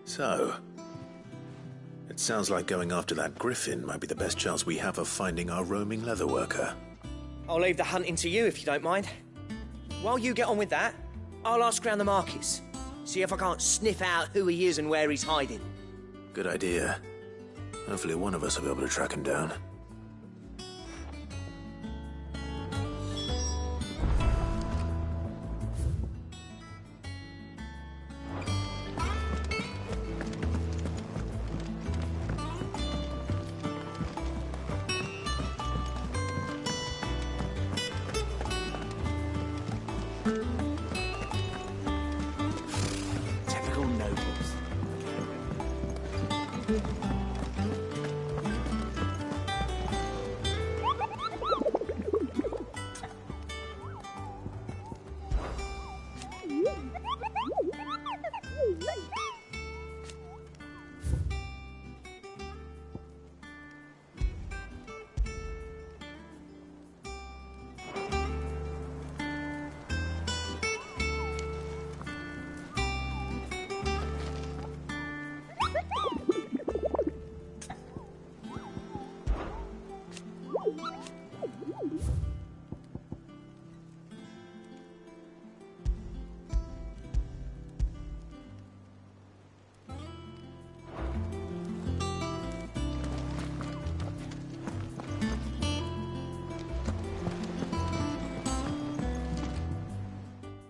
So, it sounds like going after that griffin might be the best chance we have of finding our roaming leatherworker. I'll leave the hunting to you if you don't mind. While you get on with that, I'll ask around the markets. See if I can't sniff out who he is and where he's hiding. Good idea. Hopefully one of us will be able to track him down. Typical nobles.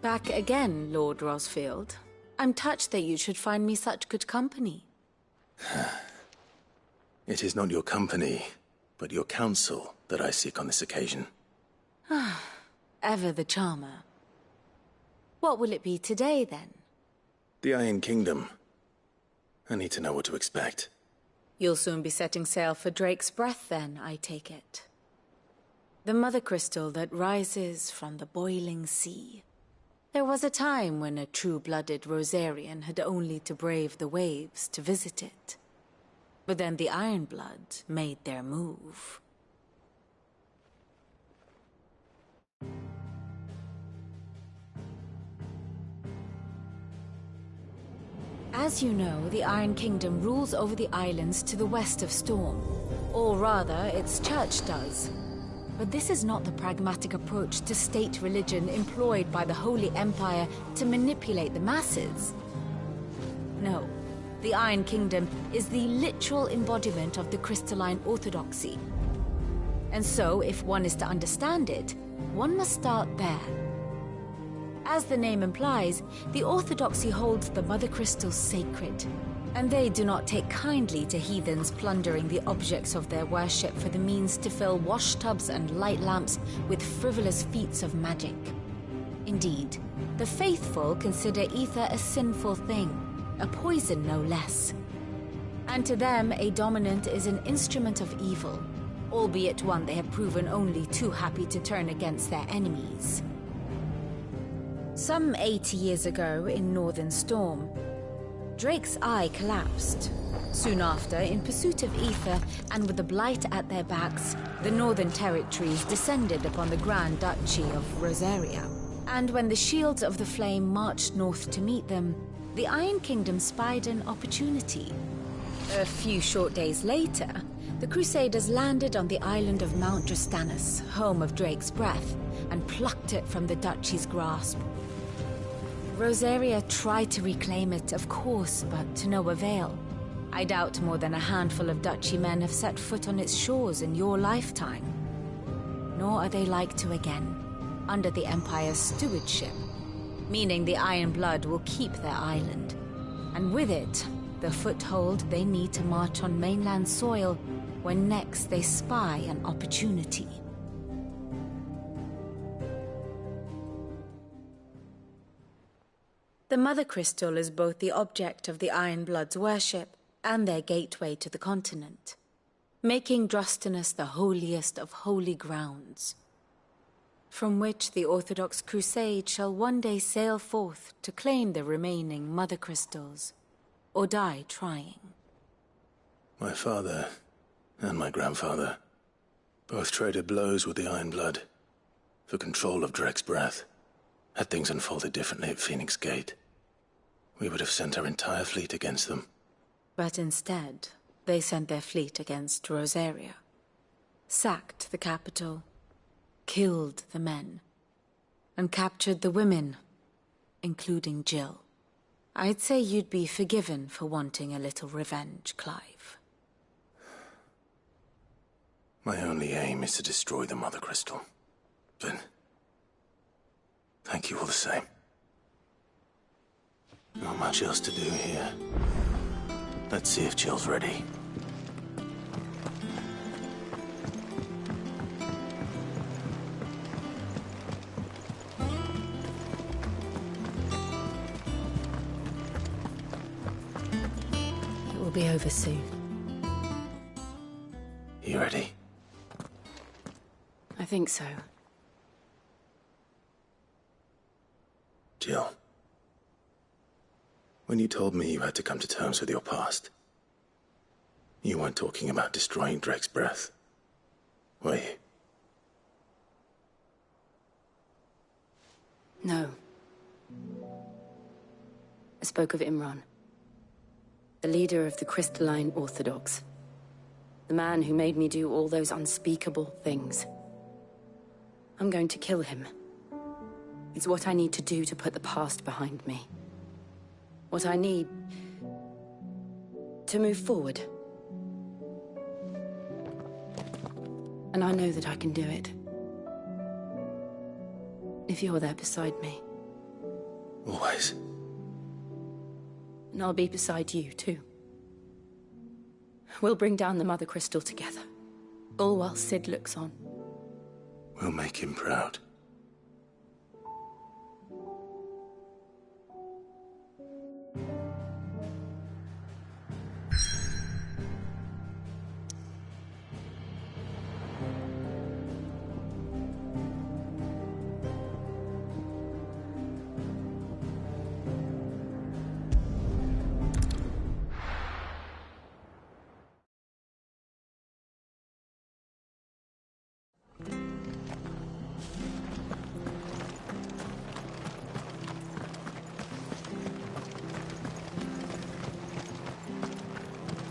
Back again, Lord Rosfield. I'm touched that you should find me such good company. It is not your company, but your counsel that I seek on this occasion. Ever the charmer. What will it be today, then? The Iron Kingdom. I need to know what to expect. You'll soon be setting sail for Drake's Breath, then, I take it. The mother crystal that rises from the boiling sea. There was a time when a true-blooded Rosarian had only to brave the waves to visit it. But then the Ironblood made their move. As you know, the Iron Kingdom rules over the islands to the west of Storm. Or rather, its church does. But this is not the pragmatic approach to state religion employed by the Holy Empire to manipulate the masses. No, the Iron Kingdom is the literal embodiment of the crystalline orthodoxy. And so, if one is to understand it, one must start there. As the name implies, the orthodoxy holds the mother crystals sacred, and they do not take kindly to heathens plundering the objects of their worship for the means to fill washtubs and light lamps with frivolous feats of magic. Indeed, the faithful consider ether a sinful thing, a poison no less. And to them, a dominant is an instrument of evil, albeit one they have proven only too happy to turn against their enemies. Some 80 years ago, in Northern Storm, Drake's eye collapsed. Soon after, in pursuit of ether, and with the Blight at their backs, the Northern Territories descended upon the Grand Duchy of Rosaria. And when the Shields of the Flame marched north to meet them, the Iron Kingdom spied an opportunity. A few short days later, the Crusaders landed on the island of Mount Drastanus, home of Drake's Breath, and plucked it from the Duchy's grasp. Rosaria tried to reclaim it, of course, but to no avail. I doubt more than a handful of Duchy men have set foot on its shores in your lifetime. Nor are they like to again, under the Empire's stewardship, meaning the Iron Blood will keep their island, and with it, the foothold they need to march on mainland soil when next they spy an opportunity. The Mother Crystal is both the object of the Iron Blood's worship and their gateway to the continent, making Drastanus the holiest of holy grounds, from which the Orthodox Crusade shall one day sail forth to claim the remaining Mother Crystals, or die trying. My father and my grandfather both traded blows with the Iron Blood for control of Drake's Breath. Had things unfolded differently at Phoenix Gate, we would have sent our entire fleet against them. But instead, they sent their fleet against Rosaria, sacked the capital, killed the men, and captured the women, including Jill. I'd say you'd be forgiven for wanting a little revenge, Clive. My only aim is to destroy the Mother Crystal. But thank you all the same. Not much else to do here. Let's see if Jill's ready. It will be over soon. You ready? I think so. Jill, when you told me you had to come to terms with your past, you weren't talking about destroying Drake's Breath, were you? No. I spoke of Imran, the leader of the Crystalline Orthodox. The man who made me do all those unspeakable things. I'm going to kill him. It's what I need to do to put the past behind me. What I need to move forward. And I know that I can do it. If you're there beside me. Always. And I'll be beside you, too. We'll bring down the Mother Crystal together. All while Sid looks on. We'll make him proud.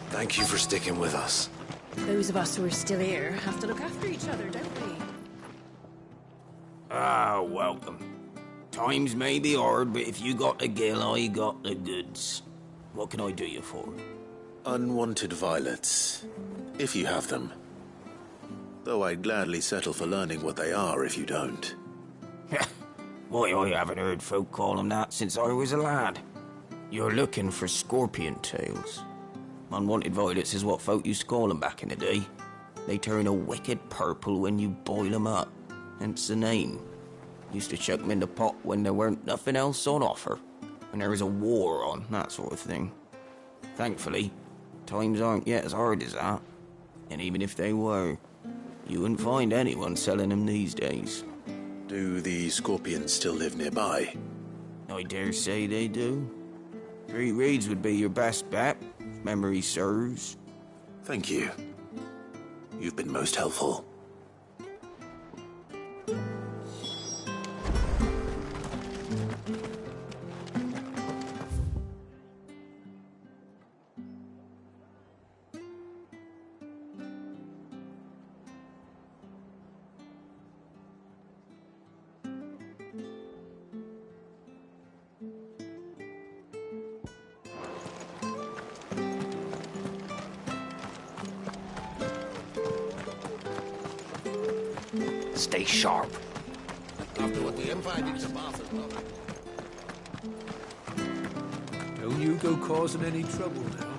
Thank you for sticking with us. Those of us who are still here have to look after each other, don't we? Ah, welcome. Times may be hard, but if you got the gill, I got the goods. What can I do you for? Unwanted violets, if you have them. Though I'd gladly settle for learning what they are if you don't. Why, I haven't heard folk call them that since I was a lad. You're looking for scorpion tails. Unwanted violets is what folk used to call them back in the day. They turn a wicked purple when you boil them up, hence the name. Used to chuck them in the pot when there weren't nothing else on offer, when there was a war on, that sort of thing. Thankfully, times aren't yet as hard as that, and even if they were, you wouldn't find anyone selling them these days. Do the scorpions still live nearby? I dare say they do. 3 Reeds would be your best bet, if memory serves. Thank you. You've been most helpful. Stay sharp. After what the Empire did to Martha's mother. Don't you go causing any trouble now.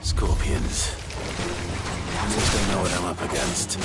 Scorpions. At least I know what I'm up against.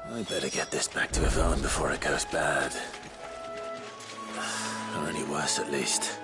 I better get this back to Yvonne before it goes bad. Or any worse, at least.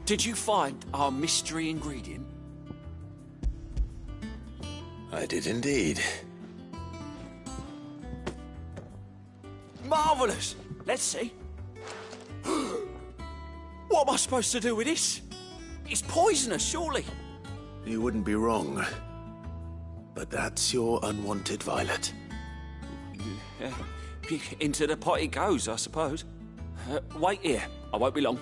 Did you find our mystery ingredient? I did indeed. Marvellous! Let's see. What am I supposed to do with this? It's poisonous, surely. You wouldn't be wrong. But that's your unwanted violet. Into the pot it goes, I suppose. Wait here. I won't be long.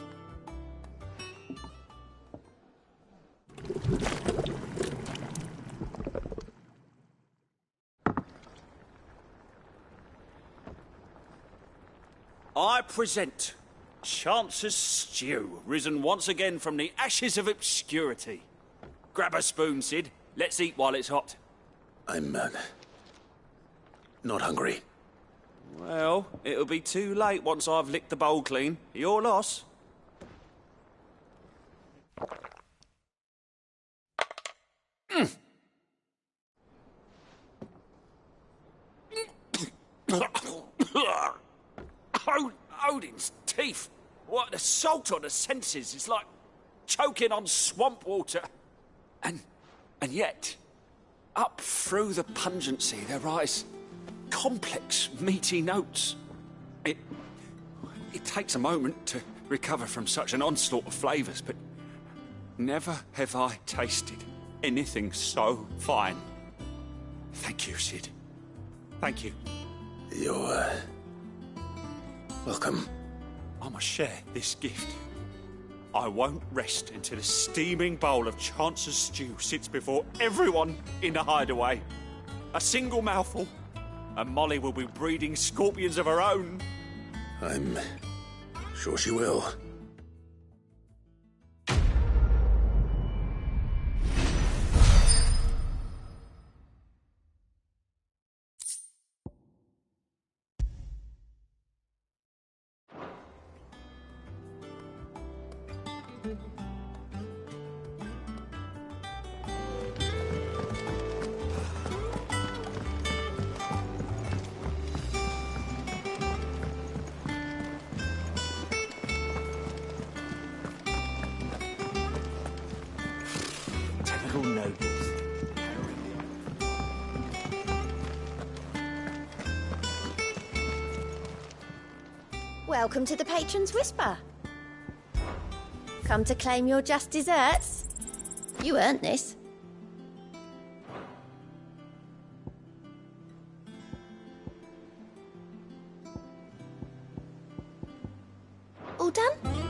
I present Chance's Stew, risen once again from the ashes of obscurity. Grab a spoon, Sid. Let's eat while it's hot. I'm, not hungry. Well, it'll be too late once I've licked the bowl clean. Your loss. Odin's teeth. What, assault on the senses. It's like choking on swamp water. And yet, up through the pungency there rise complex, meaty notes. It takes a moment to recover from such an onslaught of flavours, but never have I tasted anything so fine. Thank you, Sid. Thank you. You're, welcome. I must share this gift. I won't rest until a steaming bowl of Chance's stew sits before everyone in the hideaway. A single mouthful, and Molly will be breeding scorpions of her own. I'm sure she will. Typical nobles. Welcome to the Patron's Whisper. Come to claim your just desserts? You earned this. All done?